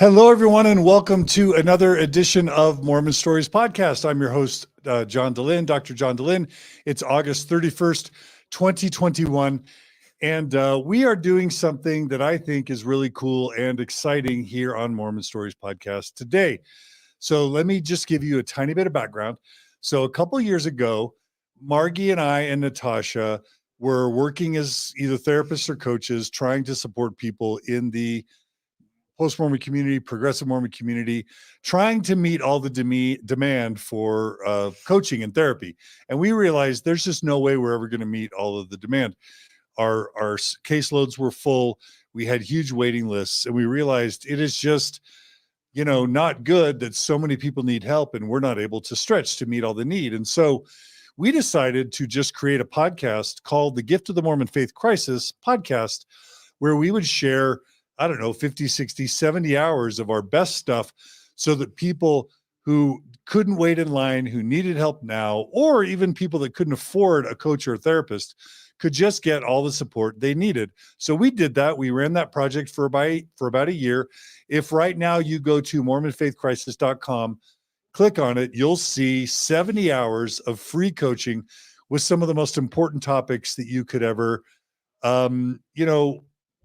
Hello, everyone, and welcome to another edition of Mormon Stories Podcast. I'm your host, John Dehlin, Dr. John Dehlin. It's August 31st, 2021, and we are doing something that I think is really cool and exciting here on Mormon Stories Podcast today. So let me just give you a tiny bit of background. So a couple years ago, Margi and I and Natasha were working as either therapists or coaches, trying to support people in the post-Mormon community, progressive Mormon community, trying to meet all the demand for coaching and therapy. And we realized there's just no way we're ever going to meet all of the demand. Our caseloads were full. We had huge waiting lists, and we realized it is just, not good that so many people need help and we're not able to stretch to meet all the need. And so we decided to just create a podcast called the Gift of the Mormon Faith Crisis podcast, where we would share 50, 60, 70 hours of our best stuff so that people who couldn't wait in line, who needed help now, or even people that couldn't afford a coach or a therapist could just get all the support they needed. So we did that. We ran that project for about a year. If right now you go to mormonfaithcrisis.com, click on it, you'll see 70 hours of free coaching with some of the most important topics that you could ever,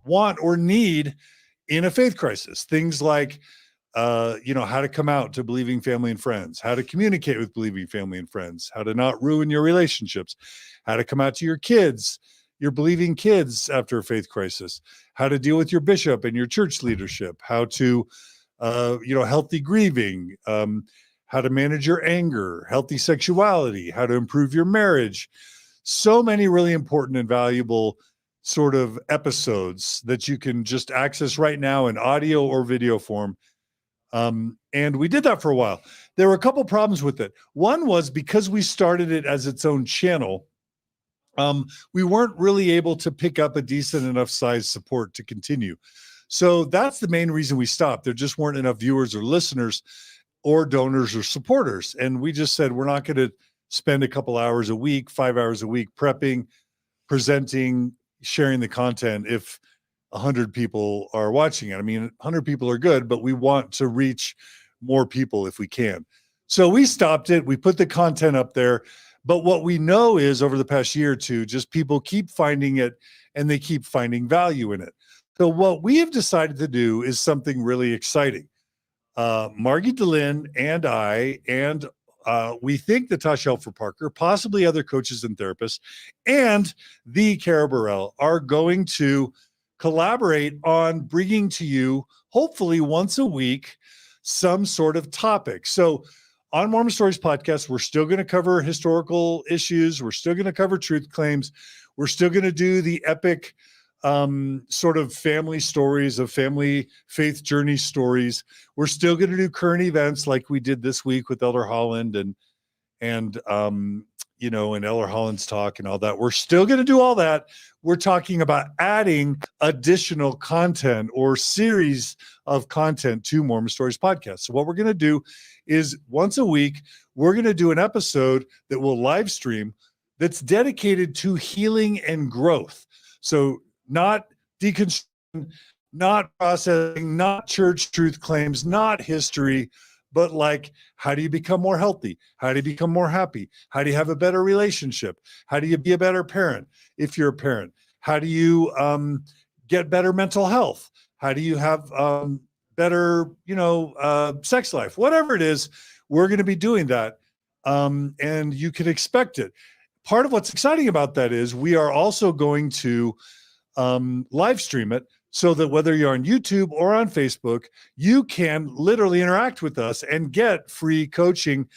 want or need in a faith crisis. Things like, how to come out to believing family and friends, how to communicate with believing family and friends, how to not ruin your relationships, how to come out to your kids, your believing kids after a faith crisis, how to deal with your bishop and your church leadership, how to, healthy grieving, how to manage your anger, healthy sexuality, how to improve your marriage. So many really important and valuable sort of episodes that you can just access right now in audio or video form. And we did that for a while. There were a couple problems with it. One was because we started it as its own channel, we weren't really able to pick up a decent enough size support to continue. So that's the main reason we stopped. There just weren't enough viewers or listeners or donors or supporters. And we just said, we're not going to spend a couple hours a week, 5 hours a week, prepping, presenting, sharing the content if 100 people are watching it. I mean, 100 people are good, but we want to reach more people if we can. So we stopped it. We put the content up there. But what we know is over the past year or two, just people keep finding it and they keep finding value in it. So what we have decided to do is something really exciting. Margi Dehlin and I, and we think Natasha Parker, possibly other coaches and therapists, and the Carah are going to collaborate on bringing to you, hopefully once a week, some sort of topic. So on Mormon Stories Podcast, we're still going to cover historical issues. We're still going to cover truth claims. We're still going to do the epic sort of family stories of family faith journey stories. We're still going to do current events like we did this week with Elder Holland and Elder Holland's talk and all that. We're still going to do all that. We're talking about adding additional content or series of content to Mormon Stories Podcast. So what we're going to do is once a week, we're going to do an episode that we'll live stream that's dedicated to healing and growth. So not deconstruction, not processing, not church truth claims, not history, but like, how do you become more healthy? How do you become more happy? How do you have a better relationship? How do you be a better parent if you're a parent? How do you get better mental health? How do you have better, sex life? Whatever it is, we're going to be doing that, and you can expect it. Part of what's exciting about that is we are also going to live stream it so that whether you're on YouTube or on Facebook, you can literally interact with us and get free coaching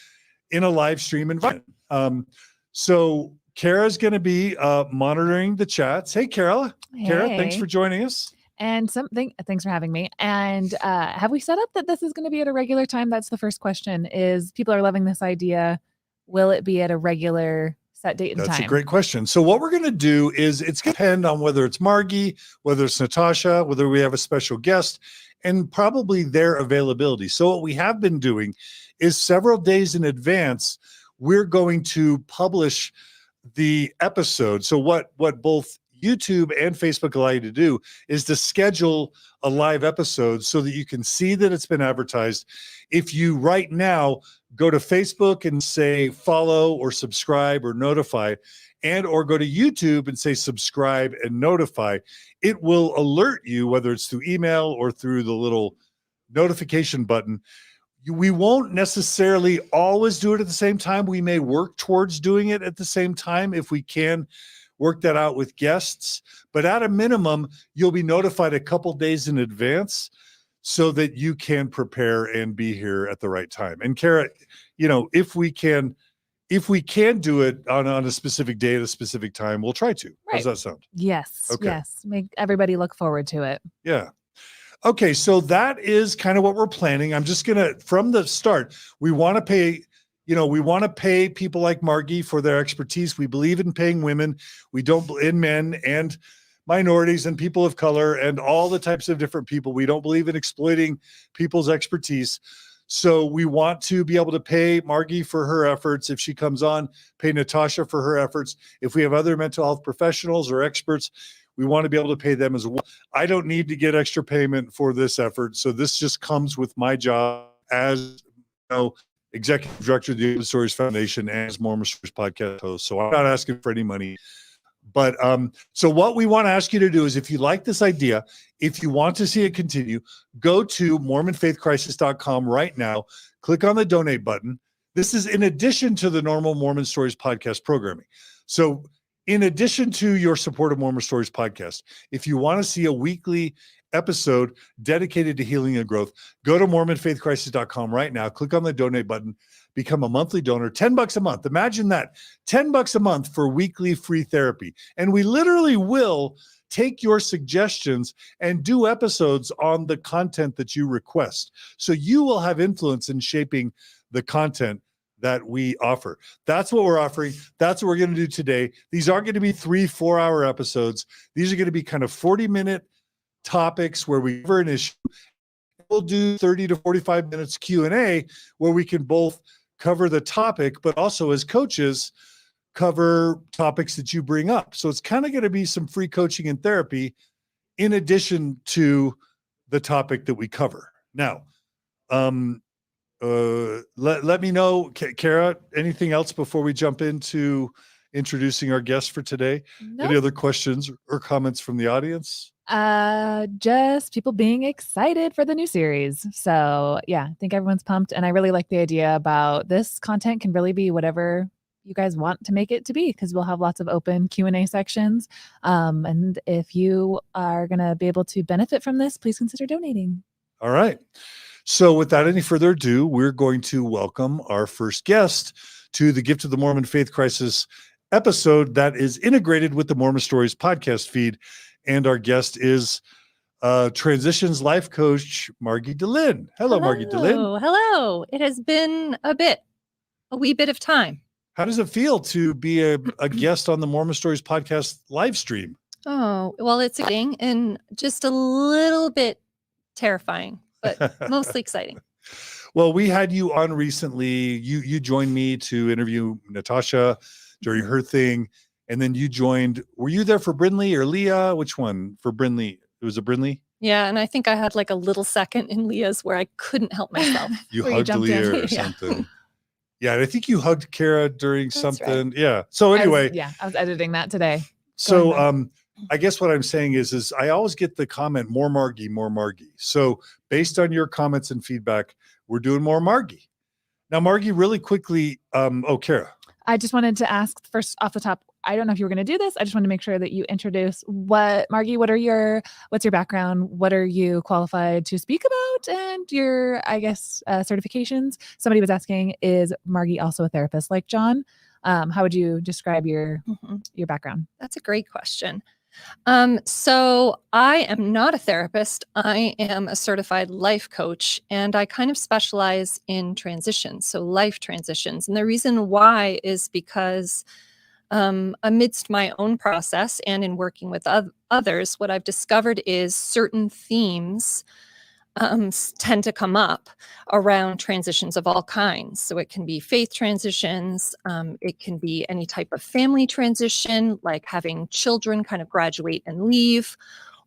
in a live stream environment. So Carah's going to be monitoring the chats. Hey, Carah. Hey. Carah, thanks for joining us. And thanks for having me. And have we set up that this is going to be at a regular time? That's the first question. Is people are loving this idea. Will it be at a regular set date and time? That's a great question. So what we're going to do is it's going to depend on whether it's Margi, whether it's Natasha, whether we have a special guest, and probably their availability. So what we have been doing is several days in advance, we're going to publish the episode. So what both YouTube and Facebook allow you to do is to schedule a live episode so that you can see that it's been advertised. If you right now go to Facebook and say follow or subscribe or notify, and or go to YouTube and say subscribe and notify, it will alert you, whether it's through email or through the little notification button. We won't necessarily always do it at the same time. We may work towards doing it at the same time if we can work that out with guests. But at a minimum, you'll be notified a couple days in advance so that you can prepare and be here at the right time. And Carah, if we can do it on a specific day at a specific time, we'll try to. Right. How's that sound? Yes. Okay. Yes. Make everybody look forward to it. Yeah. Okay. So that is kind of what we're planning. I'm just going to, from the start, we want to pay people like Margi for their expertise. We believe in paying women. We don't in men and minorities and people of color and all the types of different people. We don't believe in exploiting people's expertise. So we want to be able to pay Margi for her efforts. If she comes on, pay Natasha for her efforts. If we have other mental health professionals or experts, we want to be able to pay them as well. I don't need to get extra payment for this effort. So this just comes with my job as executive director of the Mormon Stories Foundation and as Mormon Stories Podcast host. So I'm not asking for any money. But so what we want to ask you to do is, if you like this idea, if you want to see it continue, go to MormonFaithCrisis.com right now, click on the donate button. This is in addition to the normal Mormon Stories podcast programming. So in addition to your support of Mormon Stories Podcast, if you want to see a weekly episode dedicated to healing and growth, go to MormonFaithCrisis.com right now, click on the donate button, become a monthly donor, $10 a month. Imagine that, $10 a month for weekly free therapy. And we literally will take your suggestions and do episodes on the content that you request. So you will have influence in shaping the content that we offer. That's what we're offering. That's what we're going to do today. These aren't going to be 3-4 hour episodes. These are going to be kind of 40-minute topics where we cover an issue. We'll do 30 to 45 minutes Q&A where we can both cover the topic, but also as coaches, cover topics that you bring up. So it's kind of going to be some free coaching and therapy in addition to the topic that we cover. Now, let me know, Carah, anything else before we jump into introducing our guest for today? Nope. Any other questions or comments from the audience? Just people being excited for the new series. So yeah, I think everyone's pumped. And I really like the idea about this content can really be whatever you guys want to make it to be, because we'll have lots of open Q&A sections. And if you are going to be able to benefit from this, please consider donating. All right. So without any further ado, we're going to welcome our first guest to the Gift of the Mormon Faith Crisis episode that is integrated with the Mormon Stories podcast feed. And our guest is transitions life coach, Margi Dehlin. Hello, Margi Dehlin. Hello. It has been a wee bit of time. How does it feel to be a guest on the Mormon Stories podcast live stream? Oh, well, it's exciting and just a little bit terrifying, but mostly exciting. Well, we had you on recently. You joined me to interview Natasha during her thing. And then you joined, were you there for Brindley or Leah? Which one for Brindley? It was a Brindley? Yeah. And I think I had like a little second in Leah's where I couldn't help myself. You hugged Leah or something. Yeah. And I think you hugged Carah during something. Right. Yeah. So anyway. I was editing that today. So I guess what I'm saying is I always get the comment, more Margi, more Margi. So based on your comments and feedback, we're doing more Margi. Now, Margi, really quickly, Carah. I just wanted to ask first off the top, I don't know if you were going to do this. I just wanted to make sure that you introduce Margi, what's your background? What are you qualified to speak about? And your, certifications. Somebody was asking, is Margi also a therapist like John? How would you describe your background? That's a great question. So I am not a therapist. I am a certified life coach, and I kind of specialize in transitions, so life transitions. And the reason why is because amidst my own process and in working with others, what I've discovered is certain themes tend to come up around transitions of all kinds. So it can be faith transitions, it can be any type of family transition, like having children kind of graduate and leave,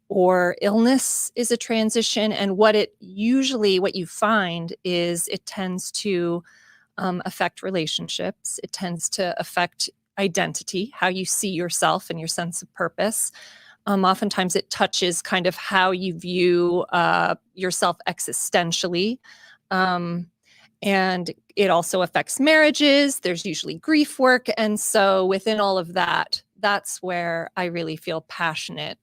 or illness is a transition. And what you find is it tends to affect relationships. It tends to affect identity, how you see yourself and your sense of purpose. Oftentimes it touches kind of how you view yourself existentially. And it also affects marriages. There's usually grief work. And so within all of that, that's where I really feel passionate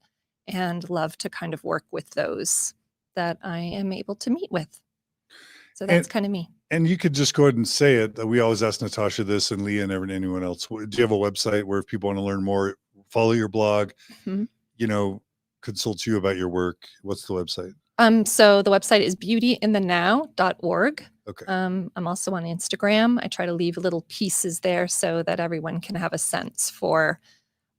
and love to kind of work with those that I am able to meet with. So that's kind of me. And you could just go ahead and say it. We always ask Natasha this, and Leah and anyone else. Do you have a website where if people want to learn more, follow your blog, consult you about your work? What's the website? So the website is beautyinthenow.org. Okay. I'm also on Instagram. I try to leave little pieces there so that everyone can have a sense for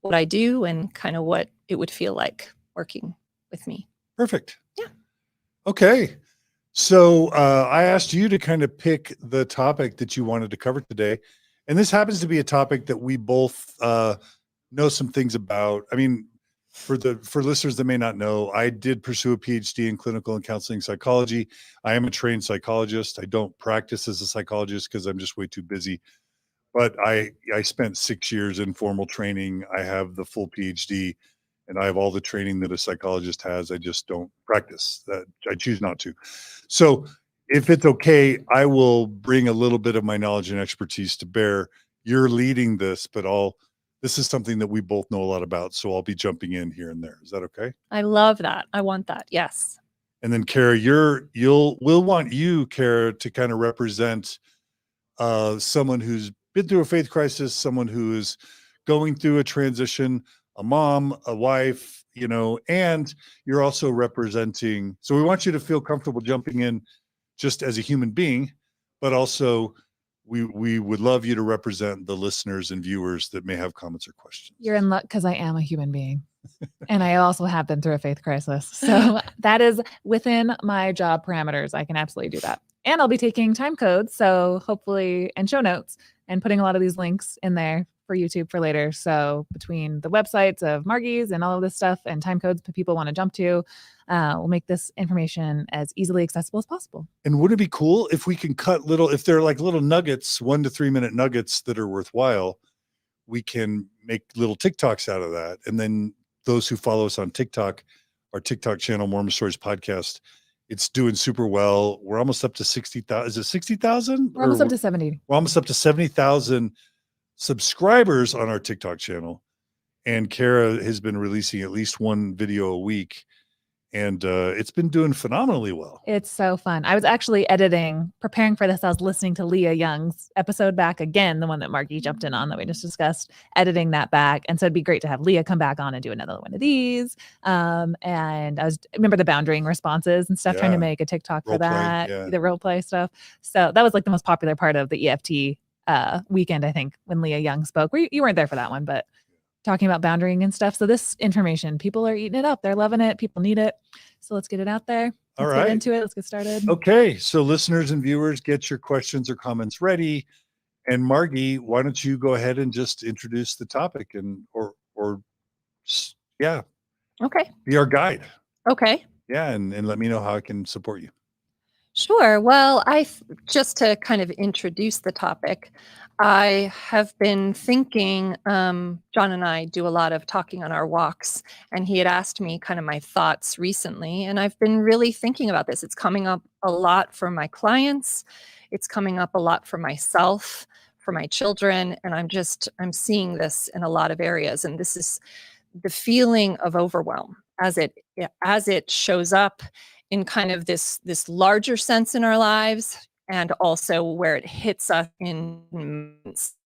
what I do and kind of what it would feel like working with me. Perfect. Yeah. Okay. So I asked you to kind of pick the topic that you wanted to cover today. And this happens to be a topic that we both know some things about. I mean, for listeners that may not know, I did pursue a PhD in clinical and counseling psychology. I am a trained psychologist. I don't practice as a psychologist because I'm just way too busy. But I spent 6 years in formal training. I have the full PhD. And I have all the training that a psychologist has. I just don't practice that. I choose not to. So if it's okay, I will bring a little bit of my knowledge and expertise to bear. You're leading this, but this is something that we both know a lot about. So I'll be jumping in here and there. Is that okay? I love that. I want that. Yes. And then Carah, we'll want you, Carah, to kind of represent someone who's been through a faith crisis, someone who is going through a transition, a mom, a wife, and you're also representing. So we want you to feel comfortable jumping in just as a human being, but also we would love you to represent the listeners and viewers that may have comments or questions. You're in luck because I am a human being. And I also have been through a faith crisis. So that is within my job parameters. I can absolutely do that. And I'll be taking time codes. So hopefully, and show notes, and putting a lot of these links in there for YouTube for later. So between the websites of Margi's and all of this stuff and time codes that people want to jump to, we'll make this information as easily accessible as possible. And wouldn't it be cool if we can cut if they're like little nuggets, 1 to 3 minute nuggets that are worthwhile, we can make little TikToks out of that. And then those who follow us on TikTok, our TikTok channel, Mormon Stories Podcast, it's doing super well. We're almost up to 60,000. Is it 60,000? We're almost up to 70. We're almost up to 70,000 subscribers on our TikTok channel. And Carah has been releasing at least one video a week. And it's been doing phenomenally well. It's so fun. I was actually preparing for this. I was listening to Leah Young's episode back again, the one that Margi jumped in on that we just discussed, editing that back. And so it'd be great to have Leah come back on and do another one of these. And I remember the boundarying responses and stuff, trying to make a TikTok for that, the role play stuff. So that was like the most popular part of the EFT weekend, I think, when Leah Young spoke. You weren't there for that one, but talking about boundarying and stuff. So this information, people are eating it up. They're loving it. People need it. So let's get it out there. Let's get into it. Let's get started. Okay. So listeners and viewers, get your questions or comments ready. And Margi, why don't you go ahead and just introduce the topic Okay. Be our guide. Okay. Yeah. And let me know how I can support you. Sure. Well, just to kind of introduce the topic, I have been thinking, John and I do a lot of talking on our walks, and he had asked me kind of my thoughts recently, and I've been really thinking about this. It's coming up a lot for my clients. It's coming up a lot for myself, for my children, and I'm seeing this in a lot of areas. And this is the feeling of overwhelm as it shows up in kind of this larger sense in our lives, and also where it hits us in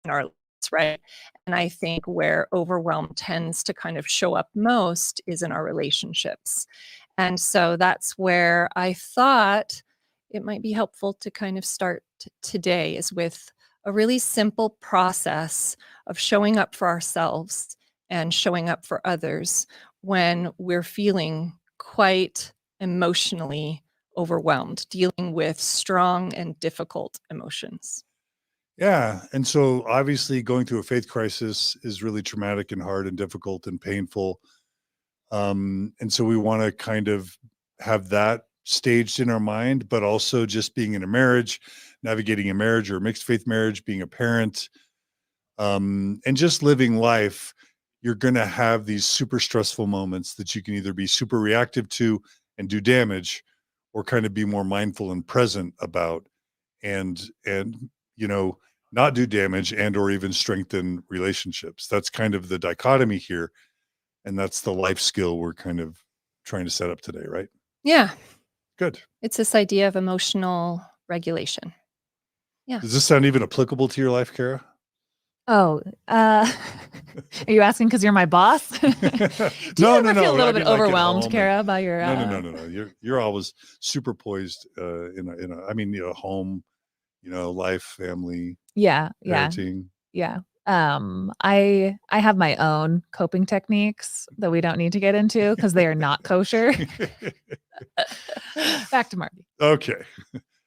our lives, right? And I think where overwhelm tends to kind of show up most is in our relationships. And so that's where I thought it might be helpful to kind of start today is with a really simple process of showing up for ourselves and showing up for others when we're feeling quite emotionally overwhelmed, dealing with strong and difficult emotions. Yeah. And so obviously going through a faith crisis is really traumatic and hard and difficult and painful. And so we want to kind of have that staged in our mind, but also just being in a marriage, navigating a marriage or a mixed faith marriage, being a parent, and just living life. You're going to have these super stressful moments that you can either be super reactive to and do damage, or kind of be more mindful and present about, and not do damage and or even strengthen relationships. That's kind of the dichotomy here. And that's the life skill we're kind of trying to set up today, right? Yeah. Good. It's this idea of emotional regulation. Yeah. Does this sound even applicable to your life, Carah? Oh, are you asking because you're my boss? Do you ever feel a little bit overwhelmed, Carah, by your? No. You're always super poised home, life, family, parenting. Yeah. I have my own coping techniques that we don't need to get into because they are not kosher. Back to Margie. Okay.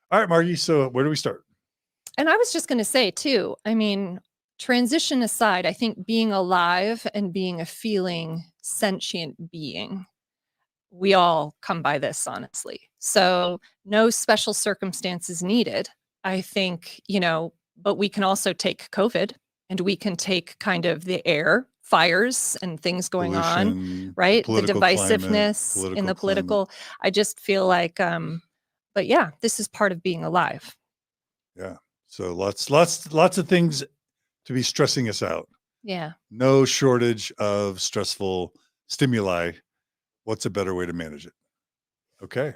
All right, Margie. So where do we start? And I was just going to say too, transition aside, I think being alive and being a feeling sentient being, we all come by this, honestly. So no special circumstances needed. I think, but we can also take COVID, and we can take kind of the air, fires and things going on, right? The divisiveness in the political. I just feel like, but yeah, this is part of being alive. Yeah. So lots of things to be stressing us out. Yeah. No shortage of stressful stimuli. What's a better way to manage it? Okay.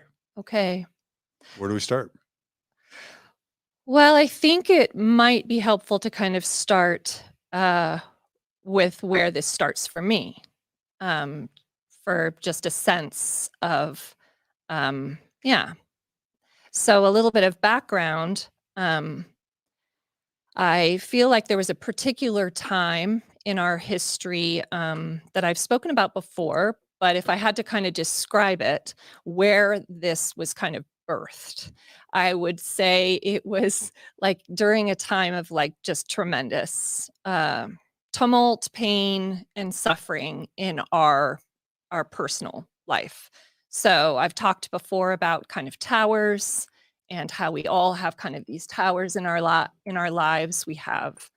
Where do we start? Well, I think it might be helpful to kind of start with where this starts for me, for just a sense of, So a little bit of background. I feel like there was a particular time in our history that I've spoken about before, but if I had to kind of describe it, where this was kind of birthed, I would say it was like during a time of like just tremendous tumult, pain, and suffering in our personal life. So I've talked before about kind of towers and how we all have kind of these towers in our lives. We have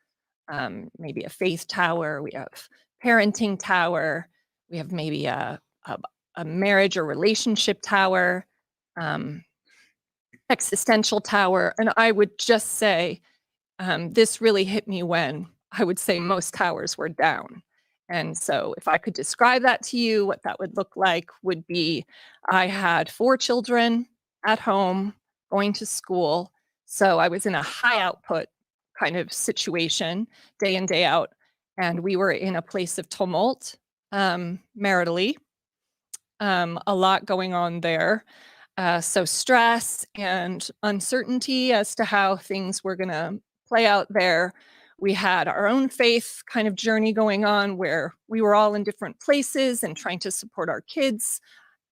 maybe a faith tower, we have parenting tower, we have maybe a marriage or relationship tower, existential tower. And I would just say this really hit me when I would say most towers were down. And so if I could describe that to you, what that would look like would be I had 4 children at home going to school. So I was in a high output kind of situation day in, day out. And we were in a place of tumult maritally, a lot going on there. So stress and uncertainty as to how things were going to play out there. We had our own faith kind of journey going on where we were all in different places and trying to support our kids.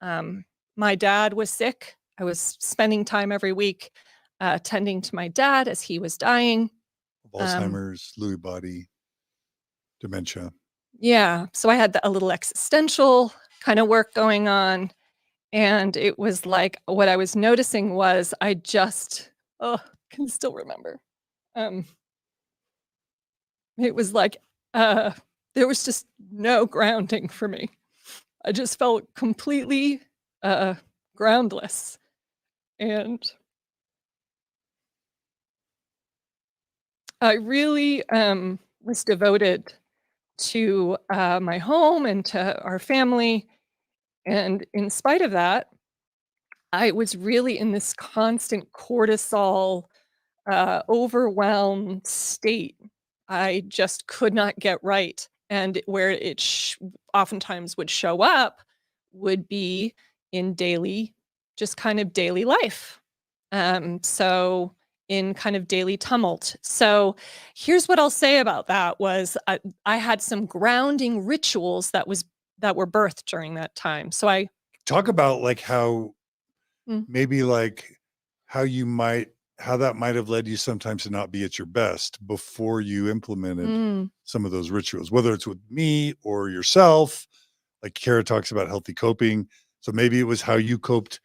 My dad was sick. I was spending time every week tending to my dad as he was dying. Alzheimer's, Lewy body, dementia. Yeah. So I had a little existential kind of work going on. And it was like, what I was noticing was I just, can still remember. It was like, there was just no grounding for me. I just felt completely groundless. And I really was devoted to my home and to our family. And in spite of that, I was really in this constant cortisol, overwhelmed state. I just could not get right. And where it oftentimes would show up would be in just kind of daily life. So in kind of daily tumult. So here's what I'll say about that was I had some grounding rituals that were birthed during that time. So I talk about like how maybe like how that might have led you sometimes to not be at your best before you implemented some of those rituals, whether it's with me or yourself. Like Carah talks about healthy coping. So maybe it was how you coped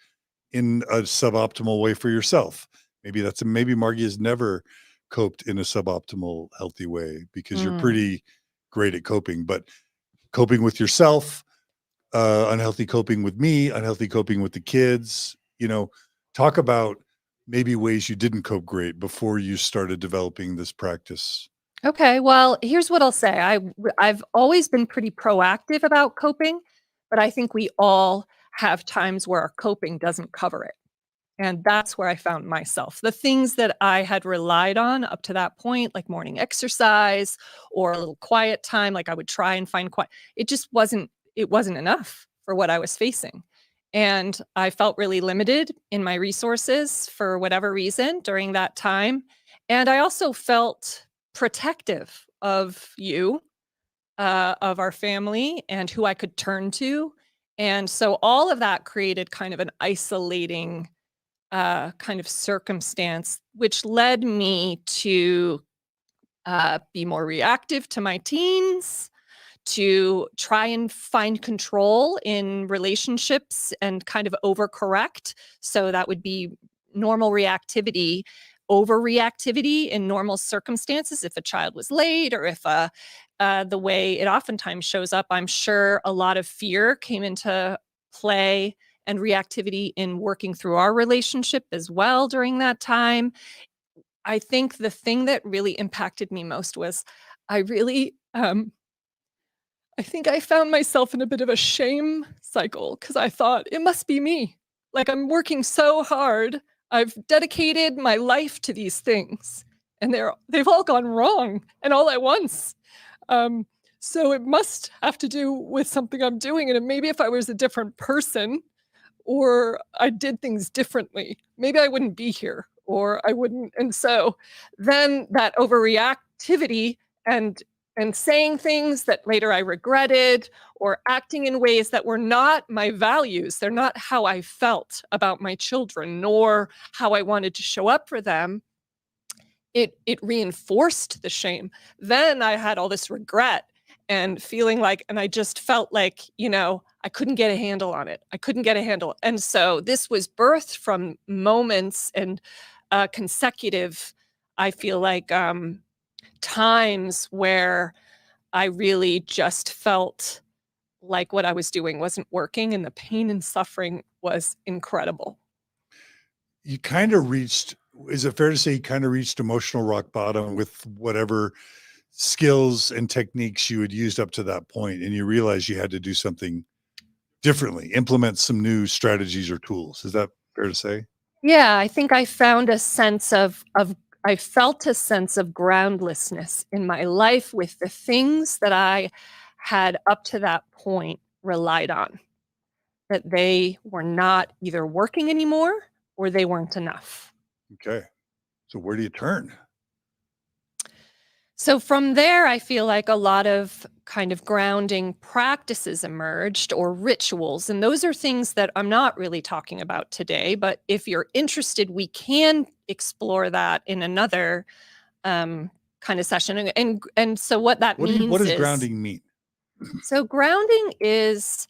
in a suboptimal way for yourself. Maybe Margie has never coped in a suboptimal, healthy way because you're pretty great at coping, but coping with yourself, unhealthy coping with me, unhealthy coping with the kids, talk about maybe ways you didn't cope great before you started developing this practice. Okay, well, here's what I'll say. I've always been pretty proactive about coping, but I think we all have times where our coping doesn't cover it. And that's where I found myself. The things that I had relied on up to that point, like morning exercise or a little quiet time, like I would try and find quiet. It wasn't enough for what I was facing. And I felt really limited in my resources for whatever reason during that time. And I also felt protective of you, of our family, and who I could turn to. And so all of that created kind of an isolating kind of circumstance, which led me to be more reactive to my teens, to try and find control in relationships and kind of overcorrect. So that would be normal reactivity, overreactivity in normal circumstances. If a child was late or if the way it oftentimes shows up, I'm sure a lot of fear came into play and reactivity in working through our relationship as well during that time. I think the thing that really impacted me most was I think I found myself in a bit of a shame cycle because I thought it must be me. Like I'm working so hard. I've dedicated my life to these things and they've all gone wrong and all at once. So it must have to do with something I'm doing. And maybe if I was a different person, or I did things differently, maybe I wouldn't be here or I wouldn't. And so then that overreactivity and saying things that later I regretted or acting in ways that were not my values, they're not how I felt about my children, nor how I wanted to show up for them. It reinforced the shame. Then I had all this regret and feeling like, and I just felt like, I couldn't get a handle on it. I couldn't get a handle. And so this was birthed from moments and consecutive, I feel like, times where I really just felt like what I was doing wasn't working and the pain and suffering was incredible. You kind of is it fair to say you kind of reached emotional rock bottom with whatever skills and techniques you had used up to that point, and you realized you had to do something differently, implement some new strategies or tools? Is that fair to say? Yeah, I think I found a sense I felt a sense of groundlessness in my life with the things that I had up to that point relied on, that they were not either working anymore or they weren't enough. Okay. So where do you turn? So from there, I feel like a lot of kind of grounding practices emerged or rituals. And those are things that I'm not really talking about today. But if you're interested, we can explore that in another kind of session. And so what that means what does is grounding mean? So grounding is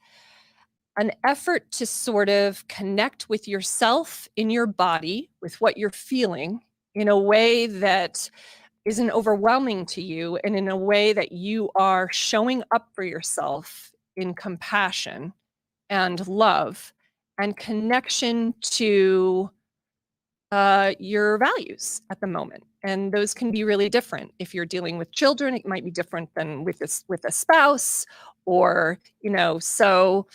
an effort to sort of connect with yourself in your body, with what you're feeling in a way that isn't overwhelming to you and in a way that you are showing up for yourself in compassion and love and connection to your values at the moment. And those can be really different. If you're dealing with children, it might be different than with a spouse or, so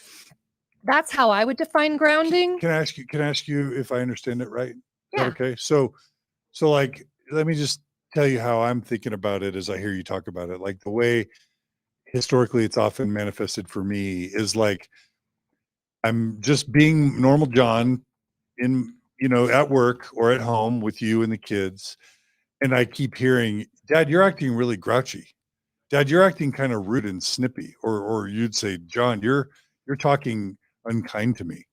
that's how I would define grounding. Can I ask you if I understand it right? Is Yeah. that okay? So like, let me just tell you how I'm thinking about it as I hear you talk about it. Like the way historically it's often manifested for me is like, I'm just being normal John at work or at home with you and the kids. And I keep hearing, Dad, you're acting really grouchy. Dad, you're acting kind of rude and snippy. Or you'd say, John, you're talking unkind to me.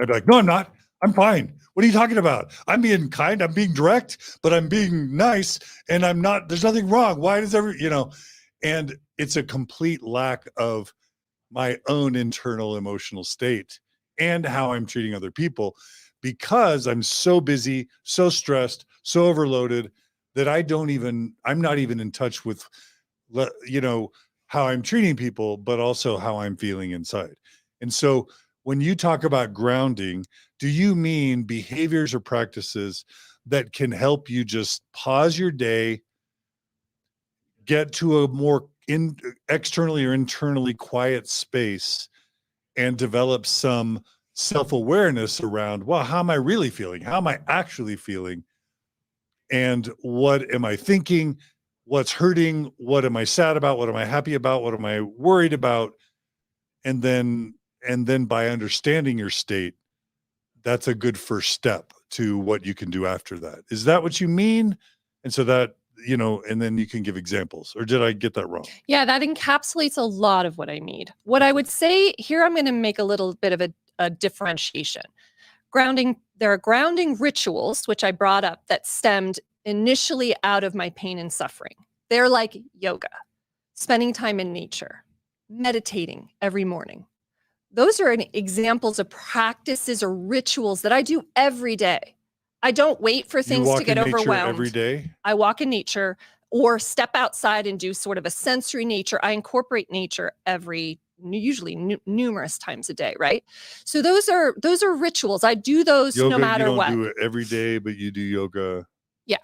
I'd be like, no, I'm not. I'm fine. What are you talking about? I'm being kind. I'm being direct, but I'm being nice, and I'm not. There's nothing wrong. Why does and it's a complete lack of my own internal emotional state and how I'm treating other people, because I'm so busy, so stressed, so overloaded that I'm not even in touch with, how I'm treating people, but also how I'm feeling inside. And so when you talk about grounding, do you mean behaviors or practices that can help you just pause your day, get to a more externally or internally quiet space, and develop some self-awareness around, well, how am I really feeling? How am I actually feeling? And what am I thinking? What's hurting? What am I sad about? What am I happy about? What am I worried about? And then by understanding your state, that's a good first step to what you can do after that. Is that what you mean? And so that, and then you can give examples, or did I get that wrong? Yeah, that encapsulates a lot of what I need. What I would say here, I'm going to make a little bit of a differentiation. There are grounding rituals, which I brought up, that stemmed initially out of my pain and suffering. They're like yoga, spending time in nature, meditating every morning. Those are examples of practices or rituals that I do every day. I don't wait for things to get overwhelmed. Every day? I walk in nature or step outside and do sort of a sensory nature. I incorporate nature usually numerous times a day, right? So those are rituals. I do those yoga, no matter what. You don't do it every day, but you do yoga. Yeah.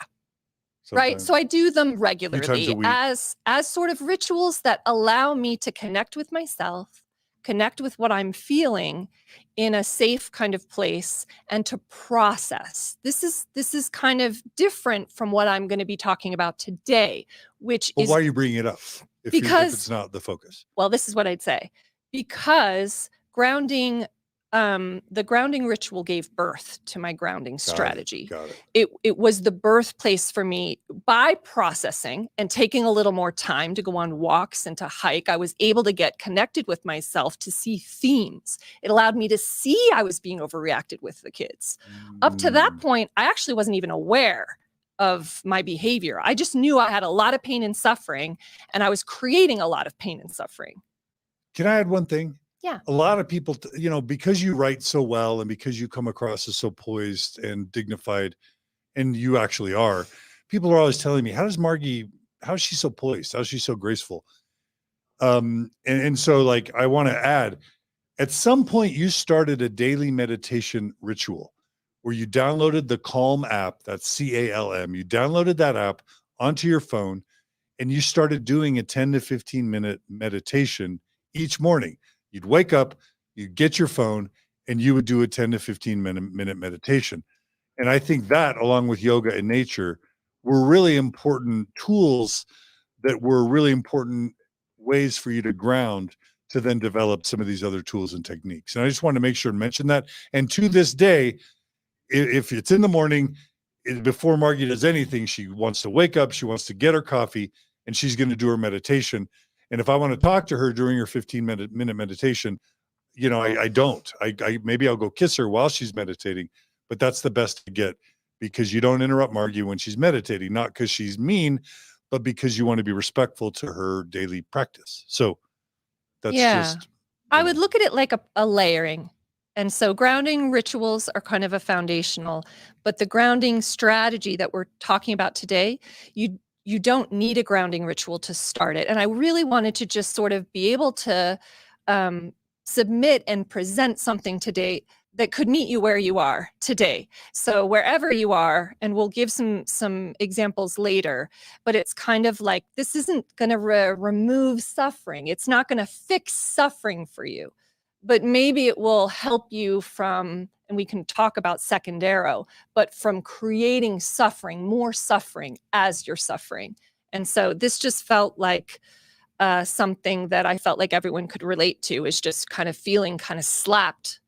Sometimes. Right. So I do them regularly week. as sort of rituals that allow me to connect with myself, connect with what I'm feeling in a safe kind of place, and to process. This is kind of different from what I'm going to be talking about today, which is. Why are you bringing it up if it's not the focus? Well, this is what I'd say. Because grounding, the grounding ritual gave birth to my grounding strategy. Got it. It was the birthplace for me. By processing and taking a little more time to go on walks and to hike, I was able to get connected with myself, to see themes. It allowed me to see I was being overreacted with the kids. Up to that point, I actually wasn't even aware of my behavior. I just knew I had a lot of pain and suffering, and I was creating a lot of pain and suffering. Can I add one thing? Yeah. A lot of people, because you write so well and because you come across as so poised and dignified, and you actually are, people are always telling me, how is she so poised? How is she so graceful? And so, like, I want to add, at some point you started a daily meditation ritual where you downloaded the Calm app. That's CALM. You downloaded that app onto your phone, and you started doing a 10 to 15 minute meditation each morning. You'd wake up, you'd get your phone, and you would do a 10 to 15 minute meditation. And I think that, along with yoga and nature, were really important tools that were really important ways for you to ground, to then develop some of these other tools and techniques. And I just wanted to make sure to mention that. And to this day, if it's in the morning, before Margie does anything, she wants to wake up, she wants to get her coffee, and she's going to do her meditation. And if I want to talk to her during her 15-minute meditation, I don't. I maybe I'll go kiss her while she's meditating, but that's the best to get, because you don't interrupt Margie when she's meditating, not because she's mean, but because you want to be respectful to her daily practice. So that's just. I would look at it like a layering. And so grounding rituals are kind of a foundational, but the grounding strategy that we're talking about today, you don't need a grounding ritual to start it. And I really wanted to just sort of be able to submit and present something today that could meet you where you are today. So wherever you are, and we'll give some examples later, but it's kind of like, this isn't going to remove suffering. It's not going to fix suffering for you, but maybe it will help you from, and we can talk about second arrow, but from creating suffering, more suffering as you're suffering. And so this just felt like something that I felt like everyone could relate to, is just kind of feeling kind of slapped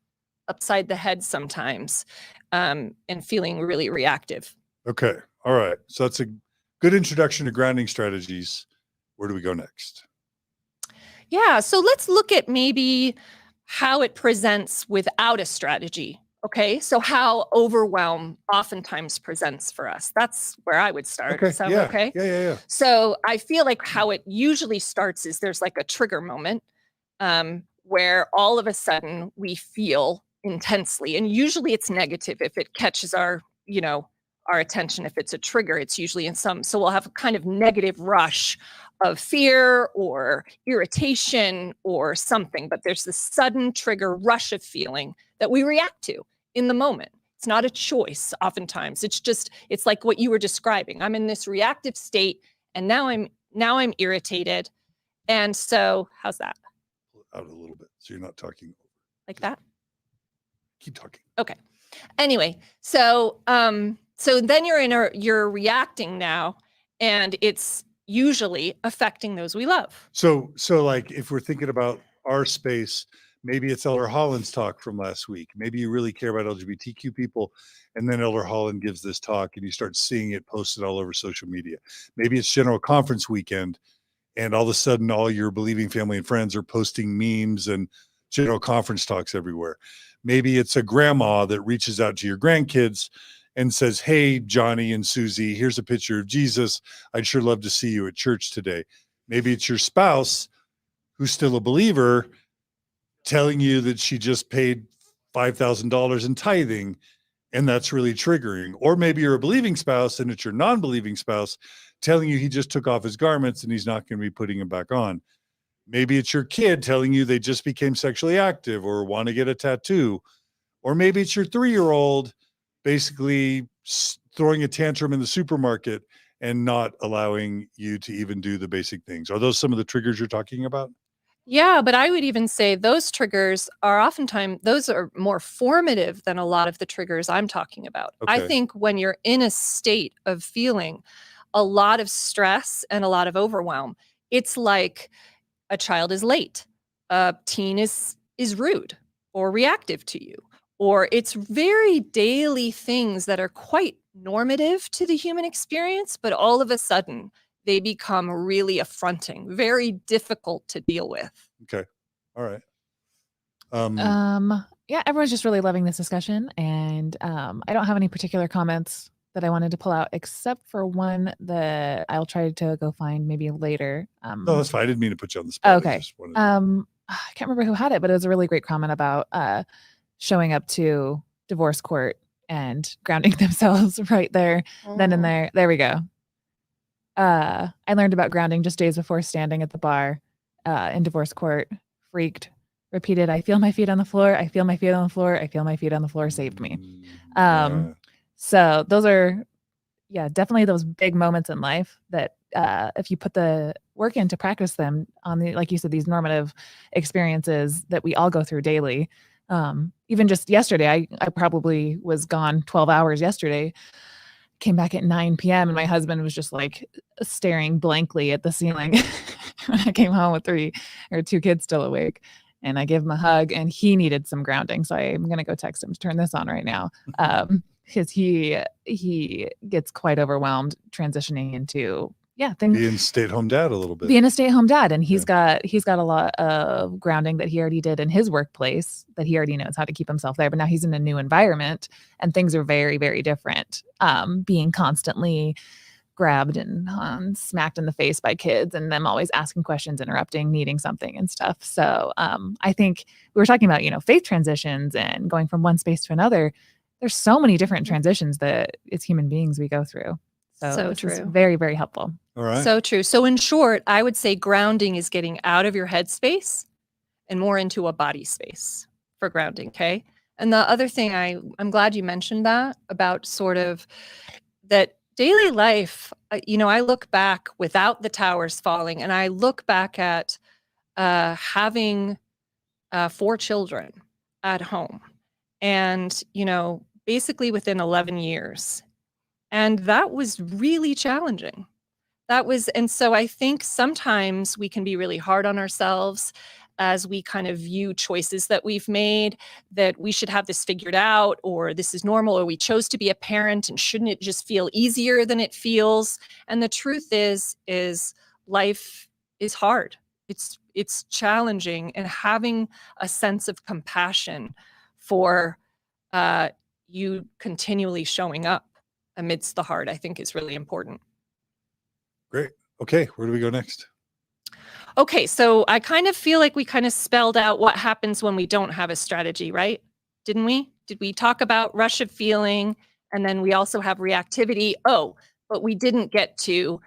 upside the head sometimes, and feeling really reactive. Okay. All right. So that's a good introduction to grounding strategies. Where do we go next? Yeah. So let's look at maybe how it presents without a strategy Okay, so how overwhelm oftentimes presents for us. That's where I would start. Okay. Sound Yeah. okay? Yeah. So I feel like how it usually starts is there's like a trigger moment where all of a sudden we feel intensely, and usually it's negative if it catches our, our attention. If it's a trigger, it's usually in some, so we'll have a kind of negative rush of fear or irritation or something, but there's this sudden trigger rush of feeling that we react to in the moment. It's not a choice oftentimes. It's like what you were describing. I'm in this reactive state and now I'm irritated. And so how's that? Out a little bit. So you're not talking Like that? Keep talking. Okay. Anyway, so then you're reacting now, and it's usually affecting those we love. So like if we're thinking about our space, maybe it's Elder Holland's talk from last week. Maybe you really care about LGBTQ people, and then Elder Holland gives this talk and you start seeing it posted all over social media. Maybe it's General Conference weekend, and all of a sudden all your believing family and friends are posting memes and General Conference talks everywhere. Maybe it's a grandma that reaches out to your grandkids and says, "Hey, Johnny and Susie, here's a picture of Jesus. I'd sure love to see you at church today." Maybe it's your spouse who's still a believer telling you that she just paid $5,000 in tithing, and that's really triggering. Or maybe you're a believing spouse and it's your non-believing spouse telling you he just took off his garments and he's not going to be putting them back on. Maybe it's your kid telling you they just became sexually active or want to get a tattoo. Or maybe it's your 3-year-old basically throwing a tantrum in the supermarket and not allowing you to even do the basic things. Are those some of the triggers you're talking about? Yeah, but I would even say those triggers are oftentimes, those are more formative than a lot of the triggers I'm talking about. I Okay. think when you're in a state of feeling a lot of stress and a lot of overwhelm, it's like a child is late, a teen is rude or reactive to you, or it's very daily things that are quite normative to the human experience, but all of a sudden they become really affronting, very difficult to deal with. Okay. All right. Yeah, everyone's just really loving this discussion, and I don't have any particular comments that I wanted to pull out, except for one that I'll try to go find maybe later. No, that's fine. I didn't mean to put you on the spot. I Okay. just wanted to- I can't remember who had it, but it was a really great comment about showing up to divorce court and grounding themselves right there, then and there. There we go. I learned about grounding just days before standing at the bar in divorce court. Freaked. Repeated, "I feel my feet on the floor. I feel my feet on the floor. I feel my feet on the floor." Saved me. Yeah. So those are, yeah, definitely those big moments in life that if you put the work in to practice them on the, like you said, these normative experiences that we all go through daily. Even just yesterday, I probably was gone 12 hours yesterday, came back at 9 p.m. and my husband was just like staring blankly at the ceiling when I came home with 2 kids still awake. And I gave him a hug, and he needed some grounding. So I'm going to go text him to turn this on right now. Because he gets quite overwhelmed transitioning into things. Being stay-at-home dad a little bit. Being a stay-at-home dad, and he's got a lot of grounding that he already did in his workplace, that he already knows how to keep himself there. But now he's in a new environment, and things are very, very different. Being constantly grabbed and smacked in the face by kids, and them always asking questions, interrupting, needing something and stuff. So I think we were talking about faith transitions and going from one space to another. There's so many different transitions that as human beings we go through. So this is very, very helpful. All right. So true. So in short, I would say grounding is getting out of your head space and more into a body space for grounding. Okay. And the other thing, I'm glad you mentioned that about sort of that daily life. I look back without the towers falling, and I look back at having 4 children at home, and basically within 11 years. And that was really challenging. And so I think sometimes we can be really hard on ourselves as we kind of view choices that we've made, that we should have this figured out, or this is normal, or we chose to be a parent, and shouldn't it just feel easier than it feels? And the truth is life is hard. It's challenging, and having a sense of compassion for you continually showing up amidst the hard, I think, is really important. Great. Okay, where do we go next? Okay, so I kind of feel like we kind of spelled out what happens when we don't have a strategy, right? Didn't we? Did we talk about rush of feeling? And then we also have reactivity. Oh, but we didn't get to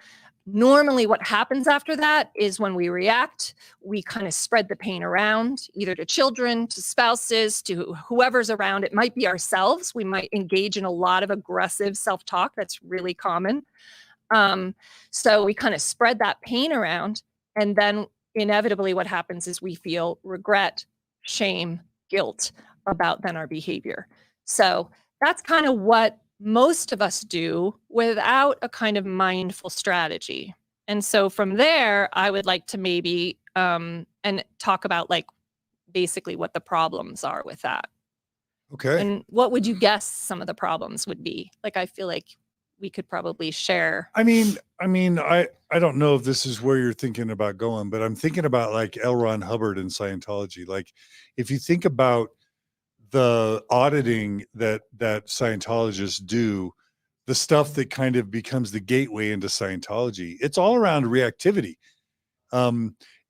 normally what happens after that is when we react, we kind of spread the pain around, either to children, to spouses, to whoever's around. It might be ourselves. We might engage in a lot of aggressive self-talk. That's really common. So we kind of spread that pain around. And then inevitably what happens is we feel regret, shame, guilt about then our behavior. So that's kind of what most of us do without a kind of mindful strategy. And so from there, I would like to maybe and talk about like basically what the problems are with that. Okay. And what would you guess some of the problems would be? Like, I feel like we could probably share. I mean, I don't know if this is where you're thinking about going, but I'm thinking about like L. Ron Hubbard and Scientology. Like, if you think about the auditing that Scientologists do, the stuff that kind of becomes the gateway into Scientology, it's all around reactivity.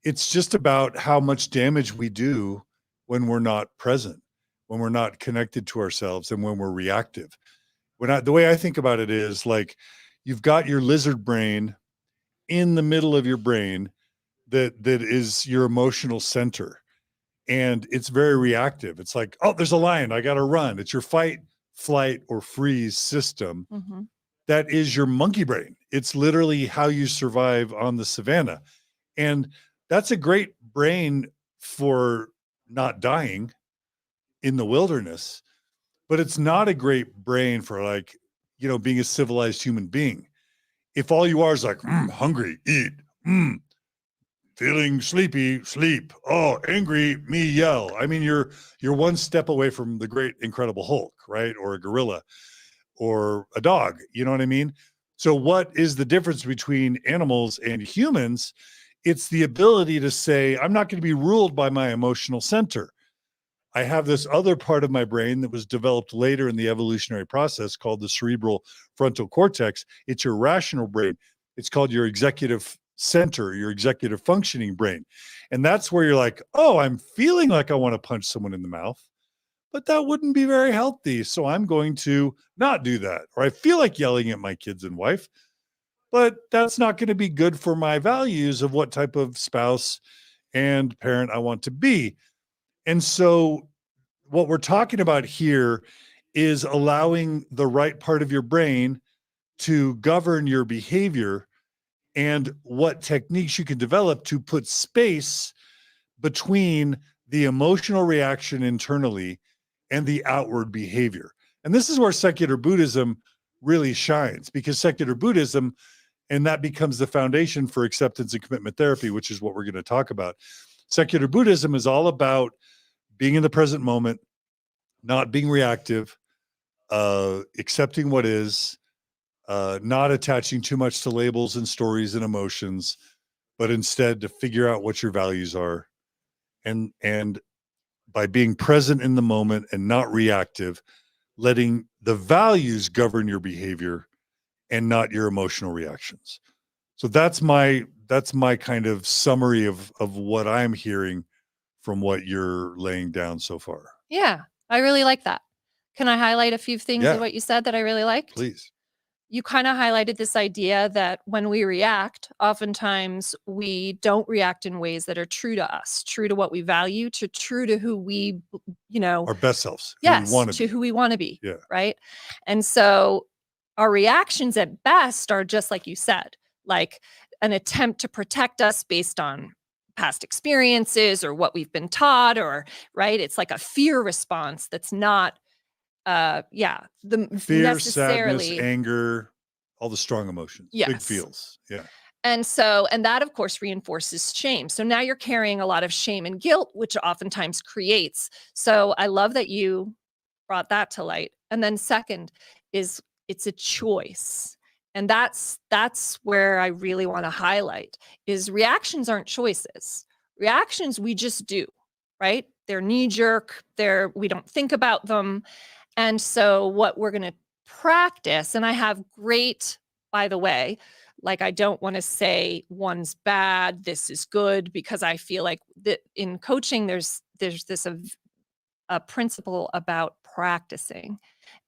It's just about how much damage we do when we're not present, when we're not connected to ourselves, and when we're reactive. The way I think about it is like, you've got your lizard brain in the middle of your brain that is your emotional center. And it's very reactive. It's like, oh, there's a lion, I got to run. It's your fight, flight, or freeze system. Mm-hmm. That is your monkey brain. It's literally how you survive on the savannah. And that's a great brain for not dying in the wilderness, but it's not a great brain for like, being a civilized human being. If all you are is like, hungry, eat, feeling sleepy, sleep. Oh, angry, me yell. I mean, you're one step away from the great Incredible Hulk, right? Or a gorilla or a dog. You know what I mean? So what is the difference between animals and humans? It's the ability to say, I'm not going to be ruled by my emotional center. I have this other part of my brain that was developed later in the evolutionary process called the cerebral frontal cortex. It's your rational brain. It's called your executive center, your executive functioning brain. And that's where you're like, oh, I'm feeling like I want to punch someone in the mouth, but that wouldn't be very healthy. So I'm going to not do that. Or I feel like yelling at my kids and wife, but that's not going to be good for my values of what type of spouse and parent I want to be. And so what we're talking about here is allowing the right part of your brain to govern your behavior and what techniques you can develop to put space between the emotional reaction internally and the outward behavior. And this is where secular Buddhism really shines, because secular Buddhism, and that becomes the foundation for acceptance and commitment therapy, which is what we're going to talk about. Secular Buddhism is all about being in the present moment, not being reactive, accepting what is, not attaching too much to labels and stories and emotions, but instead to figure out what your values are. And by being present in the moment and not reactive, letting the values govern your behavior and not your emotional reactions. So that's my kind of summary of what I'm hearing from what you're laying down so far. Yeah, I really like that. Can I highlight a few things of what you said that I really liked? Please. You kind of highlighted this idea that when we react, oftentimes we don't react in ways that are true to us, true to what we value, true to who we, our best selves. Yes, who we want to be. Yeah. Right. And so our reactions at best are just like you said, like an attempt to protect us based on past experiences or what we've been taught, or right. It's like a fear response that's not the fear, necessarily sadness, anger, all the strong emotions, big feels. Yeah. And that of course reinforces shame. So now you're carrying a lot of shame and guilt, which oftentimes creates. So I love that you brought that to light. And then second is it's a choice. And that's where I really want to highlight is reactions aren't choices. Reactions we just do, right? They're knee jerk, we don't think about them. And so what we're going to practice, and I have great, by the way, like I don't want to say one's bad, this is good, because I feel like that in coaching, there's this a principle about practicing.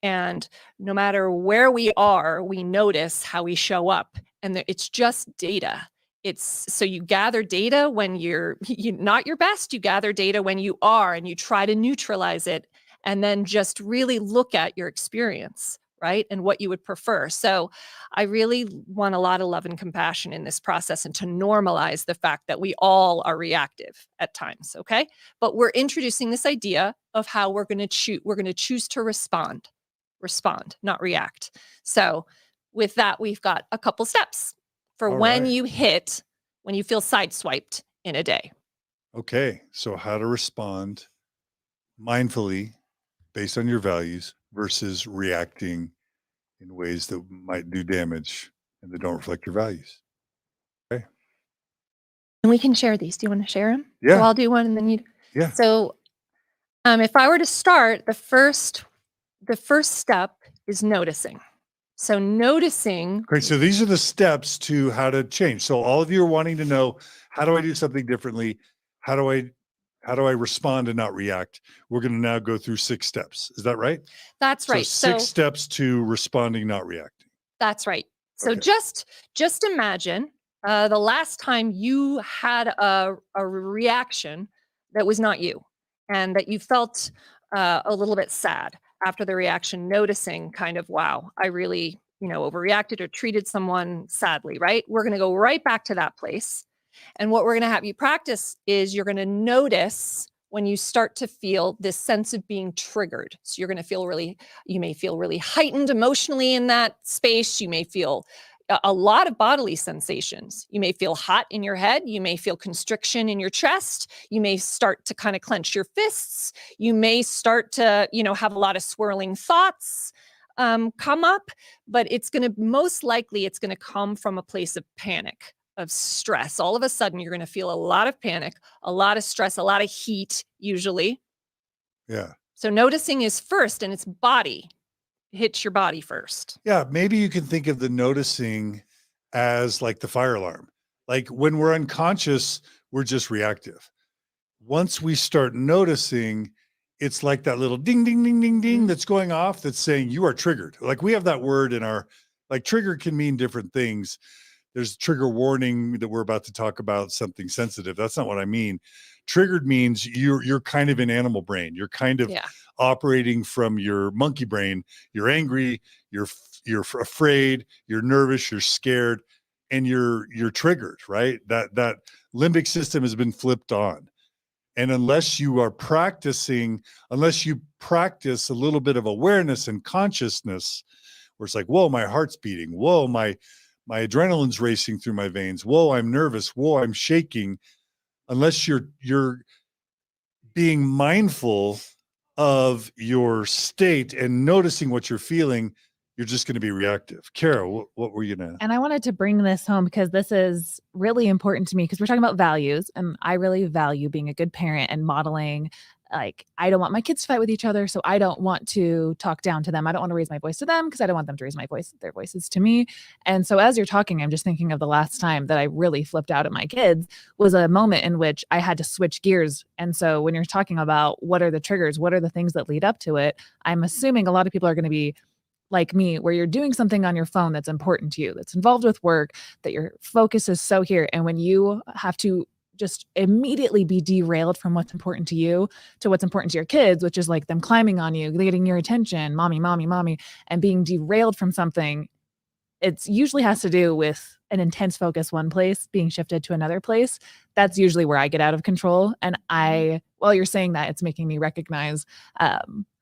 And no matter where we are, we notice how we show up. And it's just data. So you gather data when you're not your best, you gather data when you are, and you try to neutralize it, and then just really look at your experience, right? And what you would prefer. So I really want a lot of love and compassion in this process, and to normalize the fact that we all are reactive at times, okay? But we're introducing this idea of how we're going to choose to respond, not react. So with that, we've got a couple steps for All when right. you feel sideswiped in a day. Okay. So how to respond mindfully based on your values versus reacting in ways that might do damage and that don't reflect your values. Okay. And we can share these. Do you want to share them? Yeah. So I'll do one and then you. Yeah. So if I were to start, the first step is noticing. So noticing. Great. So these are the steps to how to change. So all of you are wanting to know, how do I do something differently? How do I respond and not react? We're going to now go through 6 steps. Is that right? That's right. So 6 steps to responding, not reacting. That's right. So Okay. just imagine the last time you had a reaction that was not you, and that you felt a little bit sad after the reaction, noticing kind of, wow, I really, overreacted or treated someone sadly, right? We're going to go right back to that place. And what we're going to have you practice is you're going to notice when you start to feel this sense of being triggered. So you're going to you may feel really heightened emotionally in that space. You may feel a lot of bodily sensations. You may feel hot in your head. You may feel constriction in your chest. You may start to kind of clench your fists. You may start to, have a lot of swirling thoughts come up, but it's going to come from a place of panic, of stress. All of a sudden, you're going to feel a lot of panic, a lot of stress, a lot of heat, usually. Yeah. So noticing is first, and it's body. Hits your body first. Yeah. Maybe you can think of the noticing as like the fire alarm. Like when we're unconscious, we're just reactive. Once we start noticing, it's like that little ding, ding, ding, ding, ding that's going off that's saying you are triggered. Like we have that word in like trigger can mean different things. There's trigger warning that we're about to talk about something sensitive. That's not what I mean. Triggered means you're kind of in animal brain. You're kind of operating from your monkey brain. You're angry, you're afraid, you're nervous, you're scared, and you're triggered, right? That limbic system has been flipped on. And unless you practice a little bit of awareness and consciousness, where it's like, whoa, my heart's beating. Whoa, my adrenaline's racing through my veins. Whoa, I'm nervous. Whoa, I'm shaking. Unless you're being mindful of your state and noticing what you're feeling, you're just going to be reactive. Carah, what were you going to? And I wanted to bring this home because this is really important to me, because we're talking about values, and I really value being a good parent and modeling. Like, I don't want my kids to fight with each other, so I don't want to talk down to them. I don't want to raise my voice to them because I don't want them to raise their voices to me. And so as you're talking, I'm just thinking of the last time that I really flipped out at my kids was a moment in which I had to switch gears. And so when you're talking about what are the triggers, what are the things that lead up to it, I'm assuming a lot of people are going to be like me, where you're doing something on your phone that's important to you, that's involved with work, that your focus is so here. And when you have to just immediately be derailed from what's important to you to what's important to your kids, which is like them climbing on you, getting your attention, mommy, mommy, mommy, and being derailed from something, it usually has to do with an intense focus one place being shifted to another place. That's usually where I get out of control. And while you're saying that, it's making me recognize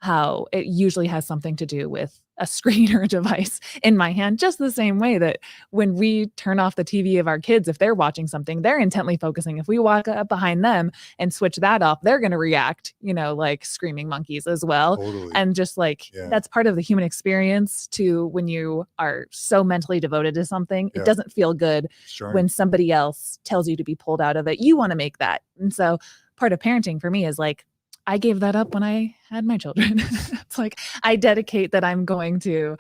how it usually has something to do with a screen or a device in my hand, just the same way that when we turn off the TV of our kids, if they're watching something, they're intently focusing. If we walk up behind them and switch that off, they're going to react, like screaming monkeys as well. Totally. And just that's part of the human experience too. When you are so mentally devoted to something, it doesn't feel good when somebody else tells you to be pulled out of it. You want to make that. And so part of parenting for me is like, I gave that up when I had my children. It's like I dedicate that I'm going to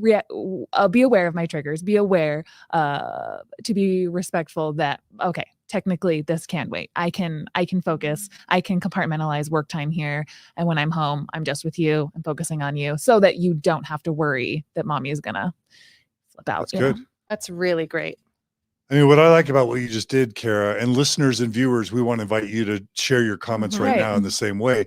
be aware of my triggers, be aware to be respectful that, okay, technically this can wait. I can focus. I can compartmentalize work time here. And when I'm home, I'm just with you and focusing on you so that you don't have to worry that mommy is going to flip out. That's good. That's really great. I mean, what I like about what you just did, Carah, and listeners and viewers, we want to invite you to share your comments right now in the same way.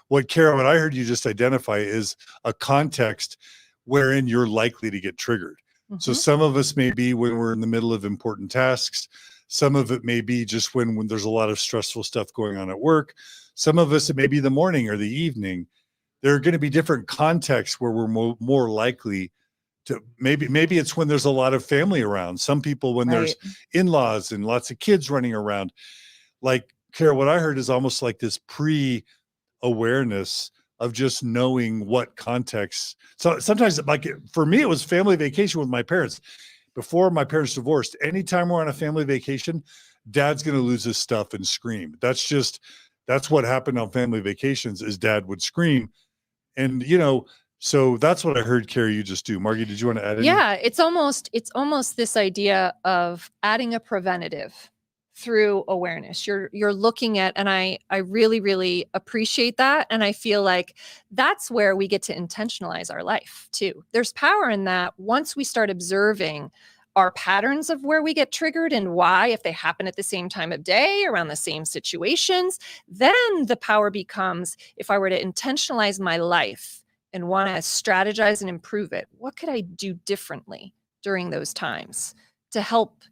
What I heard you just identify is a context wherein you're likely to get triggered. So some of us may be when we're in the middle of important tasks. Some of it may be just when there's a lot of stressful stuff going on at work. Some of us, it may be the morning or the evening. There are going to be different contexts where we're more likely to, maybe it's when there's a lot of family around. Some people, when there's in-laws and lots of kids running around. Like, Carah, what I heard is almost like this pre-awareness of just knowing what context. So sometimes, like for me, it was family vacation with my parents. Before my parents divorced, anytime we're on a family vacation, dad's going to lose his stuff and scream. That's what happened on family vacations, is dad would scream. And, so that's what I heard, Carah, you just do. Margie, did you want to add anything? Yeah, it's almost this idea of adding a preventative through awareness. You're looking at, and I really, really appreciate that. And I feel like that's where we get to intentionalize our life too. There's power in that once we start observing our patterns of where we get triggered and why, if they happen at the same time of day, around the same situations, then the power becomes, if I were to intentionalize my life and want to strategize and improve it, what could I do differently during those times to help,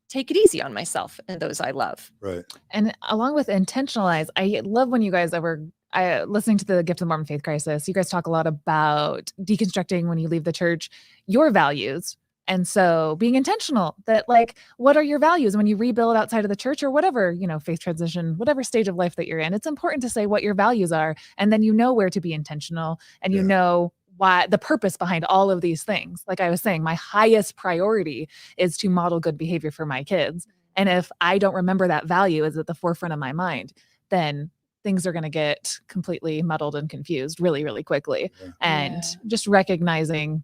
take it easy on myself and those I love. Right. And along with intentionalize, I love when you guys listening to the Gift of the Mormon Faith Crisis, you guys talk a lot about deconstructing when you leave the church, your values. And so being intentional that, like, what are your values when you rebuild outside of the church or whatever, faith transition, whatever stage of life that you're in, it's important to say what your values are. And then where to be intentional and why the purpose behind all of these things. Like I was saying, my highest priority is to model good behavior for my kids. And if I don't remember that value is at the forefront of my mind, then things are going to get completely muddled and confused really, really quickly. Yeah. And just recognizing,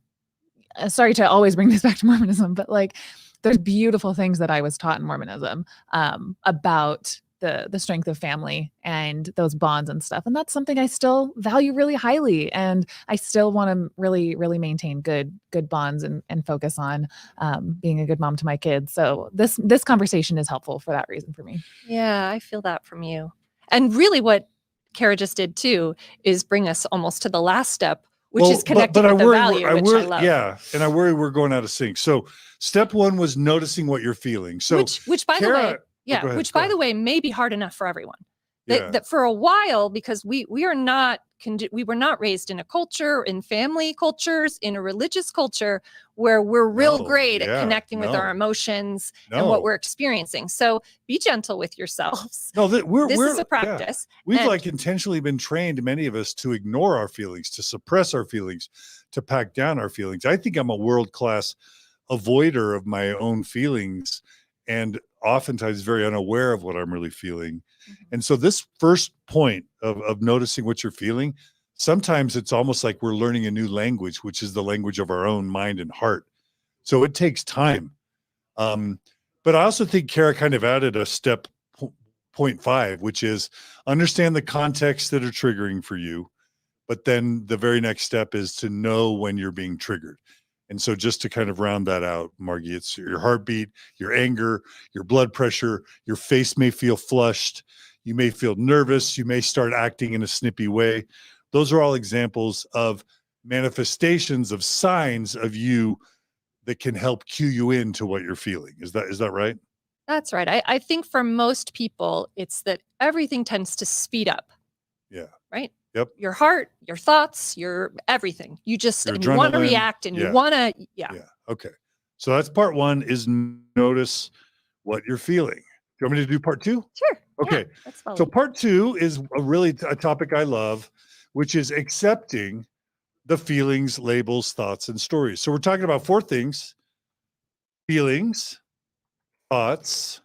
sorry to always bring this back to Mormonism, but like there's beautiful things that I was taught in Mormonism about the strength of family and those bonds and stuff. And that's something I still value really highly. And I still want to really, really maintain good bonds and focus on being a good mom to my kids. So this conversation is helpful for that reason for me. Yeah, I feel that from you. And really what Carah just did too is bring us almost to the last step, which is connecting with the value, which I love. Yeah, and I worry we're going out of sync. So step one was noticing what you're feeling. So which by Carah, the way, may be hard enough for everyone. That for a while, because we were not raised in a culture, in family cultures, in a religious culture where we're real great at connecting with our emotions and what we're experiencing. So be gentle with yourselves. No, this is a practice. Yeah. We've intentionally been trained, many of us, to ignore our feelings, to suppress our feelings, to pack down our feelings. I think I'm a world-class avoider of my own feelings and oftentimes very unaware of what I'm really feeling. Mm-hmm. And so this first point of noticing what you're feeling, sometimes it's almost like we're learning a new language, which is the language of our own mind and heart. So it takes time. But I also think Carah kind of added a step, 0.5, which is understand the context that are triggering for you. But then the very next step is to know when you're being triggered. And so just to kind of round that out, Margie, it's your heartbeat, your anger, your blood pressure, your face may feel flushed. You may feel nervous. You may start acting in a snippy way. Those are all examples of manifestations of signs of you that can help cue you into what you're feeling. Is that right? That's right. I think for most people, it's that everything tends to speed up. Yeah. Right? Yep. Your heart, your thoughts, your everything. You want to react and you want to, Yeah. Okay. So that's part one, is notice what you're feeling. Do you want me to do part two? Sure. Okay. Yeah, so part two is a topic I love, which is accepting the feelings, labels, thoughts, and stories. So we're talking about 4 things: feelings, thoughts,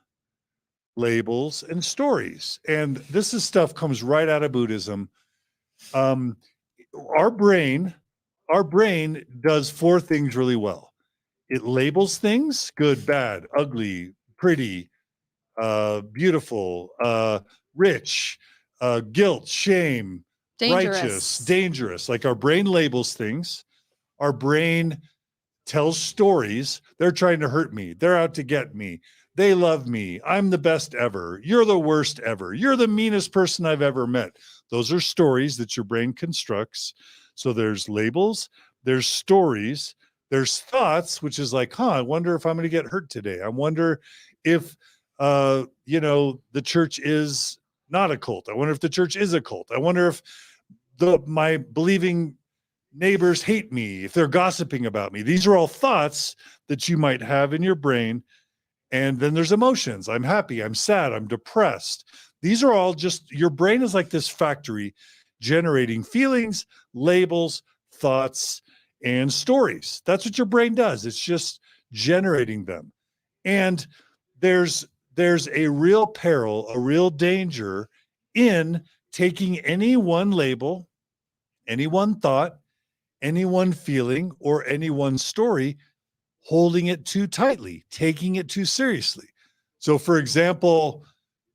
labels, and stories. And this is stuff comes right out of Buddhism. Our brain does four things really well. It labels things: good, bad, ugly, pretty, beautiful, rich, guilt, shame, righteous, dangerous. Like our brain labels things. Our brain tells stories. They're trying to hurt me. They're out to get me. They love me. I'm the best ever. You're the worst ever. You're the meanest person I've ever met. Those are stories that your brain constructs. So there's labels, there's stories, there's thoughts, which is like, I wonder if I'm going to get hurt today. I wonder if, the church is not a cult. I wonder if the church is a cult. I wonder if my believing neighbors hate me, if they're gossiping about me. These are all thoughts that you might have in your brain. And then there's emotions. I'm happy, I'm sad, I'm depressed. These are all just, your brain is like this factory generating feelings, labels, thoughts, and stories. That's what your brain does. It's just generating them. And there's a real peril, a real danger in taking any one label, any one thought, any one feeling, or any one story, holding it too tightly, taking it too seriously. So for example,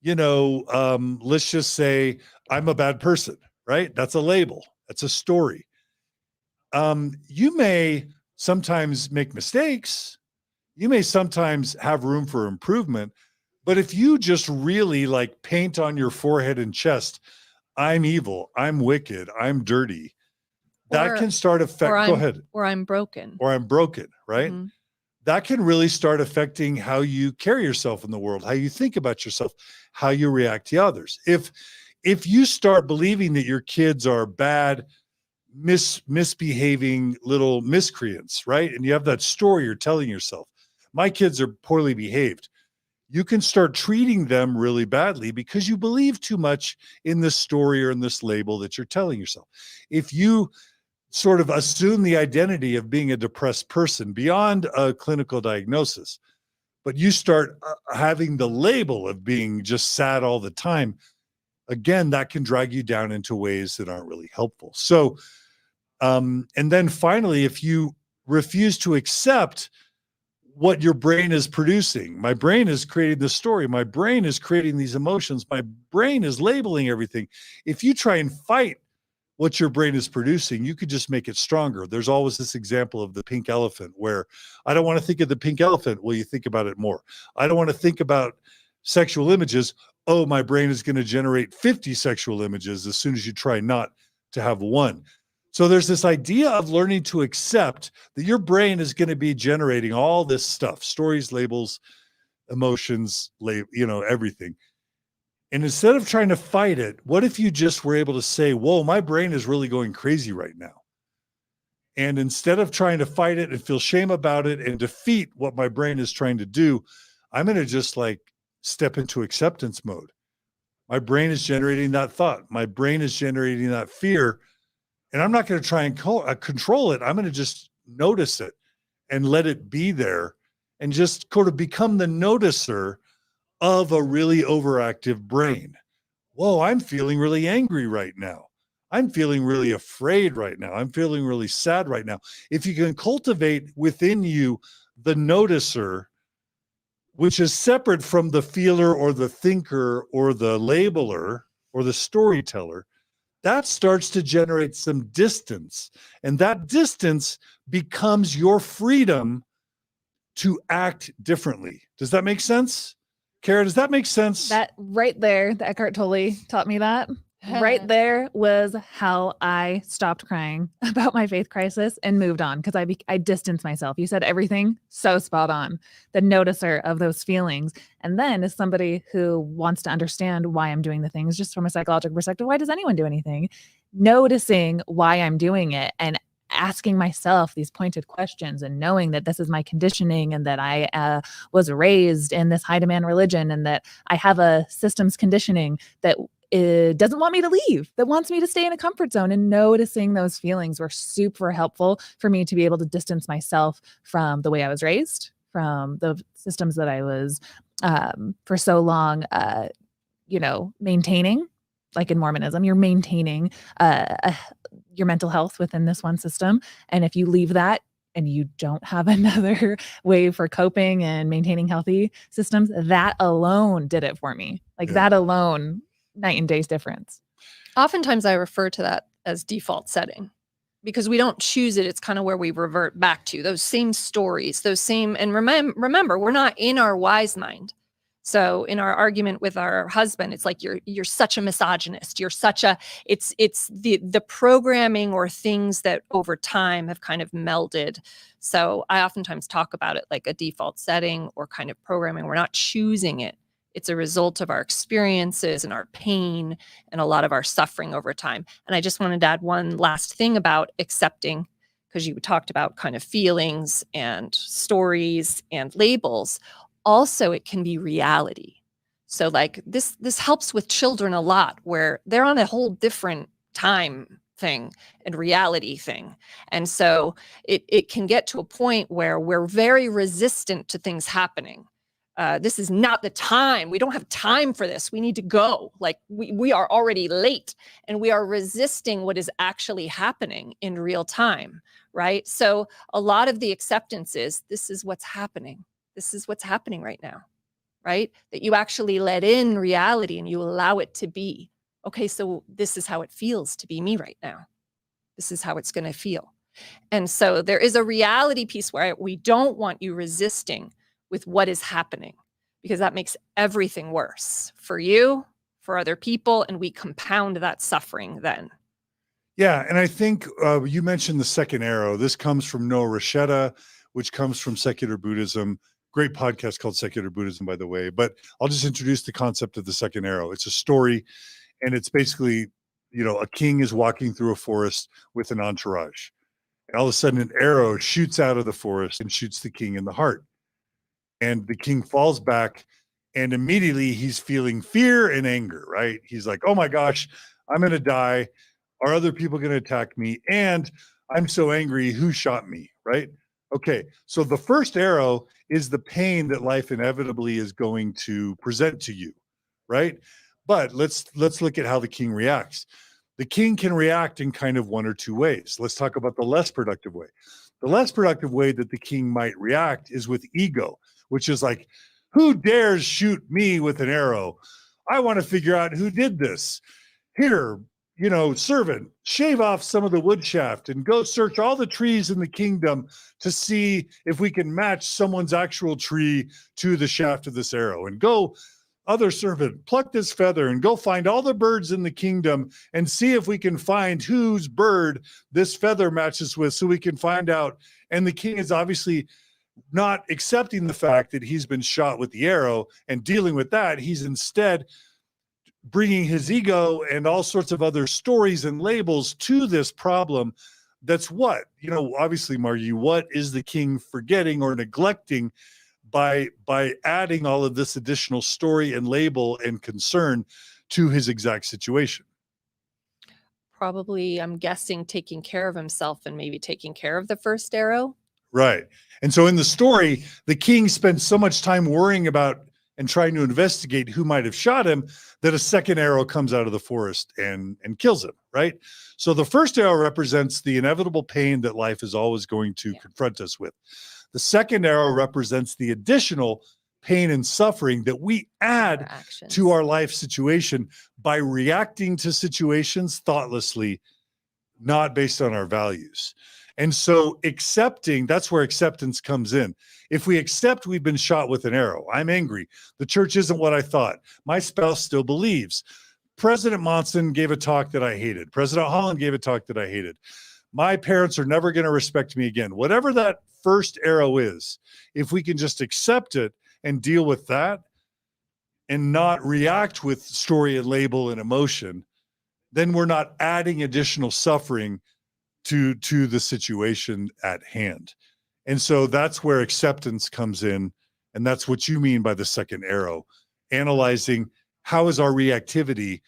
let's just say I'm a bad person, right? That's a label. That's a story. You may sometimes make mistakes. You may sometimes have room for improvement. But if you just really like paint on your forehead and chest, I'm evil, I'm wicked, I'm dirty, that can start affecting, go ahead. Or I'm broken. Or I'm broken, right? Mm-hmm. That can really start affecting how you carry yourself in the world, how you think about yourself, how you react to others. If you start believing that your kids are bad, misbehaving little miscreants, right? And you have that story you're telling yourself, my kids are poorly behaved. You can start treating them really badly because you believe too much in this story or in this label that you're telling yourself. If you sort of assume the identity of being a depressed person beyond a clinical diagnosis, but you start having the label of being just sad all the time, again, that can drag you down into ways that aren't really helpful. So, and then finally, if you refuse to accept what your brain is producing, my brain is creating the story, my brain is creating these emotions, my brain is labeling everything. If you try and fight what your brain is producing, you could just make it stronger. There's always this example of the pink elephant where I don't want to think of the pink elephant. Well, you think about it more. I don't want to think about sexual images. Oh, my brain is going to generate 50 sexual images as soon as you try not to have one. So there's this idea of learning to accept that your brain is going to be generating all this stuff, stories, labels, emotions, everything. And instead of trying to fight it, what if you just were able to say, whoa, my brain is really going crazy right now. And instead of trying to fight it and feel shame about it and defeat what my brain is trying to do, I'm going to just step into acceptance mode. My brain is generating that thought. My brain is generating that fear. And I'm not going to try and control it. I'm going to just notice it and let it be there and just sort of become the noticer of a really overactive brain. Whoa, I'm feeling really angry right now. I'm feeling really afraid right now. I'm feeling really sad right now. If you can cultivate within you the noticer, which is separate from the feeler or the thinker or the labeler or the storyteller, that starts to generate some distance. And that distance becomes your freedom to act differently. Does that make sense? Carah, does that make sense? That right there, the Eckhart Tolle taught me that. Right there was how I stopped crying about my faith crisis and moved on because I distanced myself. You said everything so spot on. The noticer of those feelings. And then as somebody who wants to understand why I'm doing the things just from a psychological perspective, why does anyone do anything? Noticing why I'm doing it and asking myself these pointed questions and knowing that this is my conditioning and that I was raised in this high demand religion and that I have a systems conditioning that it doesn't want me to leave, that wants me to stay in a comfort zone. And noticing those feelings were super helpful for me to be able to distance myself from the way I was raised, from the systems that I was for so long, maintaining, like in Mormonism, you're maintaining your mental health within this one system. And if you leave that and you don't have another way for coping and maintaining healthy systems, that alone did it for me. Like that alone, night and day's difference. Oftentimes I refer to that as default setting because we don't choose it. It's kind of where we revert back to those same stories, and remember, we're not in our wise mind. So in our argument with our husband, it's like, you're such a misogynist. You're such a, it's the programming or things that over time have kind of melded. So I oftentimes talk about it like a default setting or kind of programming. We're not choosing it. It's a result of our experiences and our pain and a lot of our suffering over time. And I just wanted to add one last thing about accepting, because you talked about kind of feelings and stories and labels. Also, it can be reality. So like this helps with children a lot, where they're on a whole different time thing and reality thing. And so it can get to a point where we're very resistant to things happening. This is not the time. We don't have time for this. We need to go. Like we are already late, and we are resisting what is actually happening in real time, right? So a lot of the acceptance is, this is what's happening. This is what's happening right now, right? That you actually let in reality and you allow it to be. Okay, so this is how it feels to be me right now. This is how it's going to feel. And so there is a reality piece where we don't want you resisting with what is happening, because that makes everything worse for you, for other people, and we compound that suffering then. Yeah, and I think you mentioned the second arrow. This comes from Noah Rasheta, which comes from secular Buddhism. Great podcast called Secular Buddhism, by the way. But I'll just introduce the concept of the second arrow. It's a story, and it's basically, a king is walking through a forest with an entourage. And all of a sudden, an arrow shoots out of the forest and shoots the king in the heart. And the king falls back, and immediately he's feeling fear and anger, right? He's like, oh my gosh, I'm going to die. Are other people going to attack me? And I'm so angry. Who shot me, right? Okay, so the first arrow is the pain that life inevitably is going to present to you, right? But let's look at how the king reacts. The king can react in kind of one or two ways. Let's talk about the less productive way. The less productive way that the king might react is with ego, which is like, who dares shoot me with an arrow? I want to figure out who did this. Here, servant, shave off some of the wood shaft and go search all the trees in the kingdom to see if we can match someone's actual tree to the shaft of this arrow. And go, other servant, pluck this feather and go find all the birds in the kingdom and see if we can find whose bird this feather matches with, so we can find out. And the king is obviously not accepting the fact that he's been shot with the arrow and dealing with that. He's instead bringing his ego and all sorts of other stories and labels to this problem. That's what, obviously, Margie, what is the king forgetting or neglecting by adding all of this additional story and label and concern to his exact situation? Probably, I'm guessing, taking care of himself and maybe taking care of the first arrow. Right. And so in the story, the king spends so much time worrying about and trying to investigate who might have shot him that a second arrow comes out of the forest and kills him, right? So the first arrow represents the inevitable pain that life is always going to confront us with. The second arrow represents the additional pain and suffering that we add to our life situation by reacting to situations thoughtlessly, not based on our values. And so accepting, that's where acceptance comes in. If we accept we've been shot with an arrow, I'm angry, the church isn't what I thought, my spouse still believes, President Monson gave a talk that I hated, President Holland gave a talk that I hated, my parents are never going to respect me again. Whatever that first arrow is, if we can just accept it and deal with that and not react with story and label and emotion, then we're not adding additional suffering to the situation at hand. And so that's where acceptance comes in. And that's what you mean by the second arrow, analyzing how is our reactivity,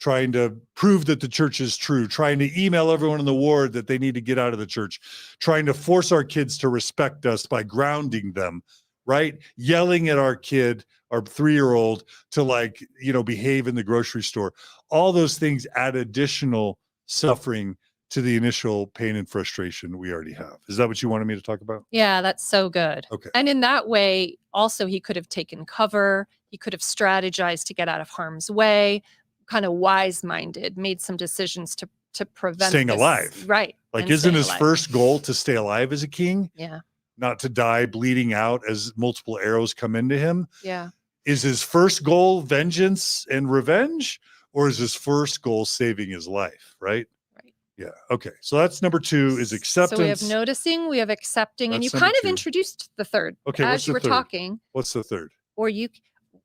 trying to prove that the church is true, trying to email everyone in the ward that they need to get out of the church, trying to force our kids to respect us by grounding them right? Yelling at our kid, our 3-year-old, to behave in the grocery store. All those things add additional suffering to the initial pain and frustration we already have. Is that what you wanted me to talk about? Yeah, that's so good. Okay. And in that way, also, he could have taken cover. He could have strategized to get out of harm's way, kind of wise-minded, made some decisions to prevent Staying this. alive. Right. Like, and isn't staying his alive. first goal to stay alive as a king? Yeah. Not to die bleeding out as multiple arrows come into him? Yeah. Is his first goal vengeance and revenge? Or is his first goal saving his life, right? Right. Yeah. Okay. So that's number 2 is acceptance. So we have noticing, we have accepting, and That's you number kind of 2. introduced the third Okay, what's as you the were third? talking, What's the third? or you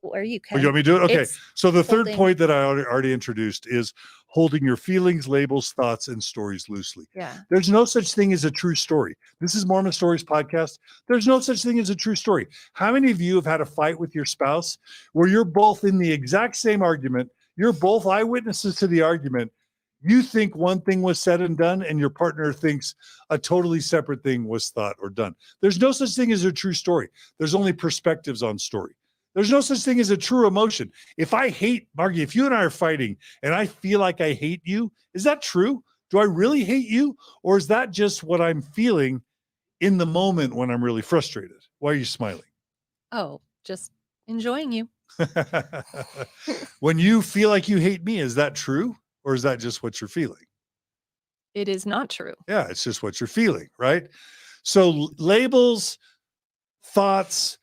Oh, you want me to do it? Okay. It's So the third holding- point that I already introduced is holding your feelings, labels, thoughts, and stories loosely. Yeah. There's no such thing as a true story. This is Mormon Stories Podcast. There's no such thing as a true story. How many of you have had a fight with your spouse where you're both in the exact same argument? You're both eyewitnesses to the argument. You think one thing was said and done, and your partner thinks a totally separate thing was thought or done. There's no such thing as a true story. There's only perspectives on story. There's no such thing as a true emotion. If I hate Margie, if you and I are fighting and I feel like I hate you, is that true? Do I really hate you? Or is that just what I'm feeling in the moment when I'm really frustrated? Why are you smiling? Oh, just enjoying you. When you feel like you hate me, is that true? Or is that just what you're feeling? It is not true. Yeah, it's just what you're feeling, right? So labels, thoughts,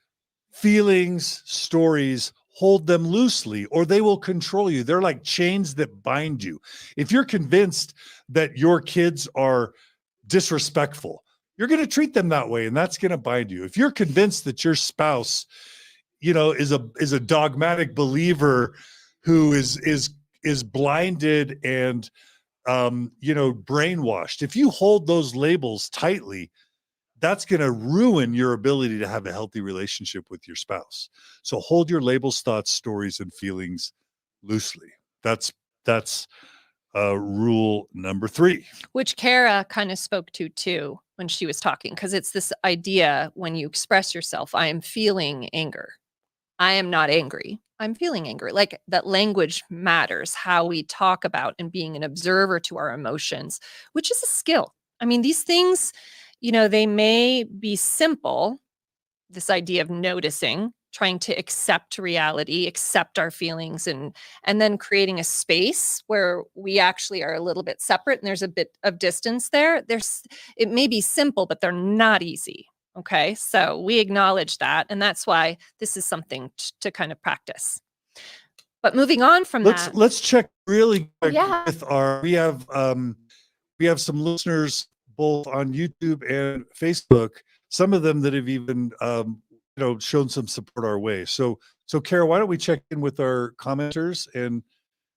feelings, stories, hold them loosely or they will control you. They're like chains that bind you. If you're convinced that your kids are disrespectful, you're going to treat them that way and that's going to bind you. If you're convinced that your spouse, is a dogmatic believer who is blinded and brainwashed, if you hold those labels tightly, that's going to ruin your ability to have a healthy relationship with your spouse. So hold your labels, thoughts, stories, and feelings loosely. That's rule number 3. Which Carah kind of spoke to too when she was talking, because it's this idea when you express yourself, I am feeling anger. I am not angry. I'm feeling angry. Like that language matters, how we talk about and being an observer to our emotions, which is a skill. I mean, these things, they may be simple, this idea of noticing, trying to accept reality, accept our feelings, and then creating a space where we actually are a little bit separate and there's a bit of distance there. It may be simple, but they're not easy. Okay. So we acknowledge that. And that's why this is something to kind of practice. But moving on from that. Let's check really quick Yeah. with we have some listeners both on YouTube and Facebook, some of them that have even shown some support our way. So Carah, why don't we check in with our commenters and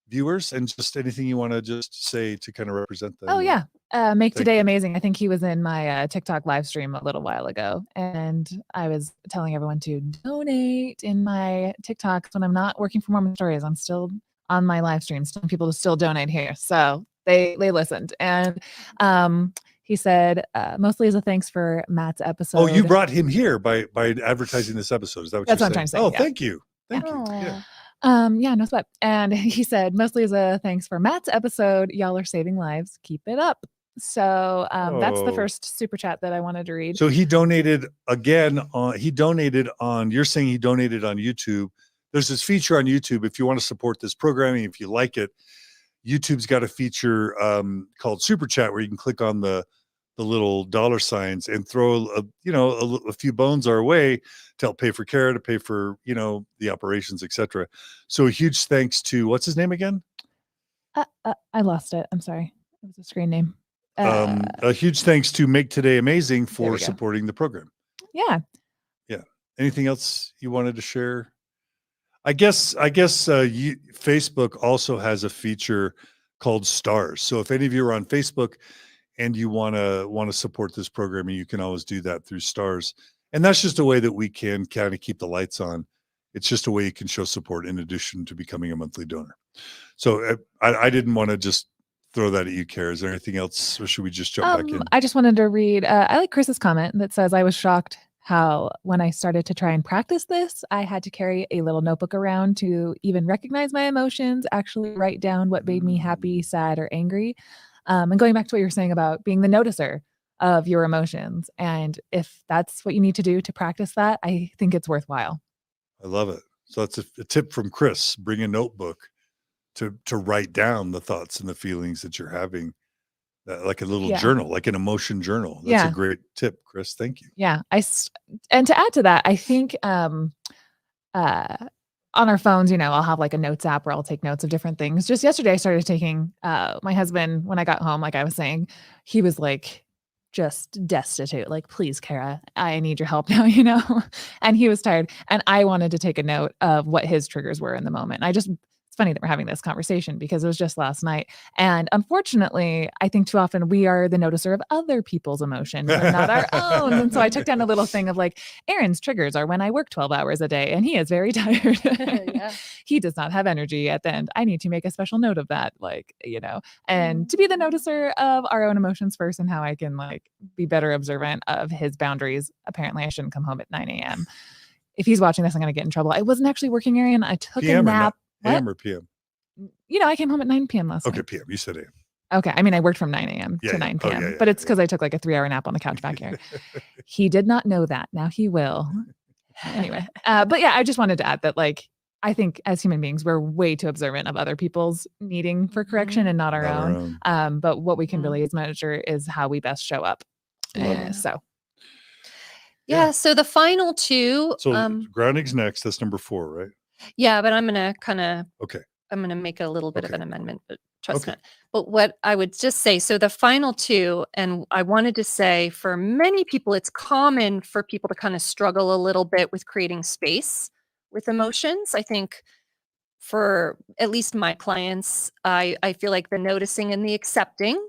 viewers and just anything you want to just say to kind of represent them? Oh yeah. Make Thank today you. amazing. I think he was in my TikTok live stream a little while ago, and I was telling everyone to donate in my TikToks when I'm not working for Mormon Stories. I'm still on my live streams, telling people to still donate here. So they listened, and he said mostly as a thanks for Matt's episode. Oh, you brought him here by advertising this episode. Is that what That's you're what I'm saying? trying to say, Oh, yeah. thank you. Thank you. Yeah. Yeah, no sweat. And he said, mostly as a thanks for Matt's episode. Y'all are saving lives. Keep it up. So that's the Oh. first super chat that I wanted to read. So he donated again you're saying he donated on YouTube. There's this feature on YouTube. If you want to support this programming, if you like it, YouTube's got a feature called Super Chat where you can click on the little dollar signs and throw a few bones our way to help pay for Carah, to pay for, the operations, etc. So a huge thanks to, what's his name again? I lost it. I'm sorry. It was a screen name. A huge thanks to Make Today Amazing There for we go. supporting the program. Yeah. Anything else you wanted to share? I guess Facebook also has a feature called Stars. So if any of you are on Facebook and you want to support this programming, you can always do that through Stars. And that's just a way that we can kind of keep the lights on. It's just a way you can show support in addition to becoming a monthly donor. So I didn't want to just throw that at you, Carah. Is there anything else, or should we just jump back in? I just wanted to read, I like Chris's comment that says, I was shocked how when I started to try and practice this, I had to carry a little notebook around to even recognize my emotions, actually write down what made me happy, sad, or angry. And going back to what you were saying about being the noticer of your emotions. And if that's what you need to do to practice that, I think it's worthwhile. I love it. So that's a tip from Chris. Bring a notebook to write down the thoughts and the feelings that you're having, like a little journal, like an emotion journal. That's a great tip, Chris. Thank you. Yeah. And to add to that, I think on our phones, I'll have like a notes app where I'll take notes of different things. Just yesterday, I started taking my husband, when I got home, like I was saying, he was like just destitute. Like, please, Carah, I need your help now, and he was tired. And I wanted to take a note of what his triggers were in the moment. It's funny that we're having this conversation because it was just last night. And unfortunately, I think too often we are the noticer of other people's emotions and not our own. And so I took down a little thing of like, Aaron's triggers are when I work 12 hours a day and he is very tired. He does not have energy at the end. I need to make a special note of that, and to be the noticer of our own emotions first and how I can be better observant of his boundaries. Apparently I shouldn't come home at 9 a.m. If he's watching this, I'm going to get in trouble. I wasn't actually working, Aaron. I took a nap. AM or PM? I came home at 9 p.m. last night. Okay, PM. You said AM. Okay. I mean, I worked from 9 a.m. to 9 p.m., but it's because I took like a 3-hour nap on the couch back here. He did not know that. Now he will. Anyway. But yeah, I just wanted to add that I think as human beings, we're way too observant of other people's needing for correction and not our own. But what we can really measure is how we best show up. So the final two. So grounding's next. That's number 4, right? Yeah, but I'm going to I'm going to make a little bit of an amendment, but trust me. But what I would just say, so the final two, and I wanted to say for many people, it's common for people to kind of struggle a little bit with creating space with emotions. I think for at least my clients, I feel like the noticing and the accepting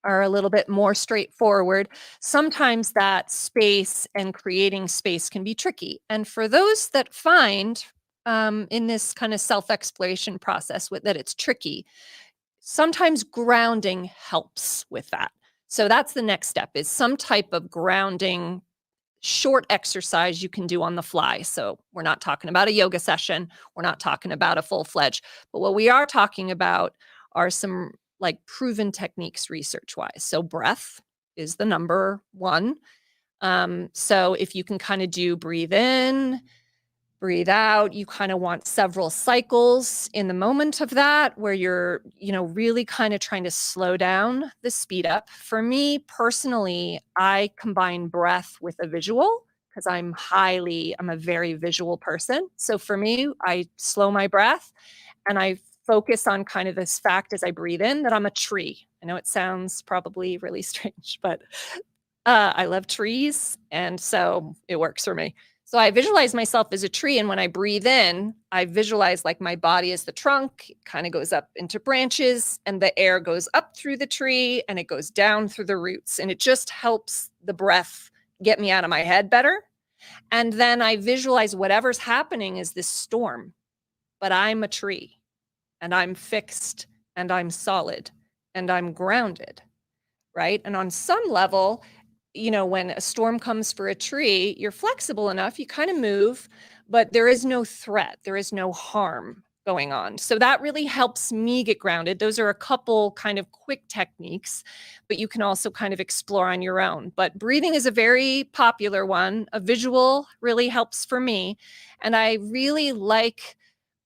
are a little bit more straightforward. Sometimes that space and creating space can be tricky. And for those that find in this kind of self-exploration process that it's tricky, sometimes grounding helps with that. So that's the next step, is some type of grounding short exercise you can do on the fly. So we're not talking about a yoga session. We're not talking about a full-fledged, but what we are talking about are some proven techniques research-wise. So breath is the number one. So if you can kind of do breathe in, breathe out, you kind of want several cycles in the moment of that where you're, really kind of trying to slow down the speed up. For me personally, I combine breath with a visual because I'm a very visual person. So for me, I slow my breath and I focus on kind of this fact as I breathe in that I'm a tree. I know it sounds probably really strange, but I love trees. And so it works for me. So I visualize myself as a tree. And when I breathe in, I visualize my body as the trunk, it kind of goes up into branches and the air goes up through the tree and it goes down through the roots. And it just helps the breath get me out of my head better. And then I visualize whatever's happening is this storm, but I'm a tree and I'm fixed and I'm solid and I'm grounded, right? And on some level, when a storm comes for a tree, you're flexible enough, you kind of move, but there is no threat. There is no harm going on. So that really helps me get grounded. Those are a couple kind of quick techniques, but you can also kind of explore on your own. But breathing is a very popular one. A visual really helps for me. And I really like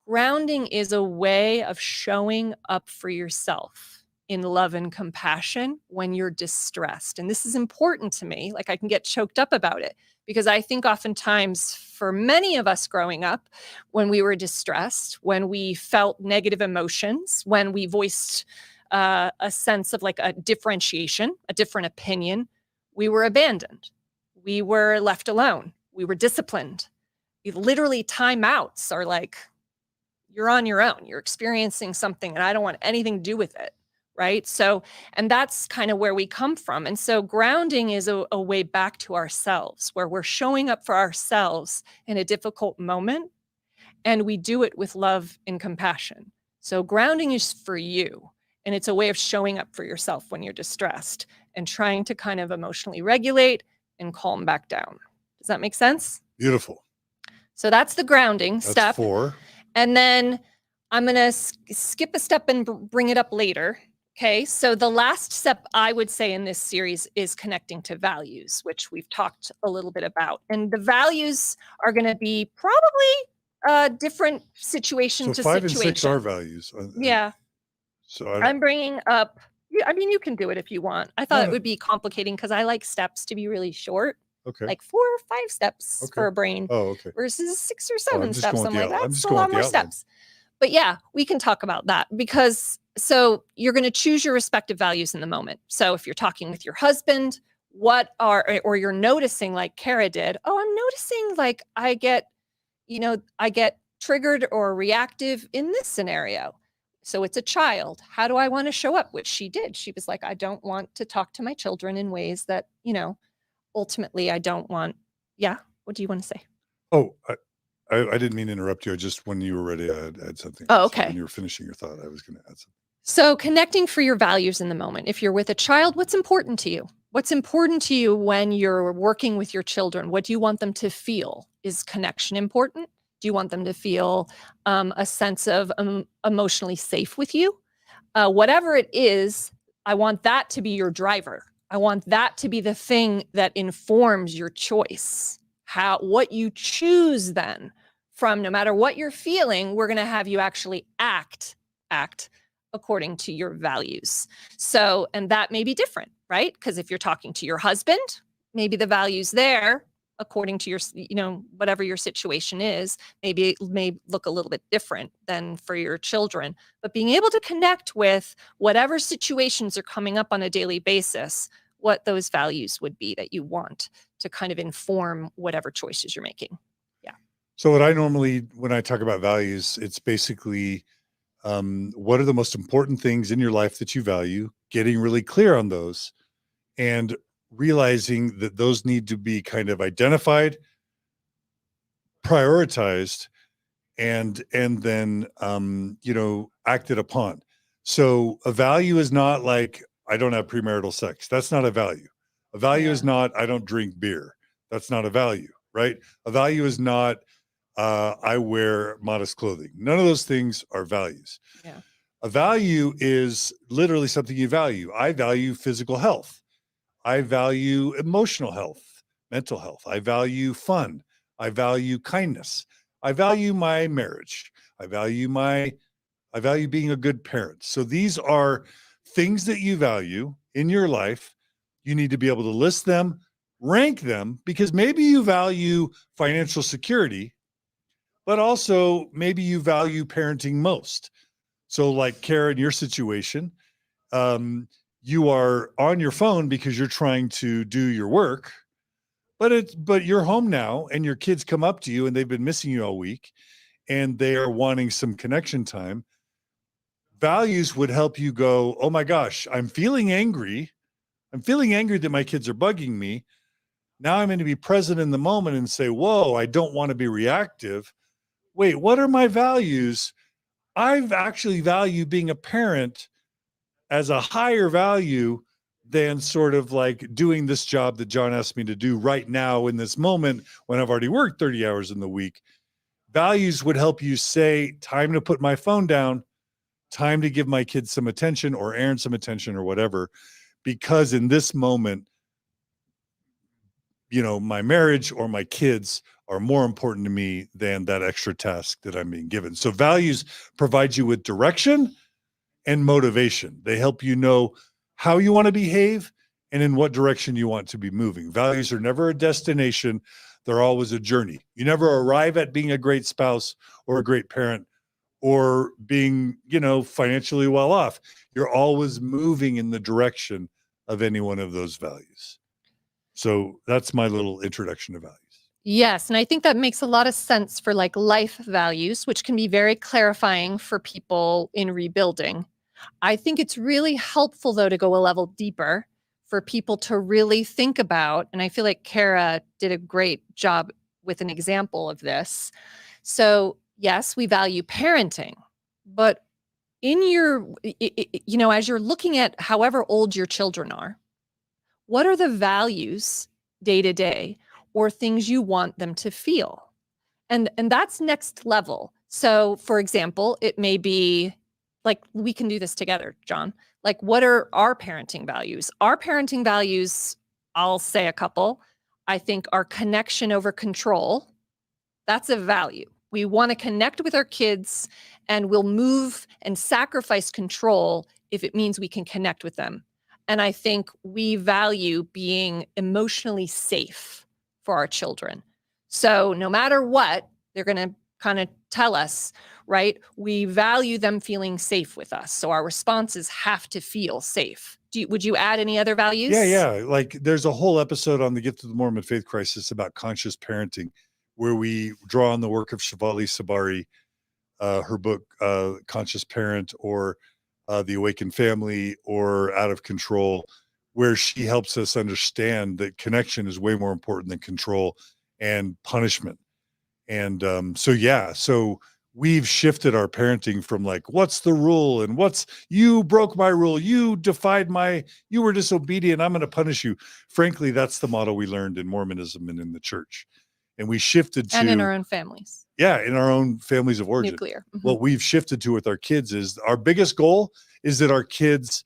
grounding is a way of showing up for yourself in love and compassion when you're distressed. And this is important to me. I can get choked up about it because I think oftentimes for many of us growing up, when we were distressed, when we felt negative emotions, when we voiced a sense of a differentiation, a different opinion, we were abandoned. We were left alone. We were disciplined. Literally timeouts are you're on your own. You're experiencing something and I don't want anything to do with it. Right. So, and that's kind of where we come from. And so grounding is a way back to ourselves where we're showing up for ourselves in a difficult moment. And we do it with love and compassion. So grounding is for you. And it's a way of showing up for yourself when you're distressed and trying to kind of emotionally regulate and calm back down. Does that make sense? Beautiful. So that's the grounding That's step. 4. And then I'm going to skip a step and bring it up later. Okay. So the last step I would say in this series is connecting to values, which we've talked a little bit about. And the values are going to be probably different situation So to 5 and 6 situation. are values. Yeah. So I'm bringing up, I mean, you can do it if you want. I thought it would be complicating because I like steps to be really short. Okay. Like 4 or 5 steps for a brain okay. versus 6 or I'm 7 just steps. going I'm with like, the I'm that's just a going lot with the more outline. steps. But yeah, we can talk about that because so you're going to choose your respective values in the moment. So if you're talking with your husband, or you're noticing like Carah did, oh, I'm noticing like I get triggered or reactive in this scenario. So it's a child. How do I want to show up? Which she did. She was like, I don't want to talk to my children in ways that, ultimately I don't want. Yeah. What do you want to say? Oh, I didn't mean to interrupt you. Just when you were ready, I'd add something. Oh, So okay. when you were finishing your thought, I was going to add something. So connecting for your values in the moment. If you're with a child, what's important to you? What's important to you when you're working with your children? What do you want them to feel? Is connection important? Do you want them to feel a sense of emotionally safe with you? Whatever it is, I want that to be your driver. I want that to be the thing that informs your choice. What you choose then from, no matter what you're feeling, we're going to have you actually act according to your values. So, and that may be different, right? Because if you're talking to your husband, maybe the values there, according to your, whatever your situation is, maybe it may look a little bit different than for your children. But being able to connect with whatever situations are coming up on a daily basis, what those values would be that you want to kind of inform whatever choices you're making. Yeah. So what I normally, when I talk about values, it's basically, what are the most important things in your life that you value, getting really clear on those, and realizing that those need to be kind of identified, prioritized, and then acted upon. So a value is not like, I don't have premarital sex. That's not a value. A value is not, I don't drink beer. That's not a value, right? A value is not, I wear modest clothing. None of those things are values. Yeah. A value is literally something you value. I value physical health. I value emotional health, mental health. I value fun. I value kindness. I value my marriage. I value being a good parent. So these are things that you value in your life. You need to be able to list them, rank them, because maybe you value financial security, but also maybe you value parenting most. So like Carah, in your situation, you are on your phone because you're trying to do your work, but you're home now and your kids come up to you and they've been missing you all week and they are wanting some connection time. Values would help you go, oh my gosh, I'm feeling angry. I'm feeling angry that my kids are bugging me. Now I'm going to be present in the moment and say, whoa, I don't want to be reactive. Wait, what are my values? I've actually value being a parent as a higher value than sort of like doing this job that John asked me to do right now in this moment when I've already worked 30 hours in the week. Values would help you say, time to put my phone down, time to give my kids some attention or Aaron some attention or whatever, because in this moment, my marriage or my kids are more important to me than that extra task that I'm being given. So values provide you with direction and motivation. They help you know how you want to behave and in what direction you want to be moving. Values are never a destination. They're always a journey. You never arrive at being a great spouse or a great parent or being, financially well off. You're always moving in the direction of any one of those values. So that's my little introduction to values. Yes. And I think that makes a lot of sense for like life values, which can be very clarifying for people in rebuilding. I think it's really helpful, though, to go a level deeper for people to really think about. And I feel like Carah did a great job with an example of this. So, yes, we value parenting, but in as you're looking at however old your children are, what are the values day to day? or things you want them to feel. And that's next level. So for example, it may be like, we can do this together, John. Like, what are our parenting values? Our parenting values, I'll say a couple. I think our connection over control, that's a value. We want to connect with our kids, and we'll move and sacrifice control if it means we can connect with them. And I think we value being emotionally safe for our children. So no matter what, they're going to kind of tell us, right? We value them feeling safe with us. So our responses have to feel safe. Would you add any other values? Yeah. Like there's a whole episode on the Gift of the Mormon Faith Crisis about conscious parenting, where we draw on the work of Shivali Sabari, her book, Conscious Parent, or The Awakened Family, or Out of Control, where she helps us understand that connection is way more important than control and punishment. And so we've shifted our parenting from like, what's the rule? And you broke my rule. You were disobedient. I'm going to punish you. Frankly, that's the model we learned in Mormonism and in the church. And we shifted to. And in our own families. Yeah, in our own families of origin. Nuclear. Mm-hmm. What we've shifted to with our kids is our biggest goal is that our kids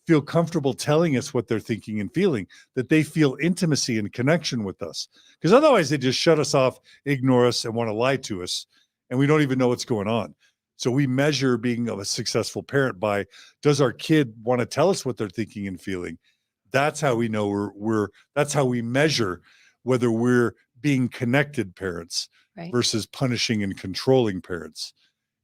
feel comfortable telling us what they're thinking and feeling, that they feel intimacy and connection with us. Because otherwise they just shut us off, ignore us, and want to lie to us. And we don't even know what's going on. So we measure being a successful parent by, does our kid want to tell us what they're thinking and feeling? That's how we know that's how we measure whether we're being connected parents, right, versus punishing and controlling parents.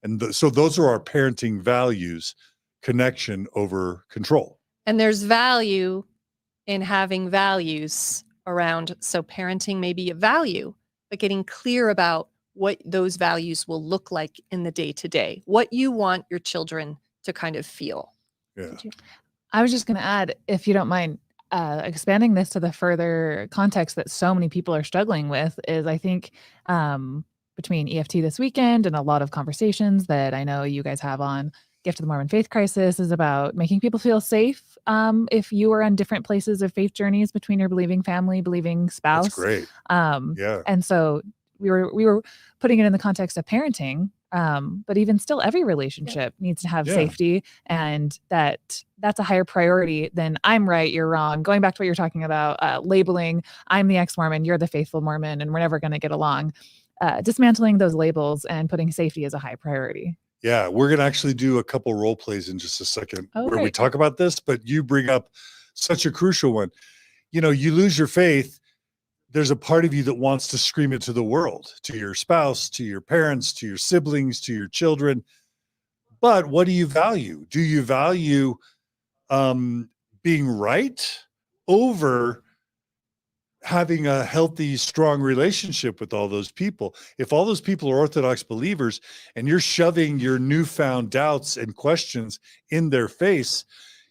And so those are our parenting values: connection over control. And there's value in having values around. So parenting may be a value, but getting clear about what those values will look like in the day-to-day, what you want your children to kind of feel. Yeah. I was just going to add, if you don't mind, expanding this to the further context that so many people are struggling with, is I think between EFT this weekend and a lot of conversations that I know you guys have on Gift of the Mormon Faith Crisis is about making people feel safe if you are on different places of faith journeys between your believing family, believing spouse. That's great. Yeah. And so we were putting it in the context of parenting, but even still, every relationship needs to have safety, and that's a higher priority than I'm right, you're wrong. Going back to what you're talking about, labeling, I'm the ex-Mormon, you're the faithful Mormon, and we're never going to get along. Dismantling those labels and putting safety as a high priority. Yeah, we're going to actually do a couple role plays in just a second where great. We talk about this, but you bring up such a crucial one. You know, you lose your faith, there's a part of you that wants to scream it to the world, to your spouse, to your parents, to your siblings, to your children. But what do you value? Do you value being right over having a healthy, strong relationship with all those people? If all those people are Orthodox believers and you're shoving your newfound doubts and questions in their face,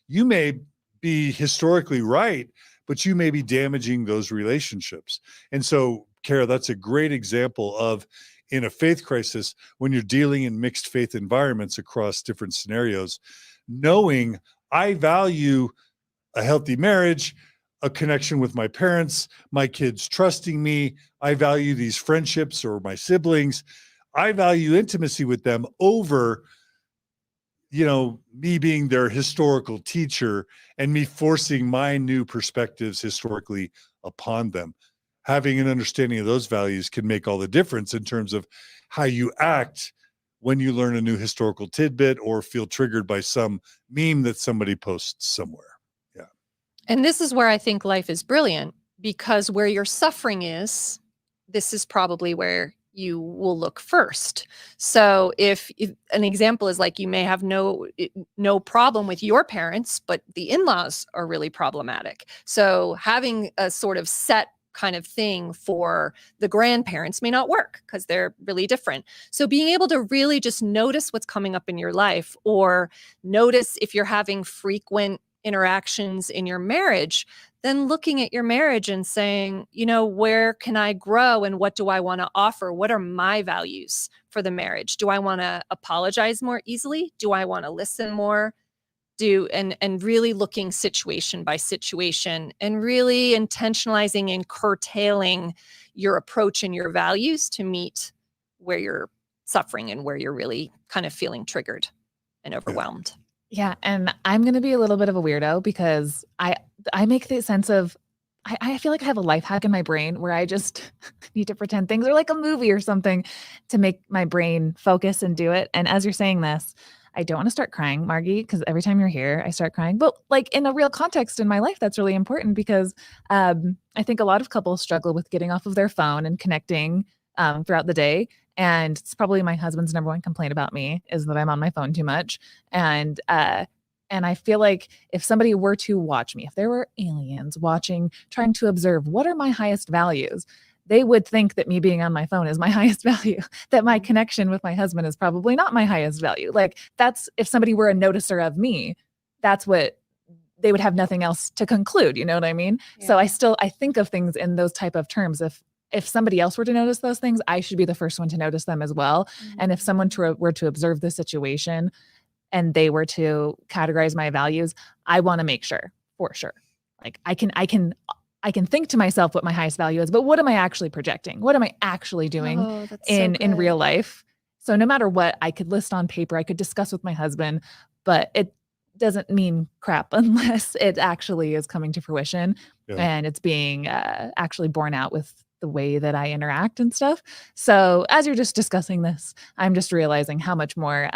you may be historically right, but you may be damaging those relationships. And so, Carah, that's a great example of, in a faith crisis, when you're dealing in mixed faith environments across different scenarios, knowing I value a healthy marriage, a connection with my parents, my kids trusting me. I value these friendships or my siblings. I value intimacy with them over, me being their historical teacher and me forcing my new perspectives historically upon them. Having an understanding of those values can make all the difference in terms of how you act when you learn a new historical tidbit or feel triggered by some meme that somebody posts somewhere. Yeah. And this is where I think life is brilliant, because where your suffering is, this is probably where you will look first. So if an example is like, you may have no problem with your parents, but the in-laws are really problematic. So having a sort of set kind of thing for the grandparents may not work because they're really different. So being able to really just notice what's coming up in your life, or notice if you're having frequent interactions in your marriage, then looking at your marriage and saying, where can I grow and what do I want to offer? What are my values for the marriage? Do I want to apologize more easily? Do I want to listen more? do and really looking situation by situation and really intentionalizing and curtailing your approach and your values to meet where you're suffering and where you're really kind of feeling triggered and overwhelmed. Yeah. And I'm going to be a little bit of a weirdo because I make the sense of, I feel like I have a life hack in my brain where I just need to pretend things are like a movie or something to make my brain focus and do it. And as you're saying this, I don't want to start crying, Margie, because every time you're here, I start crying. But like in a real context in my life, that's really important because I think a lot of couples struggle with getting off of their phone and connecting throughout the day. And it's probably my husband's number one complaint about me is that I'm on my phone too much. And I feel like if somebody were to watch me, if there were aliens watching, trying to observe what are my highest values, they would think that me being on my phone is my highest value, that my connection with my husband is probably not my highest value. Like that's, if somebody were a noticer of me, that's what they would have nothing else to conclude. You know what I mean? Yeah. So I think of things in those type of terms. If somebody else were to notice those things, I should be the first one to notice them as well. Mm-hmm. And if someone were to observe the situation and they were to categorize my values, I want to make sure, for sure. Like I can think to myself what my highest value is, but what am I actually projecting? What am I actually doing in real life? So no matter what, I could list on paper, I could discuss with my husband, but it doesn't mean crap unless it actually is coming to fruition and it's being actually borne out with the way that I interact and stuff. So as you're just discussing this, I'm just realizing how much more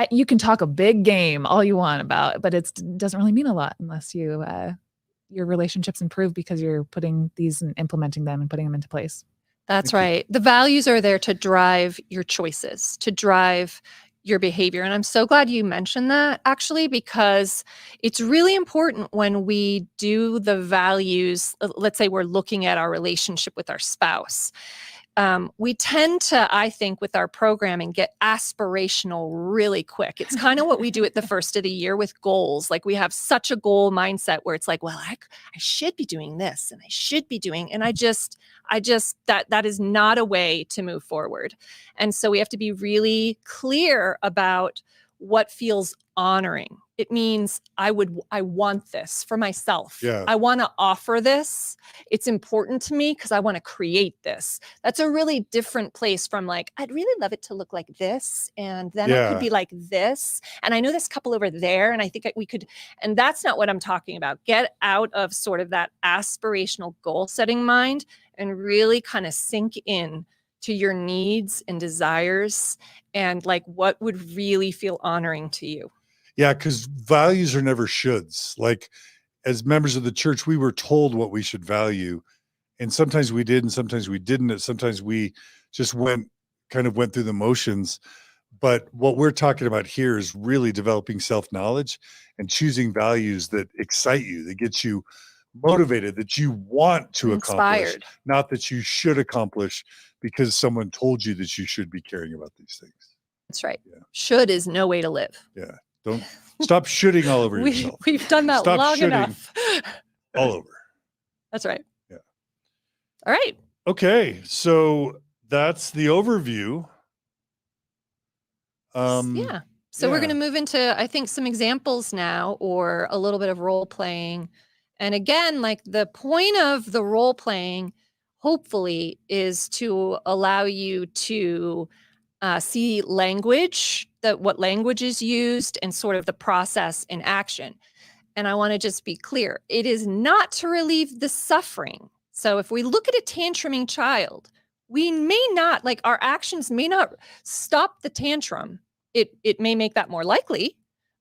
you can talk a big game all you want about, but it doesn't really mean a lot unless your relationships improve because you're putting these and implementing them and putting them into place. That's right. The values are there to drive your choices, to drive your behavior. And I'm so glad you mentioned that actually, because it's really important when we do the values, let's say we're looking at our relationship with our spouse. We tend to, I think, with our programming, get aspirational really quick. It's kind of what we do at the first of the year with goals. Like we have such a goal mindset where it's like, well, I should be doing this and I should be doing, and I just that is not a way to move forward. And so we have to be really clear about what feels honoring. It means I want this for myself. Yeah. I want to offer this. It's important to me because I want to create this. That's a really different place from like, I'd really love it to look like this. And then I could be like this. And I know this couple over there. And I think we could, and that's not what I'm talking about. Get out of sort of that aspirational goal setting mind and really kind of sink in to your needs and desires and like what would really feel honoring to you. Yeah, because values are never shoulds. Like as members of the church, we were told what we should value. And sometimes we did and sometimes we didn't. And sometimes we just went through the motions. But what we're talking about here is really developing self-knowledge and choosing values that excite you, that get you motivated, that you want to accomplish, not that you should accomplish because someone told you that you should be caring about these things. That's right. Yeah. Should is no way to live. Yeah. Don't stop shooting all over yourself. We've done that long enough. All over. That's right. Yeah. All right. Okay. So that's the overview. So we're going to move into, I think, some examples now or a little bit of role playing. And again, like the point of the role playing, hopefully, is to allow you to see language, what language is used and sort of the process in action. And I want to just be clear, it is not to relieve the suffering. So if we look at a tantruming child, we may not, like our actions may not stop the tantrum. It may make that more likely,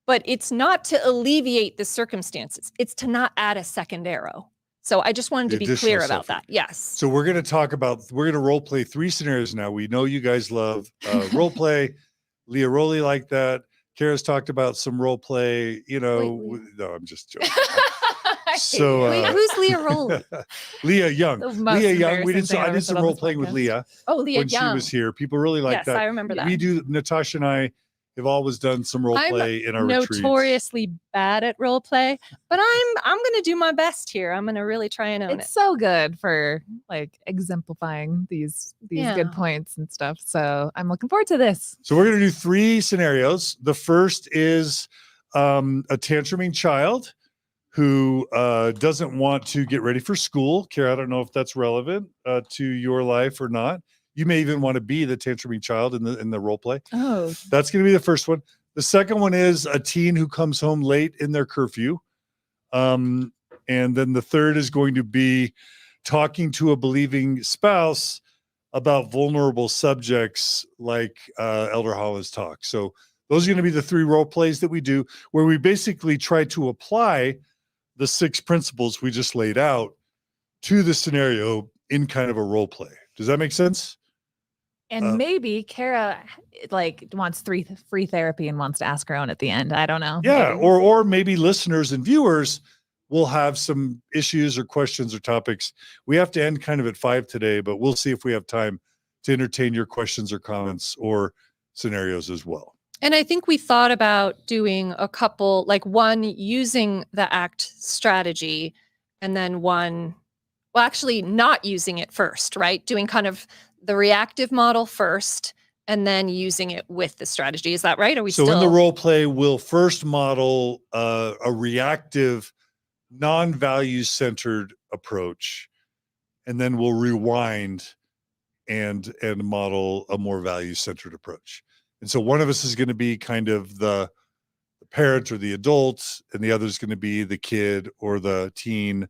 but it's not to alleviate the circumstances. It's to not add a second arrow. So I just wanted to be clear about that. Yes. So we're going to role play 3 scenarios now. We know you guys love role play. Leah Rowley like that. Carah's talked about some role play, no, I'm just joking. So who's Leah Rowley? Leah Young. Leah Young. I did some role playing with Leah. Oh, Leah when Young. She was here. People really like that. Yes, I remember that. We do, Natasha and I have always done some role play in our retreats. Notoriously bad at role play, but I'm going to do my best here. I'm going to really try and own it. It's so good for like exemplifying these Yeah. good points and stuff. So I'm looking forward to this. So we're going to do 3 scenarios. The first is a tantruming child who doesn't want to get ready for school. Carah, I don't know if that's relevant to your life or not. You may even want to be the tantruming child in the role play. Oh, That's going to be the first one. The second one is a teen who comes home late in their curfew. And then the third is going to be talking to a believing spouse about vulnerable subjects like Elder Holland's talk. So those are going to be the 3 role plays that we do, where we basically try to apply the 6 principles we just laid out to the scenario in kind of a role play. Does that make sense? and maybe Carah like wants free therapy and wants to ask her own at the end. I don't know. Yeah, Maybe. or maybe listeners and viewers will have some issues or questions or topics. We have to end kind of at 5 today, but we'll see if we have time to entertain your questions or comments or scenarios as well. And I think we thought about doing a couple, like one using the ACT strategy and then one, well, actually not using it first, right? Doing kind of the reactive model first and then using it with the strategy. Is that right? Are we So in the role play, we'll first model a reactive, non-values centered approach, and then we'll rewind and model a more values centered approach. And so one of us is going to be kind of the parent or the adult, and the other is going to be the kid or the teen,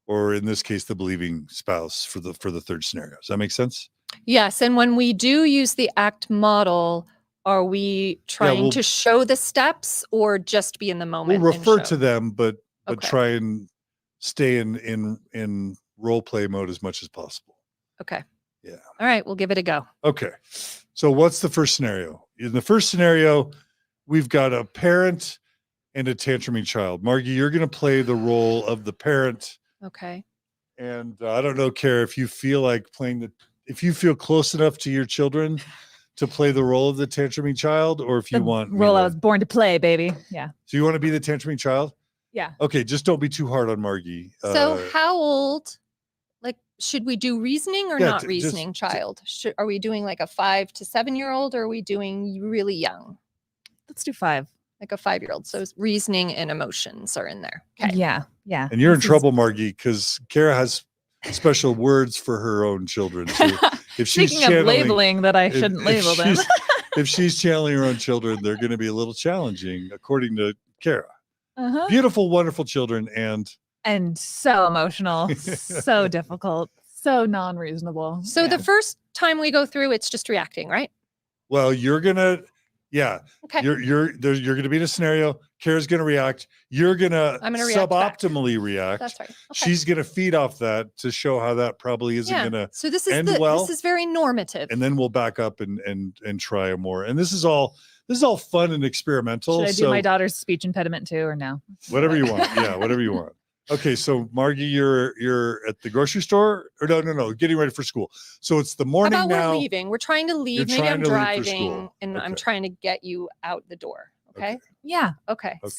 or in this case, the believing spouse for the third scenario. Does that make sense? Yes. And when we do use the ACT model, are we trying to show the steps or just be in the moment? We'll refer and to them, but Okay. try and stay in role play mode as much as possible. Okay. Yeah. All right. We'll give it a go. Okay. So what's the first scenario? In the first scenario, we've got a parent and a tantruming child. Margie, you're going to play the role of the parent. Okay. And I don't know, Carah, if you feel like if you feel close enough to your children to play the role of the tantruming child, or if you want role I was born to play, baby. Yeah. So you want to be the tantruming child? Yeah. Okay. Just don't be too hard on Margie. So how old, like, should we do reasoning or Yeah, not reasoning child? Are we doing like a 5 to 7-year-old or are we doing really young? Let's do 5. Like a 5-year-old. So reasoning and emotions are in there. Okay. Yeah. Yeah. And you're in trouble, Margie, because Carah has special words for her own children. So if she's Speaking of labeling that I shouldn't label them. If she's channeling her own children, they're going to be a little challenging, according to Carah. Uh-huh. Beautiful, wonderful children, and so emotional, so difficult, so non-reasonable. So the first time we go through, it's just reacting, right? well, you're gonna, yeah, Okay. you're gonna be in a scenario. Carah's gonna react. You're gonna I'm gonna react back. suboptimally react. That's right. Okay. She's gonna feed off that to show how that probably isn't gonna So this is end well. this is very normative. and then we'll back up and try more. And this is all fun and experimental. Should I do so my daughter's speech impediment too, or no? whatever you want. Yeah, whatever you want. Okay, so Margie, you're at the grocery store, or no, getting ready for school. So it's the How morning about now. we're leaving? We're trying to leave. You're Maybe I'm trying to leave for driving school. and I'm Okay. trying to get you out the door. Okay. Yeah. Okay. Okay.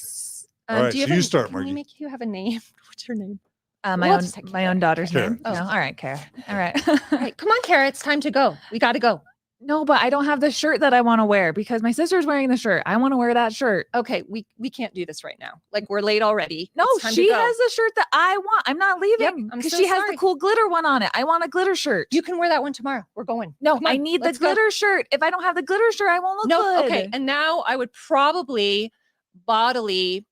All right, do you so have you a, start, can we Margie. make you have a name? What's your name? My We'll own just take my Carah. own daughter's Carah. name. Oh. No, all right, Carah. All right. All right, come on, Carah. It's time to go. We got to go. No, but I don't have the shirt that I want to wear because my sister's wearing the shirt. I want to wear that shirt. Okay, we can't do this right now. Like we're late already. No, It's time to she go. has the shirt that I want. I'm not leaving I'm because so she has sorry. the cool glitter one on it. I want a glitter shirt. You can wear that one tomorrow. We're going. No, Come I on, need the let's go. glitter shirt. If I don't have the glitter shirt, I won't look No, good. okay. And now I would probably bodily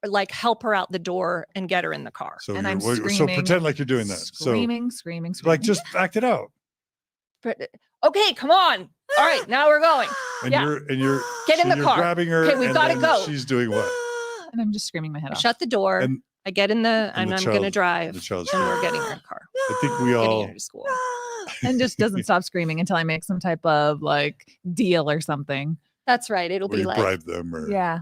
like help her out the door and get her in the car. So And I'm so screaming, pretend like you're doing that. Screaming. So like just act it out. But, okay, come on. All right, now we're going. And Yeah. you're Get in so the you're car. grabbing her. Okay, we've and gotta then go. She's doing what? And I'm just screaming my head off. Shut the door. And I get in the and and the I'm going to child- drive the child's and we're screaming. getting her in the car. I think we Getting all her to school. And just doesn't stop screaming until I make some type of like deal or something. That's right. It'll or be you like bribe them or Yeah.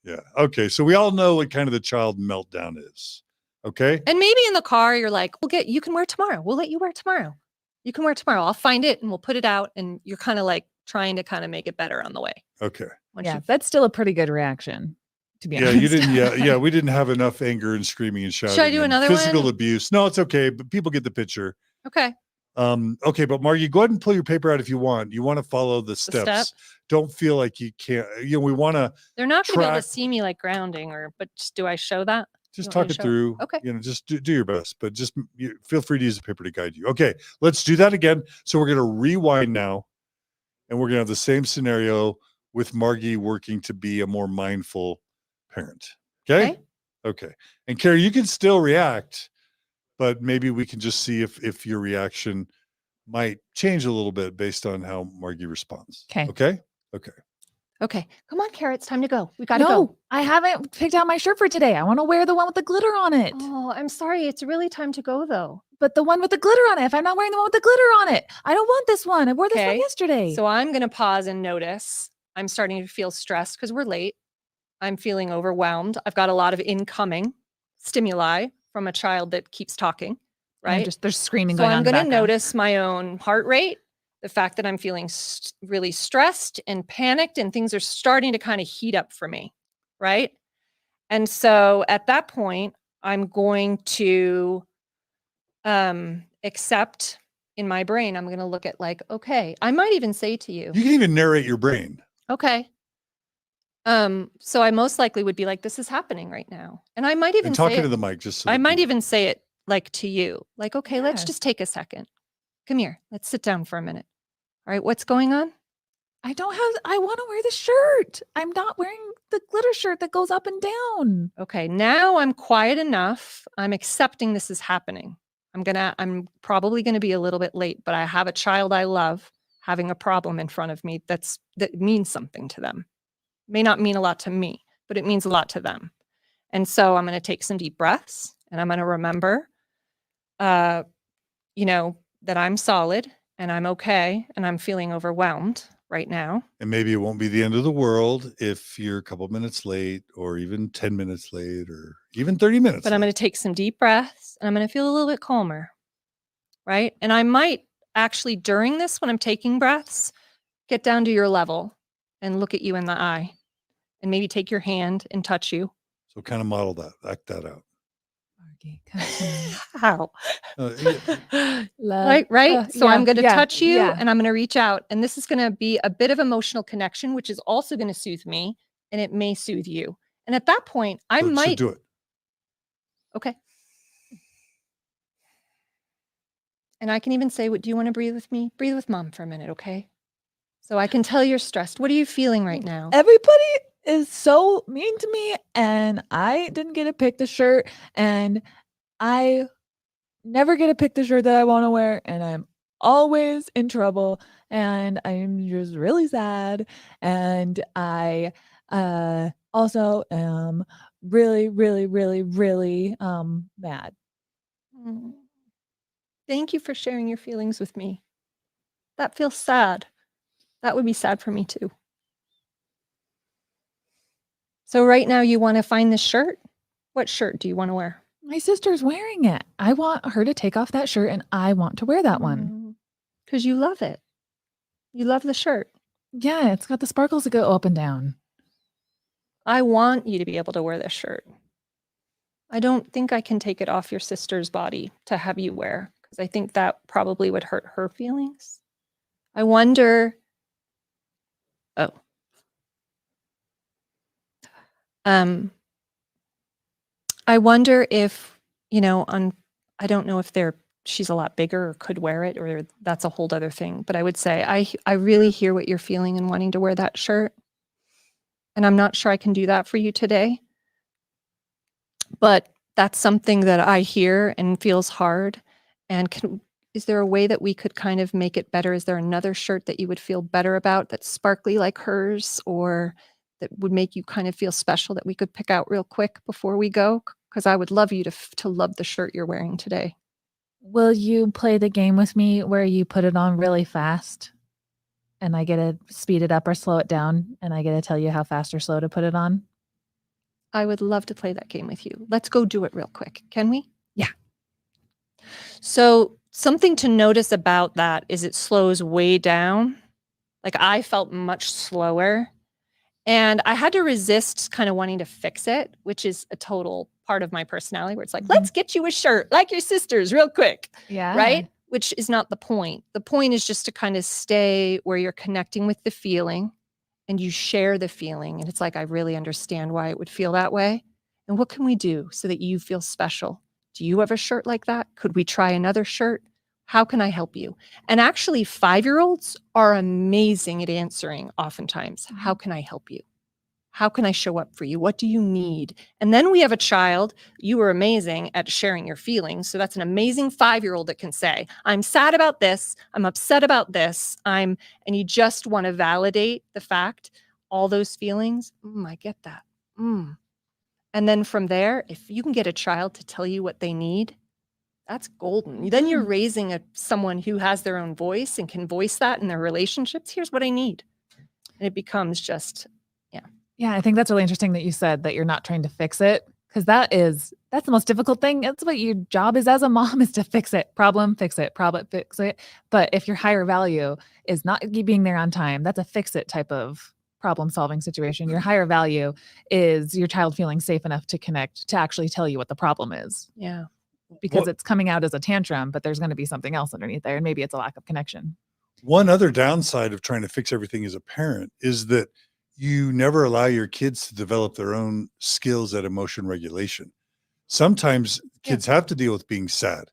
yeah. Okay, so we all know what kind of the child meltdown is. Okay. and maybe in the car you're like, you can wear tomorrow. We'll let you wear tomorrow. You can wear tomorrow. I'll find it and we'll put it out and you're kind of like trying to kind of make it better on the way. Okay. Once Yeah, you've- that's still a pretty good reaction, to be Yeah, honest. you didn't. Yeah, we didn't have enough anger and screaming and shouting. Should I do and another physical one? abuse? No, it's okay. But people get the picture. Okay. Okay, but Margie, go ahead and pull your paper out if you want. You want to follow the steps. steps? Don't feel like you can't. We want to They're not going to be able to track- see me like grounding, but do I show that? just You want talk me to it show? through. Okay. Just do your best, but just feel free to use the paper to guide you. Okay, let's do that again. So we're going to rewind now, and we're going to have the same scenario with Margie working to be a more mindful parent. Okay. And Carah, you can still react, but maybe we can just see if your reaction might change a little bit based on how Margie responds. Okay. Okay. Come on, Carah. It's time to go. We got to No, go. I haven't picked out my shirt for today. I want to wear the one with the glitter on it. Oh, I'm sorry. It's really time to go, though. But the one with the glitter on it, if I'm not wearing the one with the glitter on it, I don't want this one. I wore this one Okay. yesterday. So I'm going to pause and notice. I'm starting to feel stressed because we're late. I'm feeling overwhelmed. I've got a lot of incoming stimuli from a child that keeps talking, right? There's screaming So going on. I'm in the going to background. notice my own heart rate, the fact that I'm feeling really stressed and panicked, and things are starting to kind of heat up for me, right? And so at that point, I'm going to accept in my brain. I'm going to look at like, okay, I might even say to you, You can even narrate your brain. okay. So I most likely would be like, this is happening right now. And I might even And say talking it, to the mic just so I that might people- even say it like to you, like, okay, let's Yeah. just take a second. Come here. Let's sit down for a minute. All right. What's going on? I want to wear the shirt. I'm not wearing the glitter shirt that goes up and down. Okay. Now I'm quiet enough. I'm accepting this is happening. I'm probably going to be a little bit late, but I have a child I love having a problem in front of me that means something to them. May not mean a lot to me, but it means a lot to them. And so I'm going to take some deep breaths, and I'm going to remember, that I'm solid and I'm okay and I'm feeling overwhelmed right now. And maybe it won't be the end of the world if you're a couple minutes late or even 10 minutes late or even 30 minutes. But I'm going to take some deep breaths and I'm going to feel a little bit calmer, right? And I might actually, during this, when I'm taking breaths, get down to your level and look at you in the eye and maybe take your hand and touch you. So kind of model that, act that out. Margie, come to me. How? Love. Right. So I'm going to touch you yeah. and I'm going to reach out. And this is going to be a bit of emotional connection, which is also going to soothe me and it may soothe you. And at that point, I So might do it. Okay. And I can even say, do you want to breathe with me? Breathe with mom for a minute, okay? So I can tell you're stressed. What are you feeling right now? Everybody is so mean to me, and I didn't get to pick the shirt, and I never get to pick the shirt that I want to wear, and I'm always in trouble, and I'm just really sad, and I also am really, really, really, really mad. Mm. Thank you for sharing your feelings with me. That feels sad. That would be sad for me too. So right now you want to find this shirt? What shirt do you want to wear? My sister's wearing it. I want her to take off that shirt, and I want to wear that one. Because you love it. You love the shirt. Yeah, it's got the sparkles that go up and down. I want you to be able to wear this shirt. I don't think I can take it off your sister's body to have you wear, because I think that probably would hurt her feelings. I wonder. Oh. I wonder if, I don't know if she's a lot bigger or could wear it, or that's a whole other thing. But I would say I really hear what you're feeling and wanting to wear that shirt. And I'm not sure I can do that for you today. But that's something that I hear and feels hard. And is there a way that we could kind of make it better? Is there another shirt that you would feel better about that's sparkly like hers, or that would make you kind of feel special that we could pick out real quick before we go? Because I would love you to love the shirt you're wearing today. Will you play the game with me where you put it on really fast and I get to speed it up or slow it down, and I get to tell you how fast or slow to put it on? I would love to play that game with you. Let's go do it real quick. Can we? Yeah. So something to notice about that is it slows way down. Like I felt much slower. And I had to resist kind of wanting to fix it, which is a total part of my personality where it's like, let's get you a shirt like your sister's real quick. Yeah. Right. Which is not the point. The point is just to kind of stay where you're connecting with the feeling and you share the feeling. And it's like, I really understand why it would feel that way. And what can we do so that you feel special? Do you have a shirt like that? Could we try another shirt? How can I help you? And actually, 5-year-olds are amazing at answering oftentimes. How can I help you? How can I show up for you? What do you need? And then we have a child. You were amazing at sharing your feelings. So that's an amazing 5-year-old that can say, I'm sad about this. I'm upset about this. And you just want to validate the fact, all those feelings. I get that. And then from there, if you can get a child to tell you what they need, that's golden. Then you're raising someone who has their own voice and can voice that in their relationships. Here's what I need. And it becomes just, Yeah, I think that's really interesting that you said that you're not trying to fix it, because that's the most difficult thing. That's what your job is as a mom, is to fix it. Problem, fix it. Problem, fix it. But if your higher value is not being there on time, that's a fix it type of problem solving situation. Your higher value is your child feeling safe enough to connect, to actually tell you what the problem is. Yeah. Because it's coming out as a tantrum, but there's going to be something else underneath there. And maybe it's a lack of connection. One other downside of trying to fix everything as a parent is that you never allow your kids to develop their own skills at emotion regulation. Sometimes kids have to deal with being sad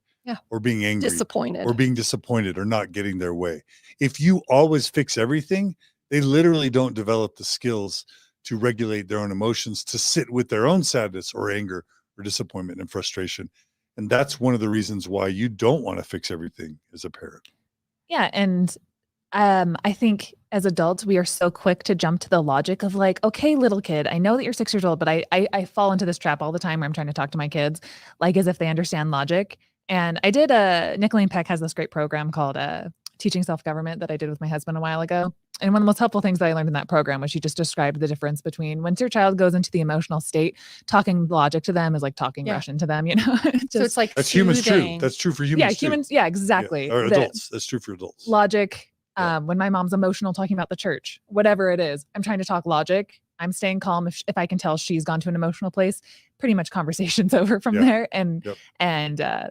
or being angry, disappointed or not getting their way. If you always fix everything, they literally don't develop the skills to regulate their own emotions, to sit with their own sadness or anger or disappointment and frustration. And that's one of the reasons why you don't want to fix everything as a parent. Yeah. And I think as adults, we are so quick to jump to the logic of like, okay, little kid, I know that you're 6 years old, but I fall into this trap all the time where I'm trying to talk to my kids, like as if they understand logic. And I did Nicolene Peck has this great program called Teaching Self-Government that I did with my husband a while ago. And one of the most helpful things that I learned in that program was she just described the difference between once your child goes into the emotional state, talking logic to them is like talking Russian to them, so it's like that's humans too. That's true for humans. Yeah, humans. Yeah, exactly. Yeah. Or adults. That's true for adults. Logic. When my mom's emotional talking about the church, whatever it is, I'm trying to talk logic. I'm staying calm. If I can tell she's gone to an emotional place, pretty much conversation's over from there. And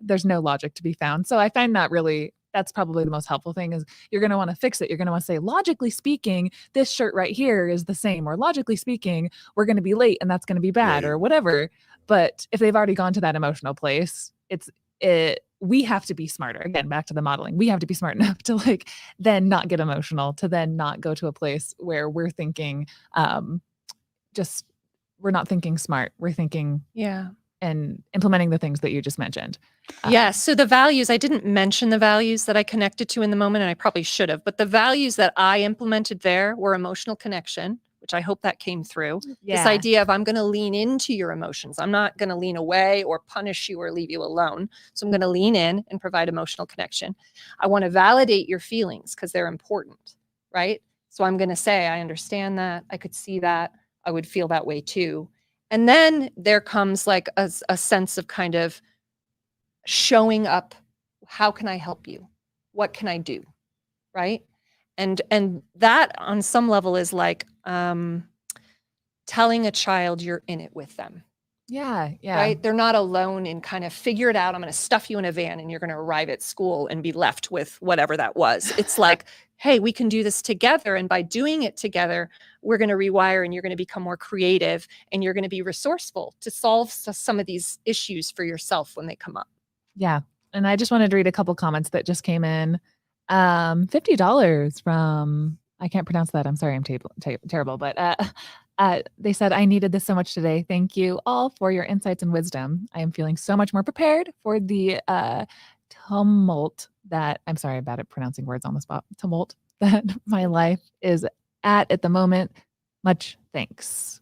there's no logic to be found. So I find that's probably the most helpful thing is you're going to want to fix it. You're going to want to say, logically speaking, this shirt right here is the same, or logically speaking, we're going to be late and that's going to be bad or whatever. But if they've already gone to that emotional place, we have to be smarter. Again, back to the modeling. We have to be smart enough to then not get emotional, to then not go to a place where we're thinking, we're not thinking smart. We're thinking, and implementing the things that you just mentioned. So the values, I didn't mention the values that I connected to in the moment, and I probably should have, but the values that I implemented there were emotional connection, which I hope that came through. This idea of I'm going to lean into your emotions. I'm not going to lean away or punish you or leave you alone. So I'm going to lean in and provide emotional connection. I want to validate your feelings because they're important, right? So I'm going to say, I understand that. I could see that. I would feel that way too. And then there comes like a sense of kind of showing up. How can I help you? What can I do? Right? And that on some level is like telling a child you're in it with them. Yeah. Right? They're not alone in kind of figure it out. I'm going to stuff you in a van and you're going to arrive at school and be left with whatever that was. It's like, hey, we can do this together. And by doing it together, we're going to rewire and you're going to become more creative and you're going to be resourceful to solve some of these issues for yourself when they come up. Yeah. And I just wanted to read a couple comments that just came in. $50 from, I can't pronounce that. I'm sorry. I'm terrible, but they said, I needed this so much today. Thank you all for your insights and wisdom. I am feeling so much more prepared for the tumult that, I'm sorry about it, pronouncing words on the spot, tumult that my life is at the moment. Much thanks.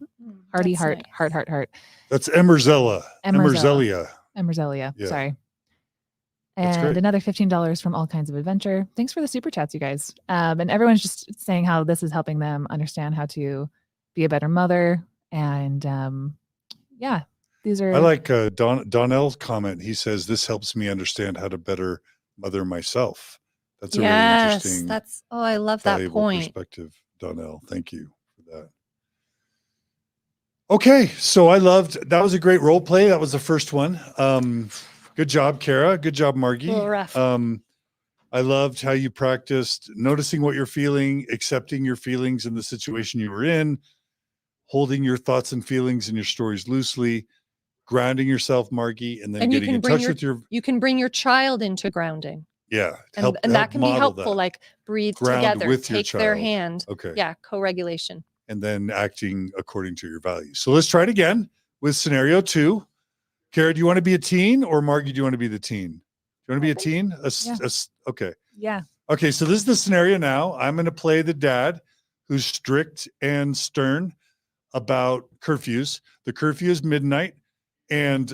Hearty heart, nice. heart. That's Emerzelia. Yeah. Sorry. And another $15 from All Kinds of Adventure. Thanks for the super chats, you guys. And everyone's just saying how this is helping them understand how to be a better mother. And these are. I like Donnell's comment. He says, this helps me understand how to better mother myself. That's a really interesting. I love that point. Perspective, Donnell. Thank you for that. Okay, so that was a great role play. That was the first one. Good job, Carah. Good job, Margi. A little rough. I loved how you practiced noticing what you're feeling, accepting your feelings in the situation you were in, holding your thoughts and feelings and your stories loosely, grounding yourself, Margi, and then And you getting can in bring touch with your you can bring your child into grounding. yeah, And that can be model helpful, that. like breathe Ground together, with your take their child. hand. Okay. Yeah, co-regulation. And then acting according to your values. So let's try it again with scenario 2. Carah, do you want to be a teen, or Margi, do you want to be the teen? Do you want to be a teen? Okay. Yeah. Okay, so this is the scenario now. I'm going to play the dad who's strict and stern about curfews. The curfew is midnight, and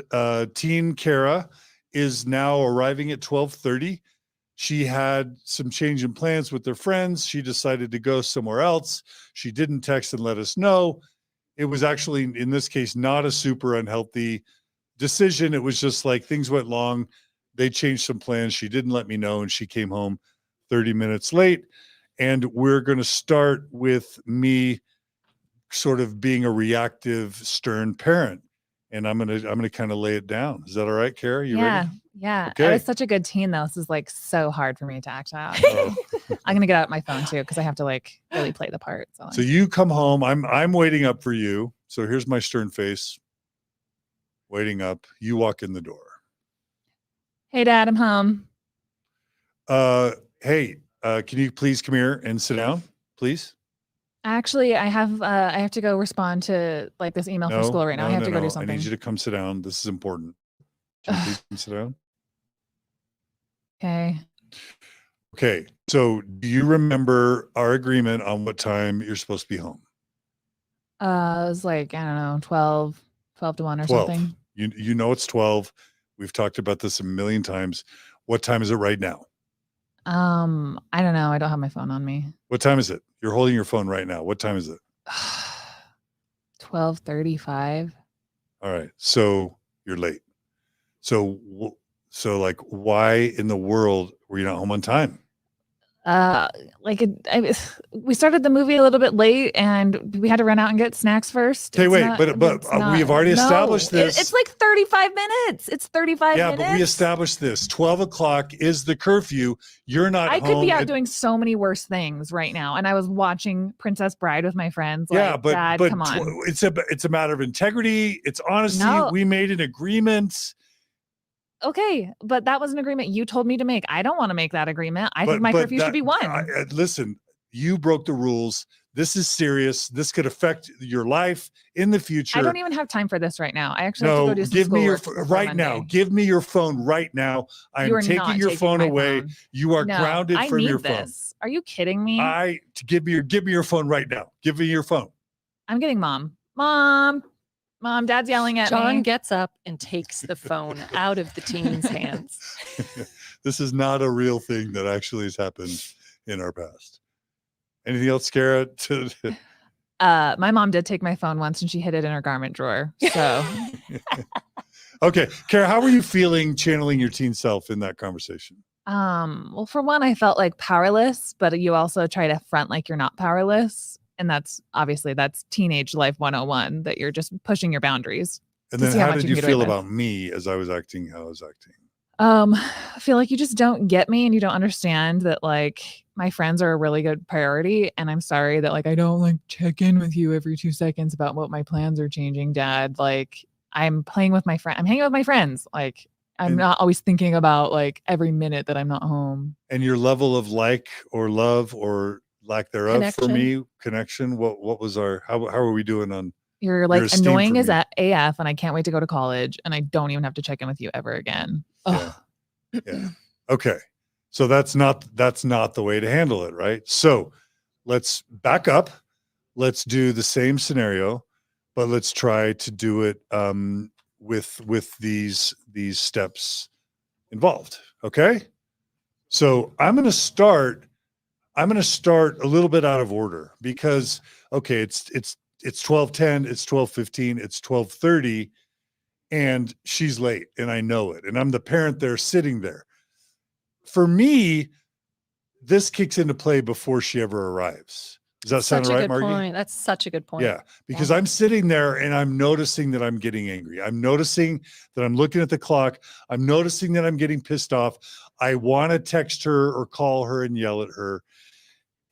teen Carah is now arriving at 12:30. She had some change in plans with their friends. She decided to go somewhere else. She didn't text and let us know. It was actually, in this case, not a super unhealthy decision. It was just like things went long. They changed some plans. She didn't let me know, and she came home 30 minutes late. And we're going to start with me sort of being a reactive, stern parent. And I'm gonna kind of lay it down. Is that all right, Carah? You ready? Yeah. Okay. I was such a good teen though. This is like so hard for me to act out. Oh. I'm gonna get out my phone too because I have to like really play the part. So you come home. I'm waiting up for you. So here's my stern face. Waiting up. You walk in the door. Hey, Dad, I'm home. Hey, can you please come here and sit down, please? Actually, I have to go respond to like this email for school right now. I have to go do something. I need you to come sit down. This is important. Can you please come sit down? Okay. Okay. So do you remember our agreement on what time you're supposed to be home? It was like, I don't know, 12 to 1 or 12. something. You know it's 12. We've talked about this a million times. What time is it right now? I don't know. I don't have my phone on me. What time is it? You're holding your phone right now. What time is it? 12:35. All right. So you're late. So like, why in the world were you not home on time? We started the movie a little bit late and we had to run out and get snacks first. Okay, wait, but we have already established this. It's like 35 minutes. It's 35 minutes. Yeah, but we established this. 12 o'clock is the curfew. You're not I home. could be out doing so many worse things right now. And I was watching Princess Bride with my friends. Yeah, like, but Dad, come on. It's a matter of integrity. It's honesty. No. We made an agreement. Okay, but that was an agreement you told me to make. I don't want to make that agreement. I think my curfew should be 1. Listen, you broke the rules. This is serious. This could affect your life in the future. I don't even have time for this right now. I actually have to go do some give me your schoolwork right Monday. now. Give me your phone right now. I'm taking your phone away. Phone. You are grounded from your phone. Are you kidding me? Give me your phone right now. Give me your phone. I'm getting Mom, Dad's yelling at me. John gets up and takes the phone out of the teen's hands. This is not a real thing that actually has happened in our past. Anything else, Carah? My mom did take my phone once and she hid it in her garment drawer. So okay. Carah, how were you feeling channeling your teen self in that conversation? Well, for one, I felt like powerless, but you also try to front like you're not powerless. And that's teenage life 101, that you're just pushing your boundaries. And then how did you feel about me as I was acting, how I was acting? I feel like you just don't get me and you don't understand that like my friends are a really good priority. And I'm sorry that like I don't like check in with you every 2 seconds about what my plans are changing, Dad. Like I'm hanging with my friends. Like I'm not always thinking about like every minute that I'm not home. And your level of like or love or lack thereof for me, connection. What was how are we doing on? You're like annoying as AF, and I can't wait to go to college, and I don't even have to check in with you ever again. Yeah. Okay. So that's not the way to handle it, right? So let's back up. Let's do the same scenario, but let's try to do it with these steps involved. Okay. So I'm going to start a little bit out of order because, okay, it's 12:10, it's 12:15, it's 12:30, and she's late, and I know it, and I'm the parent there sitting there. For me, this kicks into play before she ever arrives. Does that sound Such a right, good Margie? point. That's such a good point. Yeah, because I'm sitting there and I'm noticing that I'm getting angry. I'm noticing that I'm looking at the clock. I'm noticing that I'm getting pissed off. I want to text her or call her and yell at her.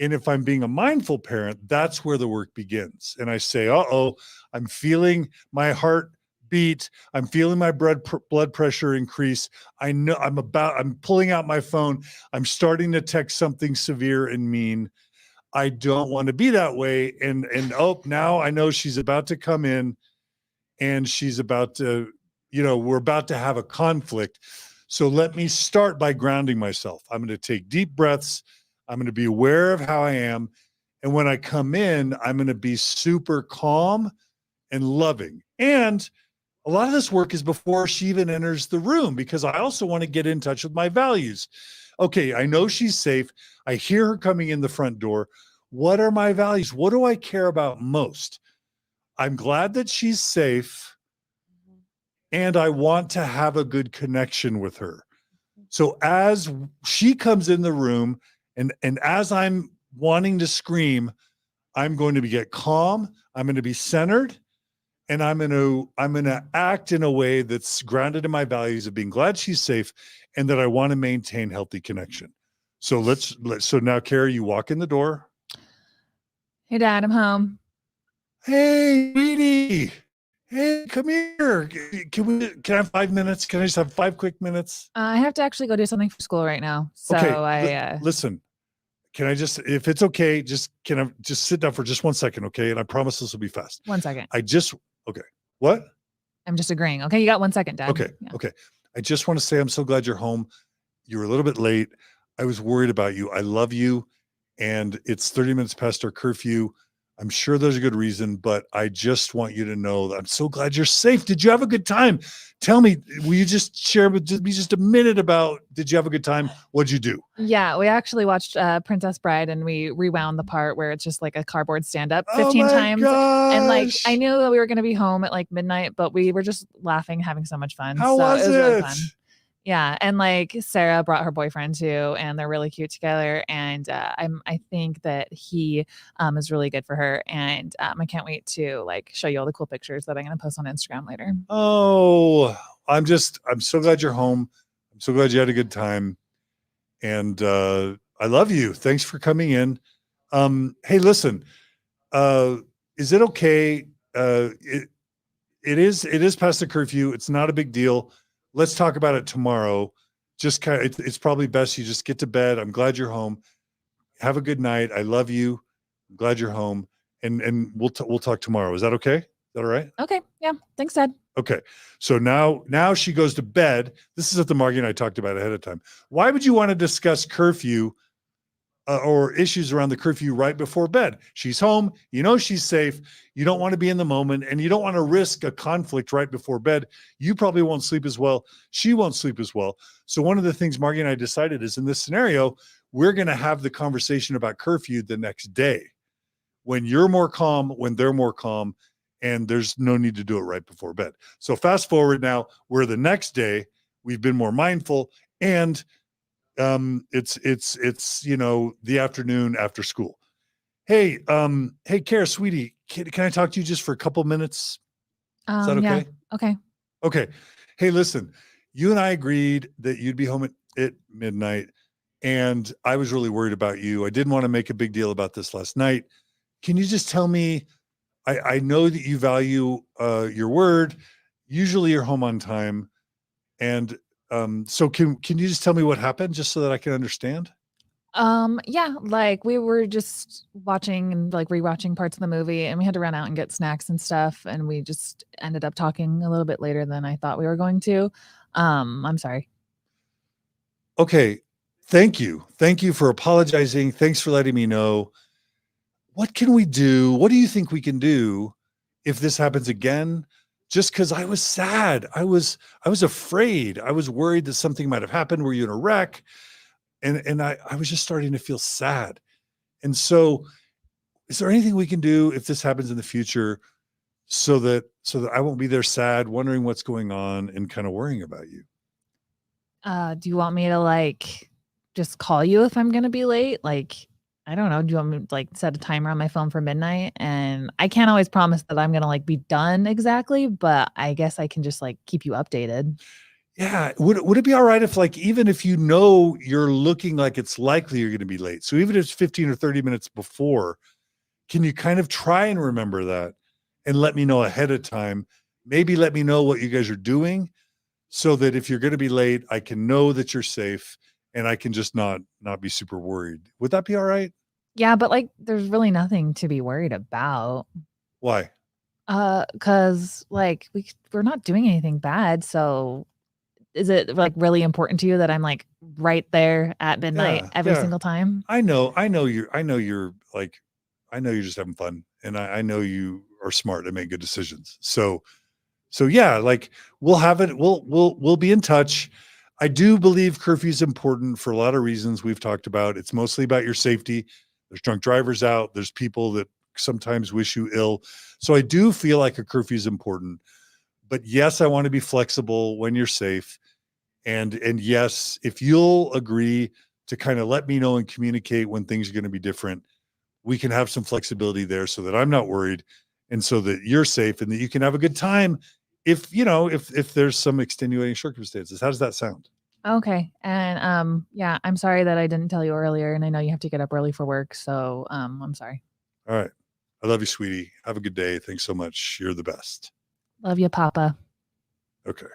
And if I'm being a mindful parent, that's where the work begins. And I say, I'm feeling my heart beat. I'm feeling my blood pressure increase. I know I'm pulling out my phone. I'm starting to text something severe and mean. I don't want to be that way. And now I know she's about to come in and she's about to, we're about to have a conflict. So let me start by grounding myself. I'm going to take deep breaths. I'm going to be aware of how I am. And when I come in, I'm going to be super calm and loving. And a lot of this work is before she even enters the room, because I also want to get in touch with my values. Okay, I know she's safe. I hear her coming in the front door. What are my values? What do I care about most? I'm glad that she's safe, and I want to have a good connection with her. So as she comes in the room, and as I'm wanting to scream, I'm going to get calm. I'm going to be centered, and I'm going to act in a way that's grounded in my values of being glad she's safe and that I want to maintain healthy connection. So so now, Carah, you walk in the door. Hey, Dad, I'm home. Hey, sweetie. Hey, come here. Can I have 5 minutes? Can I just have 5 quick minutes? I have to actually go do something for school right now. So okay, listen. Can I just, if it's okay, can I just sit down for just 1 second, okay? And I promise this will be fast. 1 second. Okay. What? I'm just agreeing. Okay, you got 1 second, Dad. Okay. Yeah. Okay. I just want to say I'm so glad you're home. You were a little bit late. I was worried about you. I love you. And it's 30 minutes past our curfew. I'm sure there's a good reason, but I just want you to know that I'm so glad you're safe. Did you have a good time? Tell me, will you just share with me just a minute about, did you have a good time? What'd you do? Yeah, we actually watched Princess Bride, and we rewound the part where it's just like a cardboard stand-up 15 times. Gosh. And like, I knew that we were going to be home at like midnight, but we were just laughing, having so much fun. How was it? Was really fun. it? Yeah, and like Sarah brought her boyfriend too, and they're really cute together. And I think that he is really good for her, and I can't wait to like show you all the cool pictures that I'm going to post on Instagram later. Oh, I'm so glad you're home. I'm so glad you had a good time, and I love you. Thanks for coming in. Hey, listen, is it okay? It is past the curfew. It's not a big deal. Let's talk about it tomorrow. Just it's probably best you just get to bed. I'm glad you're home. Have a good night. I love you. I'm glad you're home. And we'll talk tomorrow. Is that okay? Is that all right? Okay. Yeah. Thanks, Dad. Okay. So now she goes to bed. This is what the Margie and I talked about ahead of time. Why would you want to discuss curfew or issues around the curfew right before bed? She's home. You know she's safe. You don't want to be in the moment, and you don't want to risk a conflict right before bed. You probably won't sleep as well. She won't sleep as well. So one of the things Margie and I decided is, in this scenario, we're going to have the conversation about curfew the next day when you're more calm, when they're more calm, and there's no need to do it right before bed. So fast forward now, we're the next day. We've been more mindful, and it's the afternoon after school. Hey, Carah, sweetie, can I talk to you just for a couple minutes? Is that okay? Yeah. Okay. Okay. Hey, listen, you and I agreed that you'd be home at midnight, and I was really worried about you. I didn't want to make a big deal about this last night. Can you just tell me, I know that you value your word. Usually you're home on time. And so can you just tell me what happened just so that I can understand? Yeah, like we were just watching and like rewatching parts of the movie, and we had to run out and get snacks and stuff, and we just ended up talking a little bit later than I thought we were going to. I'm sorry. Okay. Thank you. Thank you for apologizing. Thanks for letting me know. What can we do? What do you think we can do if this happens again? Just because I was sad. I was afraid. I was worried that something might have happened. Were you in a wreck? And I was just starting to feel sad. And so is there anything we can do if this happens in the future so that I won't be there sad, wondering what's going on and kind of worrying about you? Do you want me to like just call you if I'm gonna be late? Like, I don't know. Do you want me to like set a timer on my phone for midnight? And I can't always promise that I'm going to like be done exactly, but I guess I can just like keep you updated. Yeah. Would it be all right if like, even if you know you're looking like it's likely you're going to be late, so even if it's 15 or 30 minutes before, can you kind of try and remember that and let me know ahead of time? Maybe let me know what you guys are doing so that if you're going to be late, I can know that you're safe and I can just not be super worried. Would that be all right? Yeah, but like there's really nothing to be worried about. Why? Cuz like we're not doing anything bad, so is it like really important to you that I'm like right there at midnight every single time? I know you're like, I know you're just having fun, and I know you are smart and make good decisions. So yeah, like we'll have it. We'll be in touch. I do believe curfew is important for a lot of reasons we've talked about. It's mostly about your safety. There's drunk drivers out. There's people that sometimes wish you ill. So I do feel like a curfew is important. But yes, I want to be flexible when you're safe. And yes, if you'll agree to kind of let me know and communicate when things are going to be different, we can have some flexibility there so that I'm not worried and so that you're safe and that you can have a good time if there's some extenuating circumstances. How does that sound? Okay. And yeah, I'm sorry that I didn't tell you earlier, and I know you have to get up early for work, so I'm sorry. All right. I love you, sweetie. Have a good day. Thanks so much. You're the best. Love you, Papa. Okay.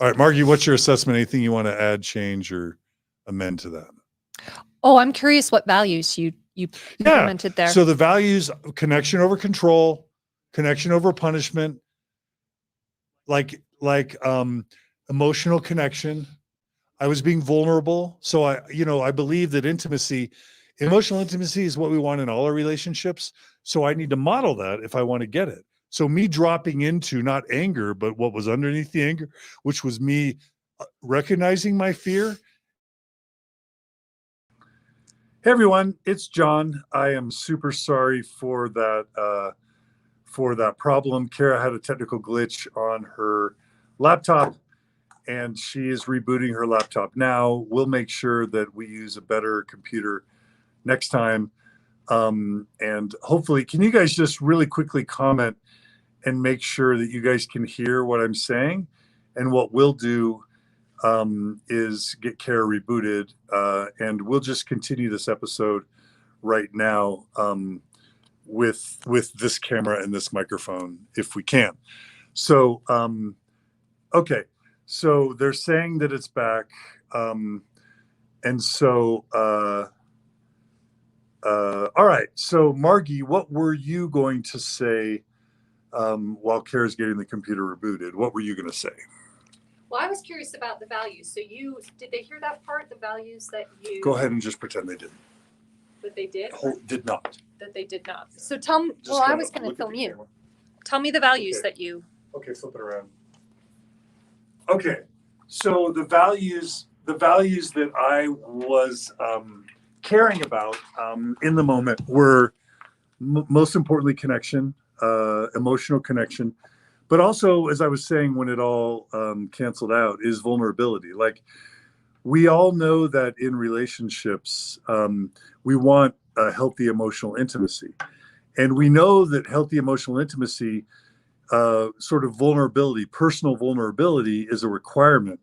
All right, Margie, what's your assessment? Anything you want to add, change, or amend to that? Oh, I'm curious what values you implemented there. So the values: connection over control, connection over punishment, like emotional connection. I was being vulnerable. So I believe that emotional intimacy is what we want in all our relationships. So I need to model that if I want to get it. So me dropping into not anger, but what was underneath the anger, which was me recognizing my fear. Hey everyone, it's John. I am super sorry for that problem. Carah had a technical glitch on her laptop, and she is rebooting her laptop now. We'll make sure that we use a better computer next time. And hopefully, can you guys just really quickly comment and make sure that you guys can hear what I'm saying? And what we'll do is get Carah rebooted, and we'll just continue this episode right now with this camera and this microphone if we can. So okay, so they're saying that it's back, and so all right. So Margie, what were you going to say while Carah's getting the computer rebooted? What were you going to say? Well, I was curious about the values. So did they hear that part, the values that you... Go ahead and just pretend they didn't. That they did? Did not. That they did not. So tell me, Just I was going to film you. Camera. Tell me the values that you... Okay, flip it around. Okay, so the values that I was caring about in the moment were most importantly connection, emotional connection. But also, as I was saying, when it all canceled out, is vulnerability. Like, we all know that in relationships, we want a healthy emotional intimacy. And we know that healthy emotional intimacy, sort of vulnerability, personal vulnerability, is a requirement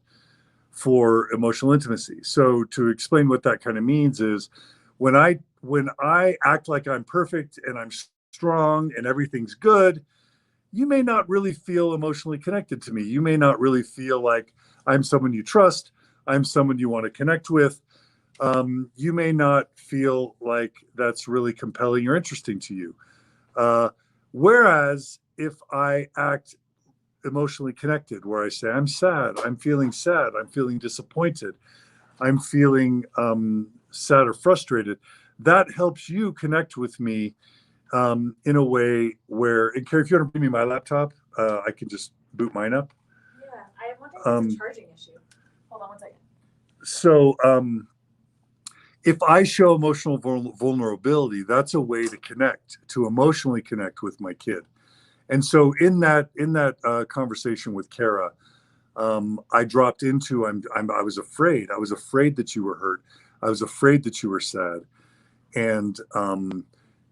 for emotional intimacy. So to explain what that kind of means is when I act like I'm perfect and I'm strong and everything's good, you may not really feel emotionally connected to me. You may not really feel like I'm someone you trust. I'm someone you want to connect with. You may not feel like that's really compelling or interesting to you. Whereas if I act emotionally connected, where I say, I'm sad, I'm feeling disappointed, I'm feeling sad or frustrated, that helps you connect with me in a way where, and Carah, if you want to bring me my laptop, I can just boot mine up. Yeah, I have one thing, a charging issue. Hold on one second. So if I show emotional vulnerability, that's a way to connect, to emotionally connect with my kid. And so in that conversation with Carah, I dropped into, I was afraid that you were hurt. I was afraid that you were sad. and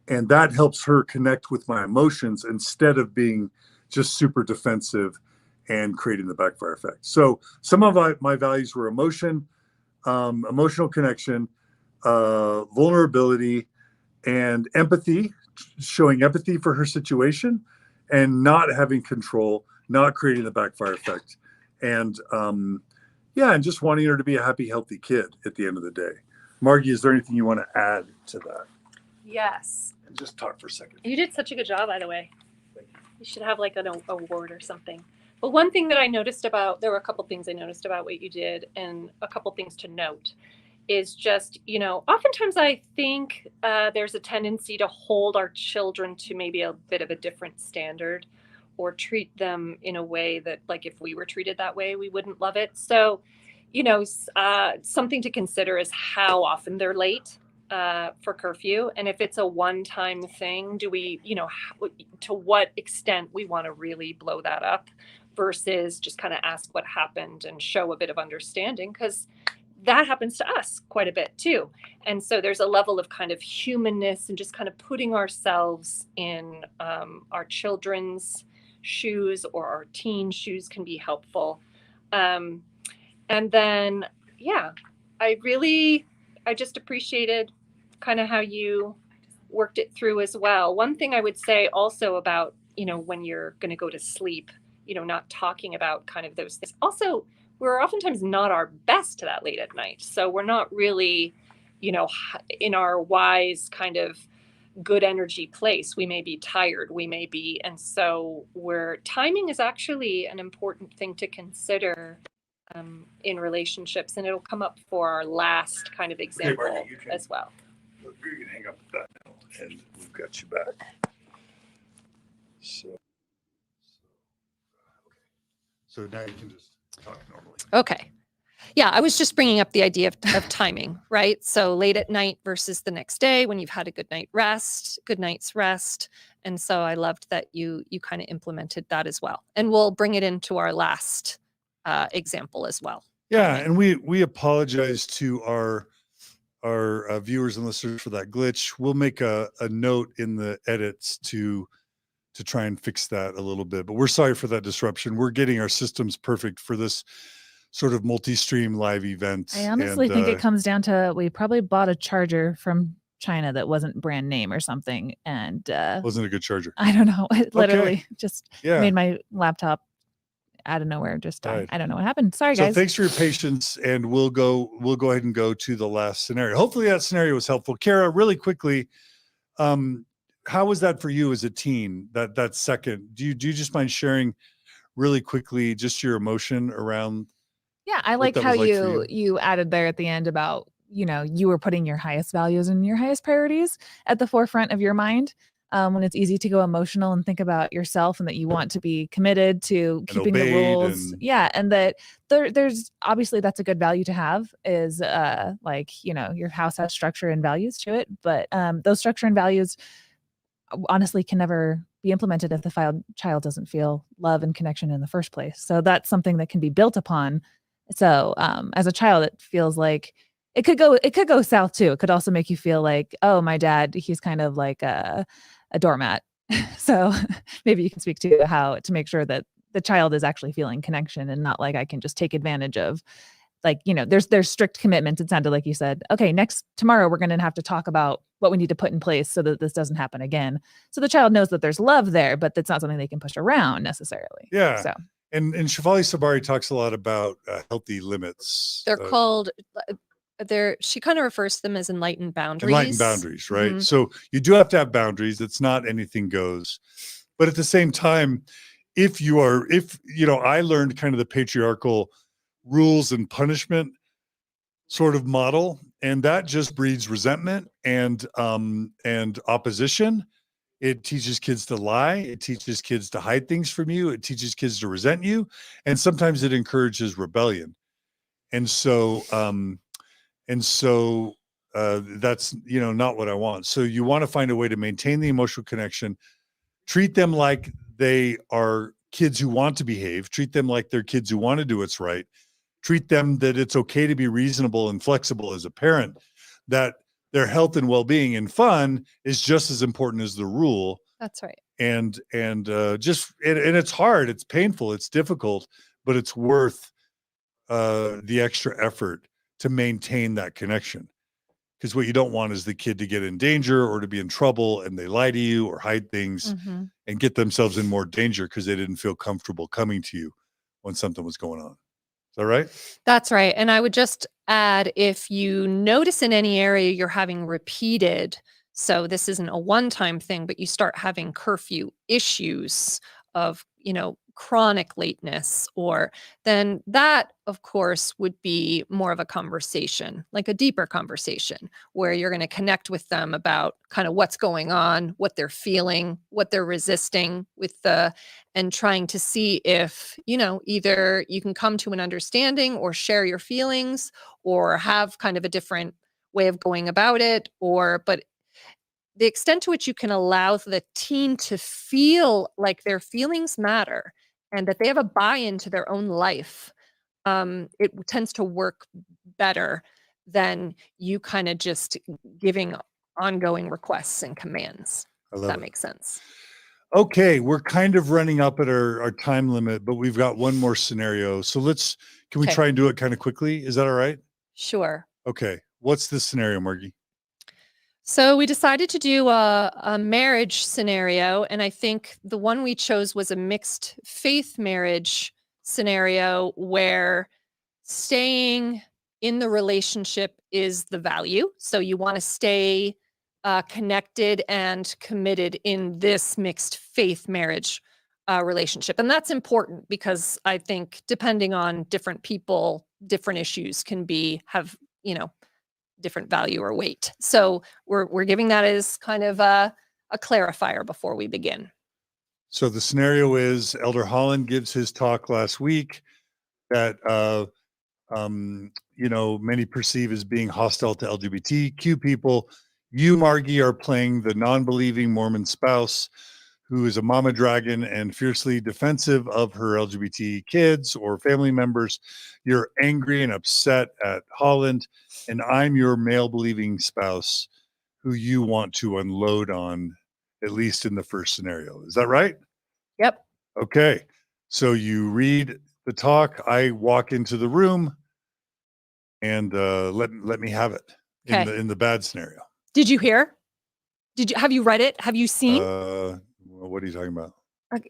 that helps her connect with my emotions instead of being just super defensive and creating the backfire effect. So some of my values were emotion, emotional connection, vulnerability, and empathy, showing empathy for her situation, and not having control, not creating the backfire effect. And and just wanting her to be a happy, healthy kid at the end of the day. Margi, is there anything you want to add to that? Yes. And just talk for a second. You did such a good job, by the way. You should have like an award or something. But one thing that I noticed there were a couple things I noticed about what you did, and a couple things to note is just, oftentimes I think there's a tendency to hold our children to maybe a bit of a different standard, or treat them in a way that, like, if we were treated that way, we wouldn't love it. So, something to consider is how often they're late for curfew. And if it's a one-time thing, do we, to what extent we want to really blow that up versus just kind of ask what happened and show a bit of understanding, because that happens to us quite a bit too. And so there's a level of kind of humanness and just kind of putting ourselves in our children's shoes, or our teen shoes can be helpful. And then, I just appreciated kind of how you worked it through as well. One thing I would say also about, when you're going to go to sleep, not talking about kind of those things. Also, we're oftentimes not our best that late at night. So we're not really, in our wise kind of good energy place. We may be tired, and so timing is actually an important thing to consider in relationships, and it'll come up for our last kind of example as well. You can hang up with that now, and we've got you back. So now you can just talk normally. Okay. Yeah, I was just bringing up the idea of timing, right? So late at night versus the next day when you've had a good night's rest. And so I loved that you kind of implemented that as well. And we'll bring it into our last example as well. Yeah, and we apologize to our viewers and listeners for that glitch. We'll make a note in the edits to try and fix that a little bit. But we're sorry for that disruption. We're getting our systems perfect for this sort of multi-stream live event. I honestly think it comes down to, we probably bought a charger from China that wasn't brand name or something, and wasn't a good charger. I don't know. It literally just Yeah. made my laptop out of nowhere just die. Right. I don't know what happened. Sorry, So guys. thanks for your patience, and we'll go ahead and go to the last scenario. Hopefully that scenario was helpful. Carah, really quickly, how was that for you as a teen? That second, do you just mind sharing really quickly just your emotion around? Yeah, I like how you added there at the end about, you were putting your highest values and your highest priorities at the forefront of your mind. When it's easy to go emotional and think about yourself, and that you want to be committed to keeping the rules. And that there's obviously, that's a good value to have, is your house has structure and values to it. But those structure and values honestly can never be implemented if the child doesn't feel love and connection in the first place. So that's something that can be built upon. So as a child, it feels like it could go south too. It could also make you feel like, oh, my dad, he's kind of like a doormat. So maybe you can speak to how to make sure that the child is actually feeling connection, and not like I can just take advantage of, there's strict commitments. It sounded like you said, okay, tomorrow we're going to have to talk about what we need to put in place so that this doesn't happen again. So the child knows that there's love there, but that's not something they can push around necessarily. Yeah. So. And Shefali Sabari talks a lot about healthy limits. They're called, she kind of refers to them as enlightened boundaries. Enlightened boundaries, right? Mm-hmm. So you do have to have boundaries. It's not anything goes. But at the same time, I learned kind of the patriarchal rules and punishment sort of model, and that just breeds resentment and opposition. It teaches kids to lie. It teaches kids to hide things from you. It teaches kids to resent you. And sometimes it encourages rebellion. And so that's, not what I want. So you want to find a way to maintain the emotional connection, treat them like they are kids who want to behave, treat them like they're kids who want to do what's right, treat them that it's okay to be reasonable and flexible as a parent, that their health and well-being and fun is just as important as the rule. That's right. And it's hard, it's painful, it's difficult, but it's worth the extra effort to maintain that connection. Because what you don't want is the kid to get in danger or to be in trouble and they lie to you or hide things and get themselves in more danger because they didn't feel comfortable coming to you when something was going on. Is that right? That's right. And I would just add, if you notice in any area you're having repeated, so this isn't a one-time thing, but you start having curfew issues of, chronic lateness, or then that, of course, would be more of a conversation, like a deeper conversation, where you're going to connect with them about kind of what's going on, what they're feeling, what they're resisting and trying to see if, either you can come to an understanding or share your feelings or have kind of a different way of going about it, but the extent to which you can allow the teen to feel like their feelings matter and that they have a buy-in to their own life, it tends to work better than you kind of just giving ongoing requests and commands. Does that make sense? Okay, we're kind of running up at our time limit, but we've got one more scenario. So can we try and do it kind of quickly? Is that all right? Sure. Okay. What's this scenario, Margie? So we decided to do a marriage scenario, and I think the one we chose was a mixed faith marriage scenario where staying in the relationship is the value. So you want to stay connected and committed in this mixed faith marriage relationship. And that's important because I think depending on different people, different issues can have different value or weight. So we're giving that as kind of a clarifier before we begin. So the scenario is Elder Holland gives his talk last week that many perceive as being hostile to LGBTQ people. You, Margie, are playing the non-believing Mormon spouse who is a mama dragon and fiercely defensive of her LGBT kids or family members. You're angry and upset at Holland, and I'm your male believing spouse who you want to unload on, at least in the first scenario. Is that right? Yep. Okay. So you read the talk, I walk into the room, and let me have it in the bad scenario. Did you hear? Have you read it? Have you seen? What are you talking about?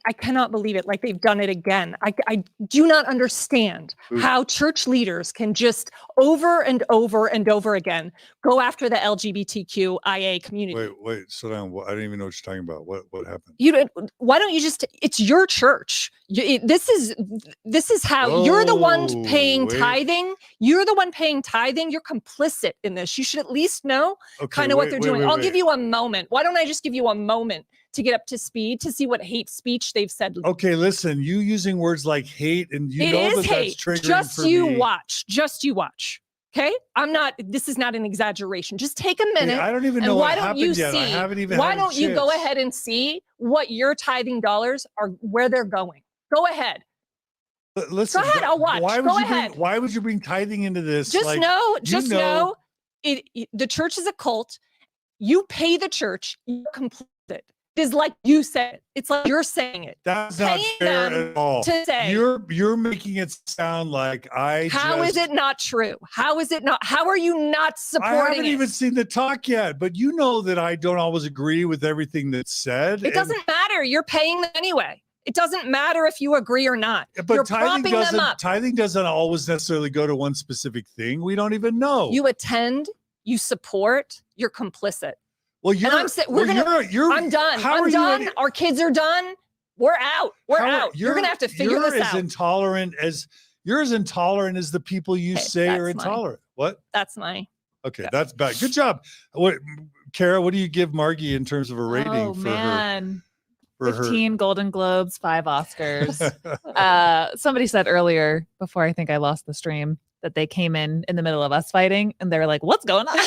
I cannot believe it. Like, they've done it again. I do not understand how church leaders can just over and over and over again go after the LGBTQIA community. Wait, slow down. I don't even know what you're talking about. What happened? Why don't you just? It's your church. This is how you're the one paying tithing. You're the one paying tithing. You're complicit in this. You should at least know kind of what they're doing. I'll give you a moment. Why don't I just give you a moment to get up to speed to see what hate speech they've said? Okay, listen, you using words like hate, and that's triggering just for you me. Just you watch. Okay, this is not an exaggeration. Just take a minute. I don't even know what happened yet. I haven't even. Why don't you go ahead and see what your tithing dollars are, where they're going? Go ahead. Listen, go ahead. I'll watch. Why would you bring tithing into this? Just know, the church is a cult. You pay the church. You're complicit. It is like you said. It's like you're saying it. That's not fair at all. To say you're making it sound like How is it not true? How is it not? How are you not supporting it? I haven't even seen the talk yet, but you know that I don't always agree with everything that's said. It doesn't matter. You're paying them anyway. It doesn't matter if you agree or not. But you're propping them up. Tithing doesn't always necessarily go to one specific thing. We don't even know. You attend, you support, you're complicit. Well, I'm done. I'm done. Our kids are done. We're out. We're out. You're going to have to figure this out. You're as intolerant as the people you say are intolerant. What? That's my. Okay, that's bad. Good job. Carah, what do you give Margie in terms of a rating for her? 15 Golden Globes, 5 Oscars. Somebody said earlier, before I think I lost the stream, that they came in the middle of us fighting, and they were like, "What's going on?"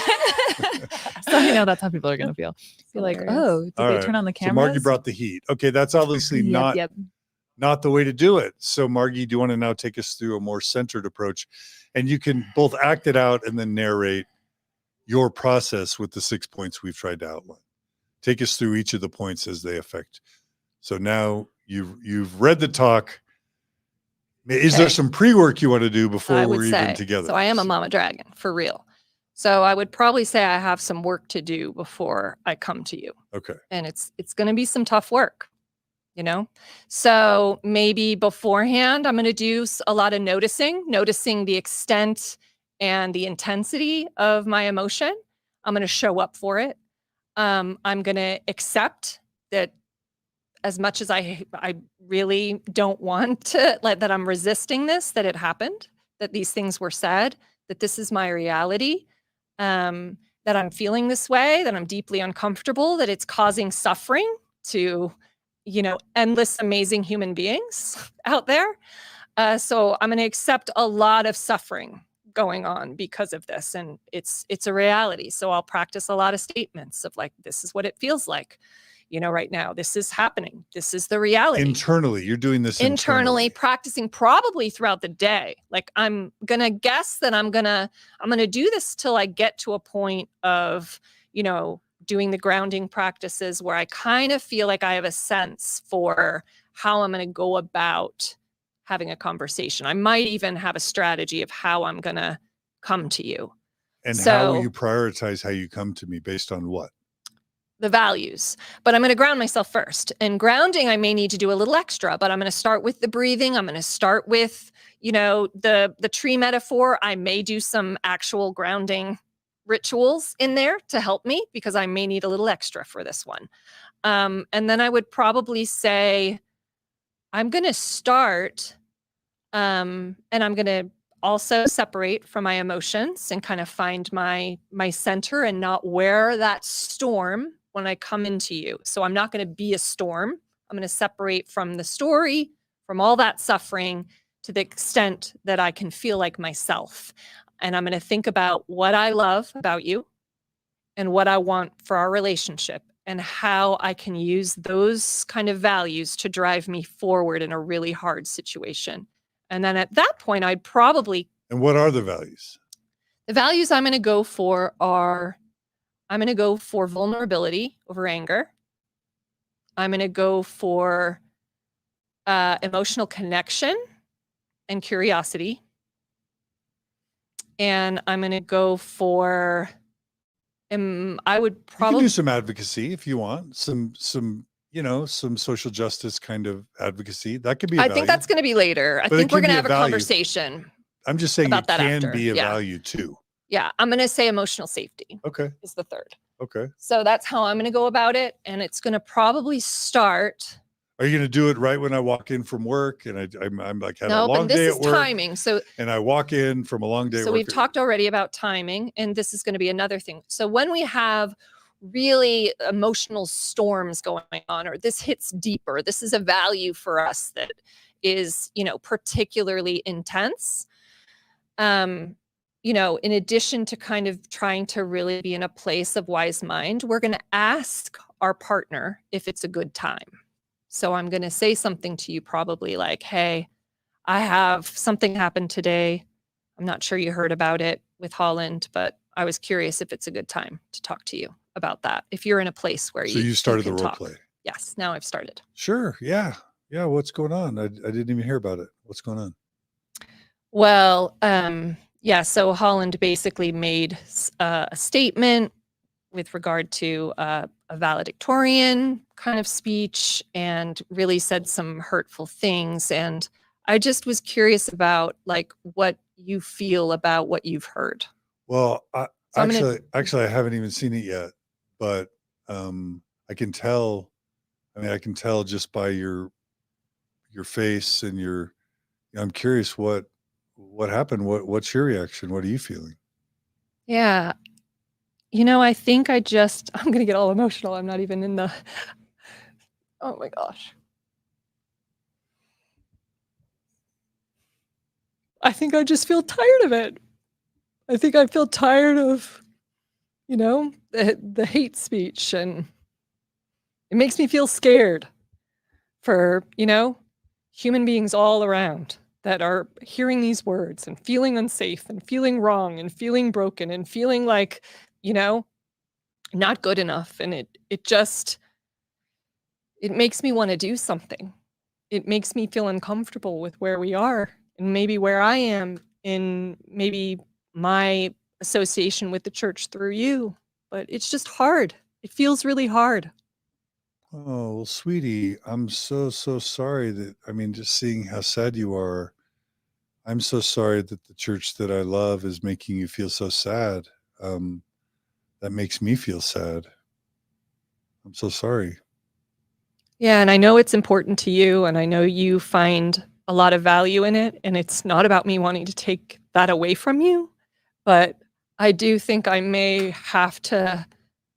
So that's how people are going to feel. Be like, "Oh, did they turn on the camera?" So Margie brought the heat. Okay, that's obviously not the way to do it. So Margie, do you want to now take us through a more centered approach, and you can both act it out and then narrate your process with the 6 points we've tried to outline. Take us through each of the points as they affect. So now you've read the talk. Is there some pre-work you want to do before I would we're say. even together? So I am a mama dragon, for real. So I would probably say I have some work to do before I come to you. Okay. And it's going to be some tough work, you know? So maybe beforehand, I'm going to do a lot of noticing the extent and the intensity of my emotion. I'm going to show up for it. I'm going to accept that as much as I really don't want to, like, that I'm resisting this, that it happened, that these things were said, that this is my reality, that I'm feeling this way, that I'm deeply uncomfortable, that it's causing suffering to, you know, endless amazing human beings out there. So I'm going to accept a lot of suffering going on because of this. And it's a reality. So I'll practice a lot of statements of like, this is what it feels like, you know, right now. This is happening. This is the reality. Internally, you're doing this internally, practicing probably throughout the day. Like I'm going to guess that I'm going to do this till I get to a point of, you know, doing the grounding practices where I kind of feel like I have a sense for how I'm going to go about having a conversation. I might even have a strategy of how I'm going to come to you. And how will you prioritize how you come to me based on what? The values. But I'm going to ground myself first. And grounding, I may need to do a little extra, but I'm going to start with the breathing. I'm going to start with, you know, the tree metaphor. I may do some actual grounding rituals in there to help me because I may need a little extra for this one. And then I would probably say, I'm going to start, and I'm going to also separate from my emotions and kind of find my center and not wear that storm when I come into you. So I'm not going to be a storm. I'm going to separate from the story, from all that suffering, to the extent that I can feel like myself. And I'm going to think about what I love about you and what I want for our relationship and how I can use those kind of values to drive me forward in a really hard situation. And then at that point, I'd probably... And what are the values? The values I'm going to go for are, I'm going to go for vulnerability over anger. I'm going to go for emotional connection and curiosity. And I'm going to go for, I would probably... You can do some advocacy if you want, some social justice kind of advocacy. That could be a value. I think that's going to be later. I think we're going to have a conversation. I'm just saying it can be a value too. Yeah, I'm going to say emotional safety. Okay. Is the third. Okay. So that's how I'm going to go about it. And it's going to probably start... Are you going to do it right when I walk in from work and I'm like had a long day at work? No, but this is timing. So, and I walk in from a long day. So we've talked already about timing, and this is going to be another thing. So when we have really emotional storms going on, or this hits deeper, this is a value for us that is, you know, particularly intense. You know, in addition to kind of trying to really be in a place of wise mind, we're going to ask our partner if it's a good time. So I'm going to say something to you probably like, hey, I have something happened today. I'm not sure you heard about it with Holland, but I was curious if it's a good time to talk to you about that. If you're in a place where you started the role play. Yes, now I've started. Sure. Yeah. Yeah. What's going on? I didn't even hear about it. What's going on? Well, yeah. So Holland basically made a statement with regard to a valedictorian kind of speech and really said some hurtful things. And I just was curious about like what you feel about what you've heard. Well, actually, I haven't even seen it yet, but I can tell. I mean, I can tell just by your face and I'm curious what happened. What's your reaction? What are you feeling? Yeah. You know, I think I'm going to get all emotional. I'm not even in the, oh my gosh. I think I just feel tired of it. I think I feel tired of, you know, the hate speech, and it makes me feel scared for, you know, human beings all around that are hearing these words and feeling unsafe and feeling wrong and feeling broken and feeling like not good enough. And it makes me want to do something. It makes me feel uncomfortable with where we are and maybe where I am in maybe my association with the church through you. But it's just hard. It feels really hard. Oh, well, sweetie, I'm so sorry just seeing how sad you are. I'm so sorry that the church that I love is making you feel so sad. That makes me feel sad. I'm so sorry. Yeah, and I know it's important to you, and I know you find a lot of value in it, and it's not about me wanting to take that away from you, but I do think we may have to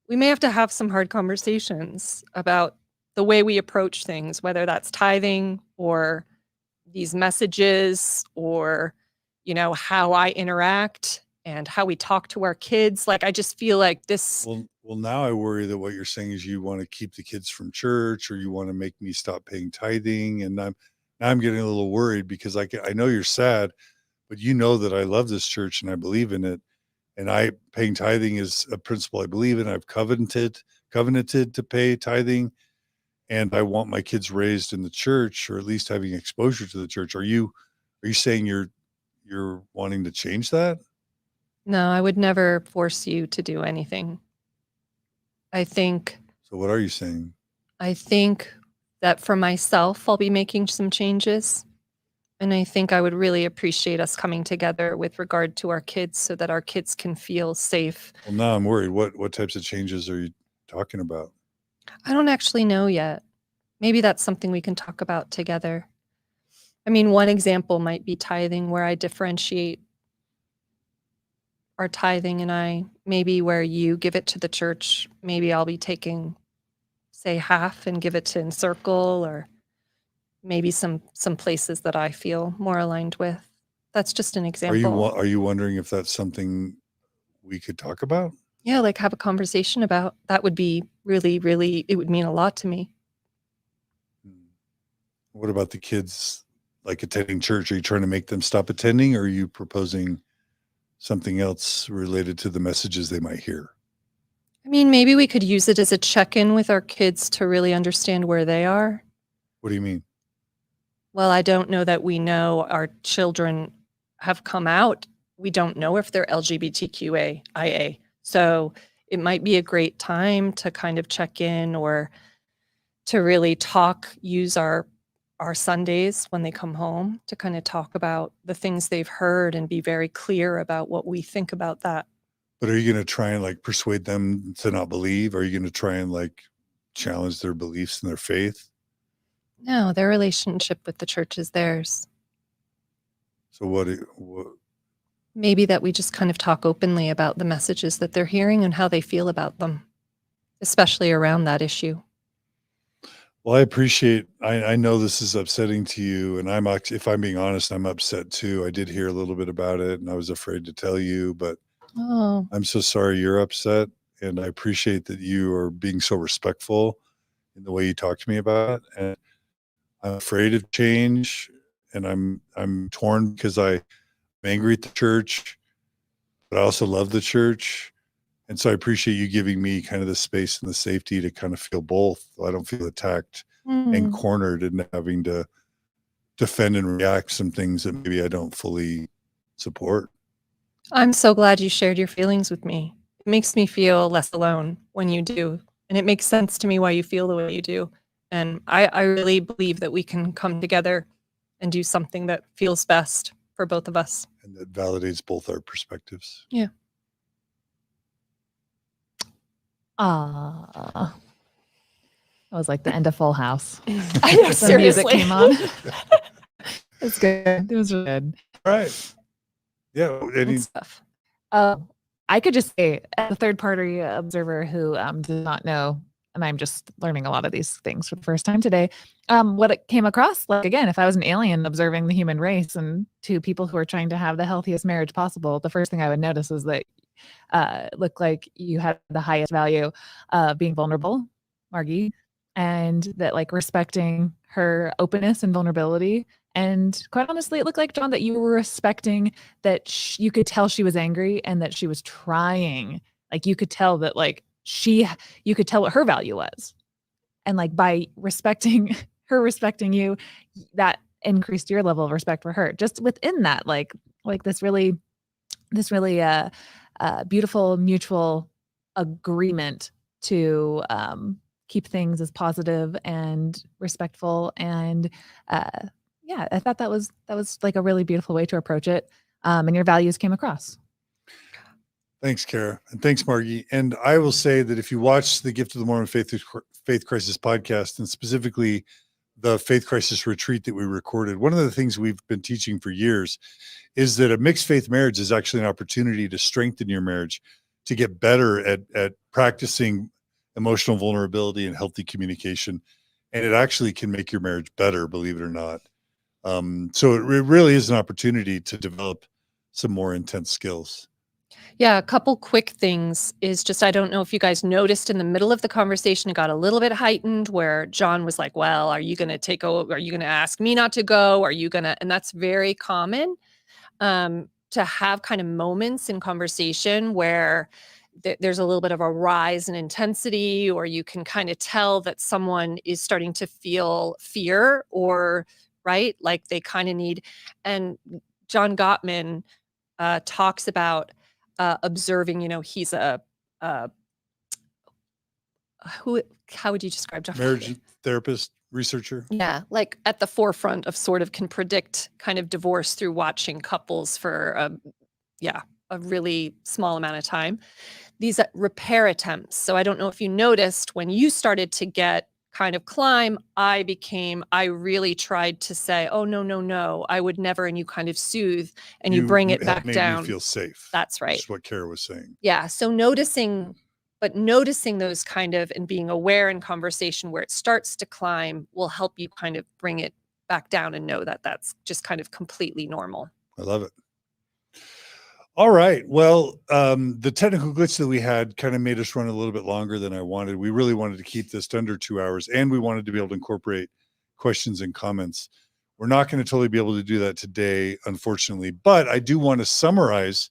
have some hard conversations about the way we approach things, whether that's tithing or these messages or, how I interact and how we talk to our kids. Like, I just feel like this. Well, now I worry that what you're saying is you want to keep the kids from church, or you want to make me stop paying tithing. And I'm getting a little worried because I know you're sad, but you know that I love this church and I believe in it. And paying tithing is a principle I believe in. I've covenanted to pay tithing, and I want my kids raised in the church, or at least having exposure to the church. Are you saying you're wanting to change that? No, I would never force you to do anything. So what are you saying? I think that for myself, I'll be making some changes. And I think I would really appreciate us coming together with regard to our kids so that our kids can feel safe. Well, now I'm worried. What types of changes are you talking about? I don't actually know yet. Maybe that's something we can talk about together. I mean, one example might be tithing, where I differentiate our tithing and maybe where you give it to the church, maybe I'll be taking, say, half and give it to Encircle, or maybe some places that I feel more aligned with. That's just an example. Are you wondering if that's something we could talk about? Yeah, like have a conversation about. That would be really, really, it would mean a lot to me. What about the kids, like attending church? Are you trying to make them stop attending, or are you proposing something else related to the messages they might hear? I mean, maybe we could use it as a check-in with our kids to really understand where they are. What do you mean? Well, I don't know that we know our children have come out. We don't know if they're LGBTQIA. So it might be a great time to kind of check in, or to really use our Sundays when they come home to kind of talk about the things they've heard and be very clear about what we think about that. But are you going to try and persuade them to not believe? Are you going to try and challenge their beliefs and their faith? No, their relationship with the church is theirs. So what? Maybe that we just kind of talk openly about the messages that they're hearing and how they feel about them, especially around that issue. Well, I appreciate, I know this is upsetting to you, and if I'm being honest, I'm upset too. I did hear a little bit about it and I was afraid to tell you, but I'm so sorry you're upset. And I appreciate that you are being so respectful in the way you talk to me about it. And I'm afraid of change, and I'm torn because I'm angry at the church, but I also love the church. And so I appreciate you giving me kind of the space and the safety to kind of feel both. So I don't feel attacked and cornered and having to defend and react some things that maybe I don't fully support. I'm so glad you shared your feelings with me. It makes me feel less alone when you do. And it makes sense to me why you feel the way you do. And I really believe that we can come together and do something that feels best for both of us. And that validates both our perspectives. Yeah. That was like the end of Full House. I know, Some music seriously. came on. It's good. It was really good. All right. Yeah. Good stuff. I could just say, as a third-party observer who did not know, and I'm just learning a lot of these things for the first time today, what it came across, again, if I was an alien observing the human race and two people who are trying to have the healthiest marriage possible, the first thing I would notice is that looked like you had the highest value being vulnerable, Margi, and that respecting her openness and vulnerability. And quite honestly, it looked like, John, that you were respecting that you could tell she was angry and that she was trying Like you could tell that like you could tell what her value was. And like by respecting her, respecting you, that increased your level of respect for her. Just within that, like this really beautiful mutual agreement to keep things as positive and respectful. And yeah, I thought that was like a really beautiful way to approach it. And your values came across. Thanks, Carah. And thanks, Margi. And I will say that if you watch the Gift of the Mormon Faith Crisis podcast, and specifically the Faith Crisis retreat that we recorded, one of the things we've been teaching for years is that a mixed faith marriage is actually an opportunity to strengthen your marriage, to get better at practicing emotional vulnerability and healthy communication. And it actually can make your marriage better, believe it or not. So it really is an opportunity to develop some more intense skills. Yeah, a couple quick things is just, I don't know if you guys noticed in the middle of the conversation, it got a little bit heightened where John was like, well, are you going to take over? Are you going to ask me not to go? Are you going to, and that's very common to have kind of moments in conversation where there's a little bit of a rise in intensity, or you can kind of tell that someone is starting to feel fear or, right, like they kind of need, and John Gottman talks about observing, he's how would you describe John? Marriage therapist, researcher. Yeah, like at the forefront of sort of can predict kind of divorce through watching couples for a really small amount of time. These repair attempts. So I don't know if you noticed when you started to get kind of climb, I really tried to say, oh, no, I would never. And you kind of soothe and you bring it back down. Me feel safe. That's right. That's what Carah was saying. Yeah. So noticing those kind of, and being aware in conversation where it starts to climb will help you kind of bring it back down and know that that's just kind of completely normal. I love it. All right. Well, the technical glitch that we had kind of made us run a little bit longer than I wanted. We really wanted to keep this to under 2 hours, and we wanted to be able to incorporate questions and comments. We're not going to totally be able to do that today, unfortunately, but I do want to summarize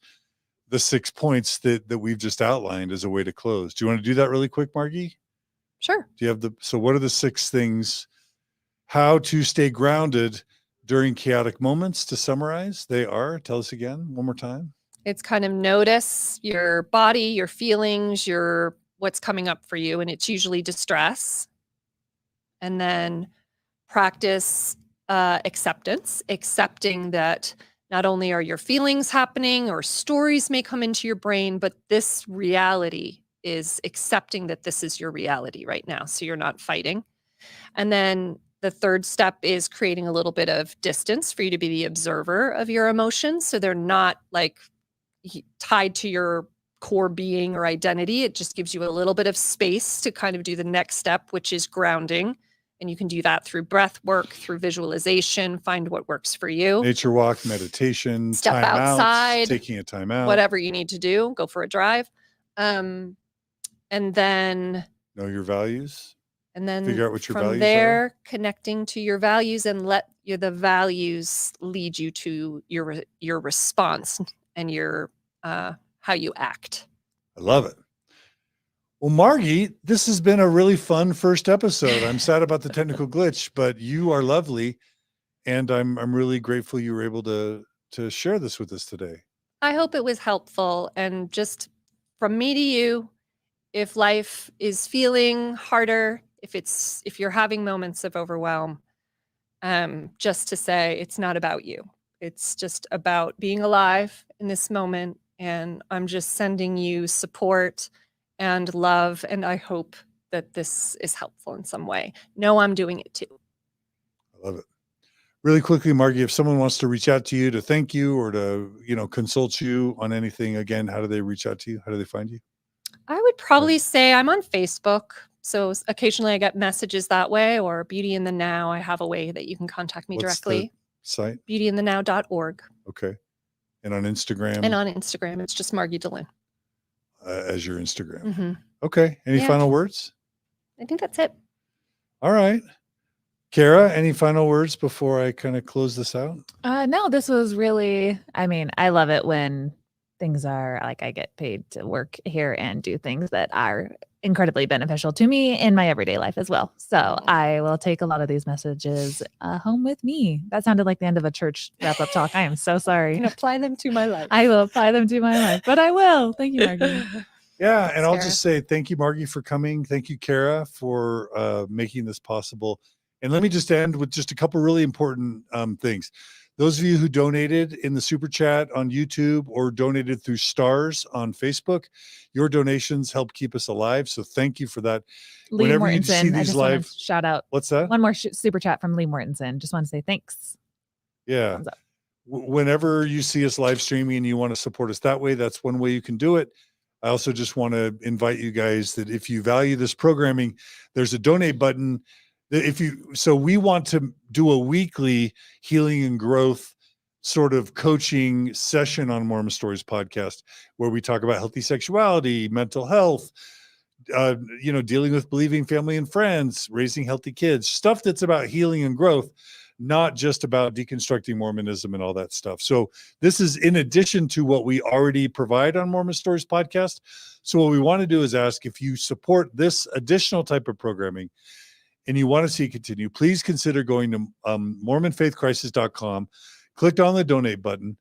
the 6 points that we've just outlined as a way to close. Do you want to do that really quick, Margi? Sure. Do you have so what are the 6 things, how to stay grounded during chaotic moments, to summarize? They are, tell us again, one more time. It's kind of notice your body, your feelings, what's coming up for you. And it's usually distress. And then practice acceptance, accepting that not only are your feelings happening or stories may come into your brain, but this reality is accepting that this is your reality right now. So you're not fighting. And then the third step is creating a little bit of distance for you to be the observer of your emotions. So they're not like tied to your core being or identity. It just gives you a little bit of space to kind of do the next step, which is grounding. And you can do that through breath work, through visualization, find what works for you. Nature walk, meditation, step outside, taking a time out, whatever you need to do, go for a drive. And then know your values. And then figure out what your from values there, are. Connecting to your values and let the values lead you to your response and your how you act. I love it. Well, Margi, this has been a really fun first episode. I'm sad about the technical glitch, but you are lovely, and I'm really grateful you were able to share this with us today. I hope it was helpful, and just from me to you, if life is feeling harder, if you're having moments of overwhelm, just to say it's not about you. It's just about being alive in this moment, and I'm just sending you support and love, and I hope that this is helpful in some way. No, I'm doing it too. I love it. Really quickly, Margi, if someone wants to reach out to you to thank you or to, consult you on anything, again, how do they reach out to you? How do they find you? I would probably say I'm on Facebook. So occasionally I get messages that way, or Beauty in the Now. I have a way that you can contact me directly. The site? beautyinthenow.org. Okay. And on Instagram? And on Instagram, it's just Margi Dehlin. As your Instagram. Mm-hmm. Okay. Any final words? I think that's it. All right. Carah, any final words before I kind of close this out? No, this was really, I love it when things are like I get paid to work here and do things that are incredibly beneficial to me in my everyday life as well. So I will take a lot of these messages home with me. That sounded like the end of a church wrap-up talk. I am so sorry. I can apply them to my life. I will apply them to my life, but I will. Thank you, Margie. Yeah, and I'll Sarah. just say thank you, Margie, for coming. Thank you, Carah, for making this possible. And let me just end with just a couple really important things. Those of you who donated in the super chat on YouTube or donated through stars on Facebook, your donations help keep us alive. So thank you for that. Lee Whenever you see Mortensen, I these just live, want to shout out what's that? one more super chat from Lee Mortensen. Just want to say thanks. Yeah. Thumbs up. Whenever you see us live streaming and you want to support us that way, that's one way you can do it. I also just want to invite you guys that if you value this programming, there's a donate button. So we want to do a weekly healing and growth sort of coaching session on Mormon Stories Podcast, where we talk about healthy sexuality, mental health, dealing with believing family and friends, raising healthy kids, stuff that's about healing and growth, not just about deconstructing Mormonism and all that stuff. So this is in addition to what we already provide on Mormon Stories Podcast. So what we want to do is ask if you support this additional type of programming and you want to see it continue, please consider going to MormonFaithCrisis.com, click on the donate button,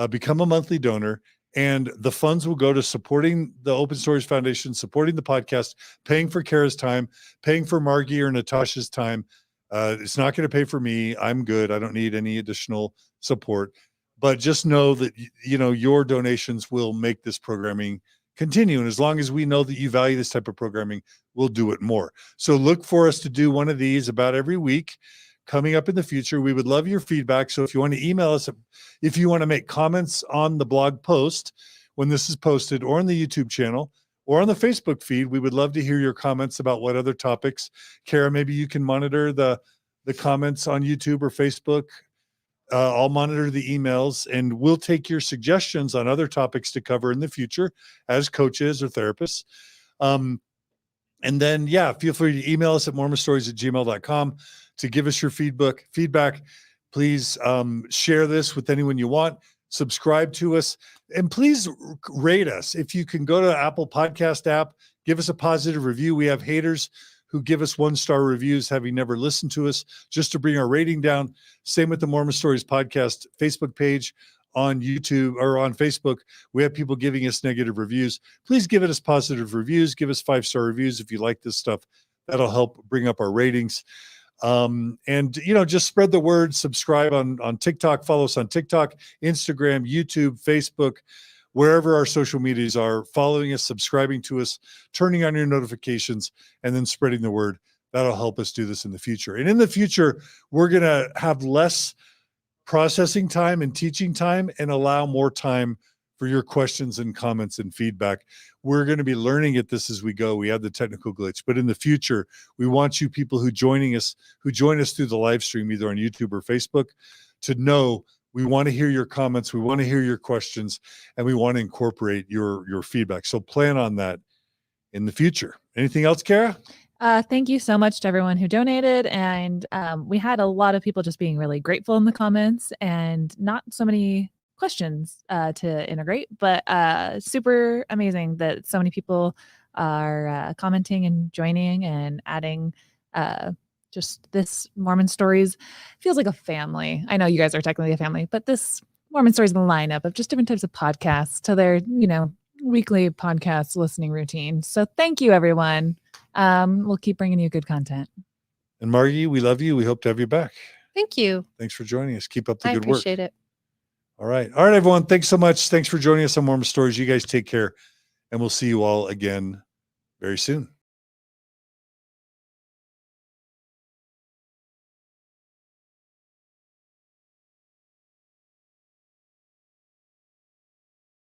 become a monthly donor, and the funds will go to supporting the Open Stories Foundation, supporting the podcast, paying for Carah's time, paying for Margie or Natasha's time. It's not going to pay for me. I'm good. I don't need any additional support. But just know that, your donations will make this programming continue. And as long as we know that you value this type of programming, we'll do it more. So look for us to do one of these about every week coming up in the future. We would love your feedback. So if you want to email us, if you want to make comments on the blog post when this is posted, or on the YouTube channel, or on the Facebook feed, we would love to hear your comments about what other topics. Carah, maybe you can monitor the comments on YouTube or Facebook. I'll monitor the emails, and we'll take your suggestions on other topics to cover in the future as coaches or therapists. And then, feel free to email us at mormonstories@gmail.com to give us your feedback. Please share this with anyone you want. Subscribe to us, and please rate us. If you can go to Apple Podcast app, give us a positive review. We have haters who give us 1-star reviews, having never listened to us, just to bring our rating down. Same with the Mormon Stories Podcast Facebook page on YouTube or on Facebook. We have people giving us negative reviews. Please give us positive reviews. Give us 5-star reviews if you like this stuff. That'll help bring up our ratings. Just spread the word. Subscribe on TikTok. Follow us on TikTok, Instagram, YouTube, Facebook, wherever our social medias are. Following us, subscribing to us, turning on your notifications, and then spreading the word. That'll help us do this in the future. And in the future, we're going to have less processing time and teaching time and allow more time for your questions and comments and feedback. We're going to be learning at this as we go. We had the technical glitch, but in the future, we want you people who join us through the live stream, either on YouTube or Facebook, to know we want to hear your comments. We want to hear your questions, and we want to incorporate your feedback. So plan on that in the future. Anything else, Carah? Thank you so much to everyone who donated. And we had a lot of people just being really grateful in the comments, and not so many questions to integrate, but super amazing that so many people are commenting and joining and adding. Just this Mormon Stories feels like a family. I know you guys are technically a family, but this Mormon Stories lineup of just different types of podcasts to their, weekly podcast listening routine. So thank you, everyone. We'll keep bringing you good content. And Margie, we love you. We hope to have you back. Thank you. Thanks for joining us. Keep up the I good work. appreciate it. All right, everyone. Thanks so much. Thanks for joining us on Mormon Stories. You guys take care, and we'll see you all again very soon.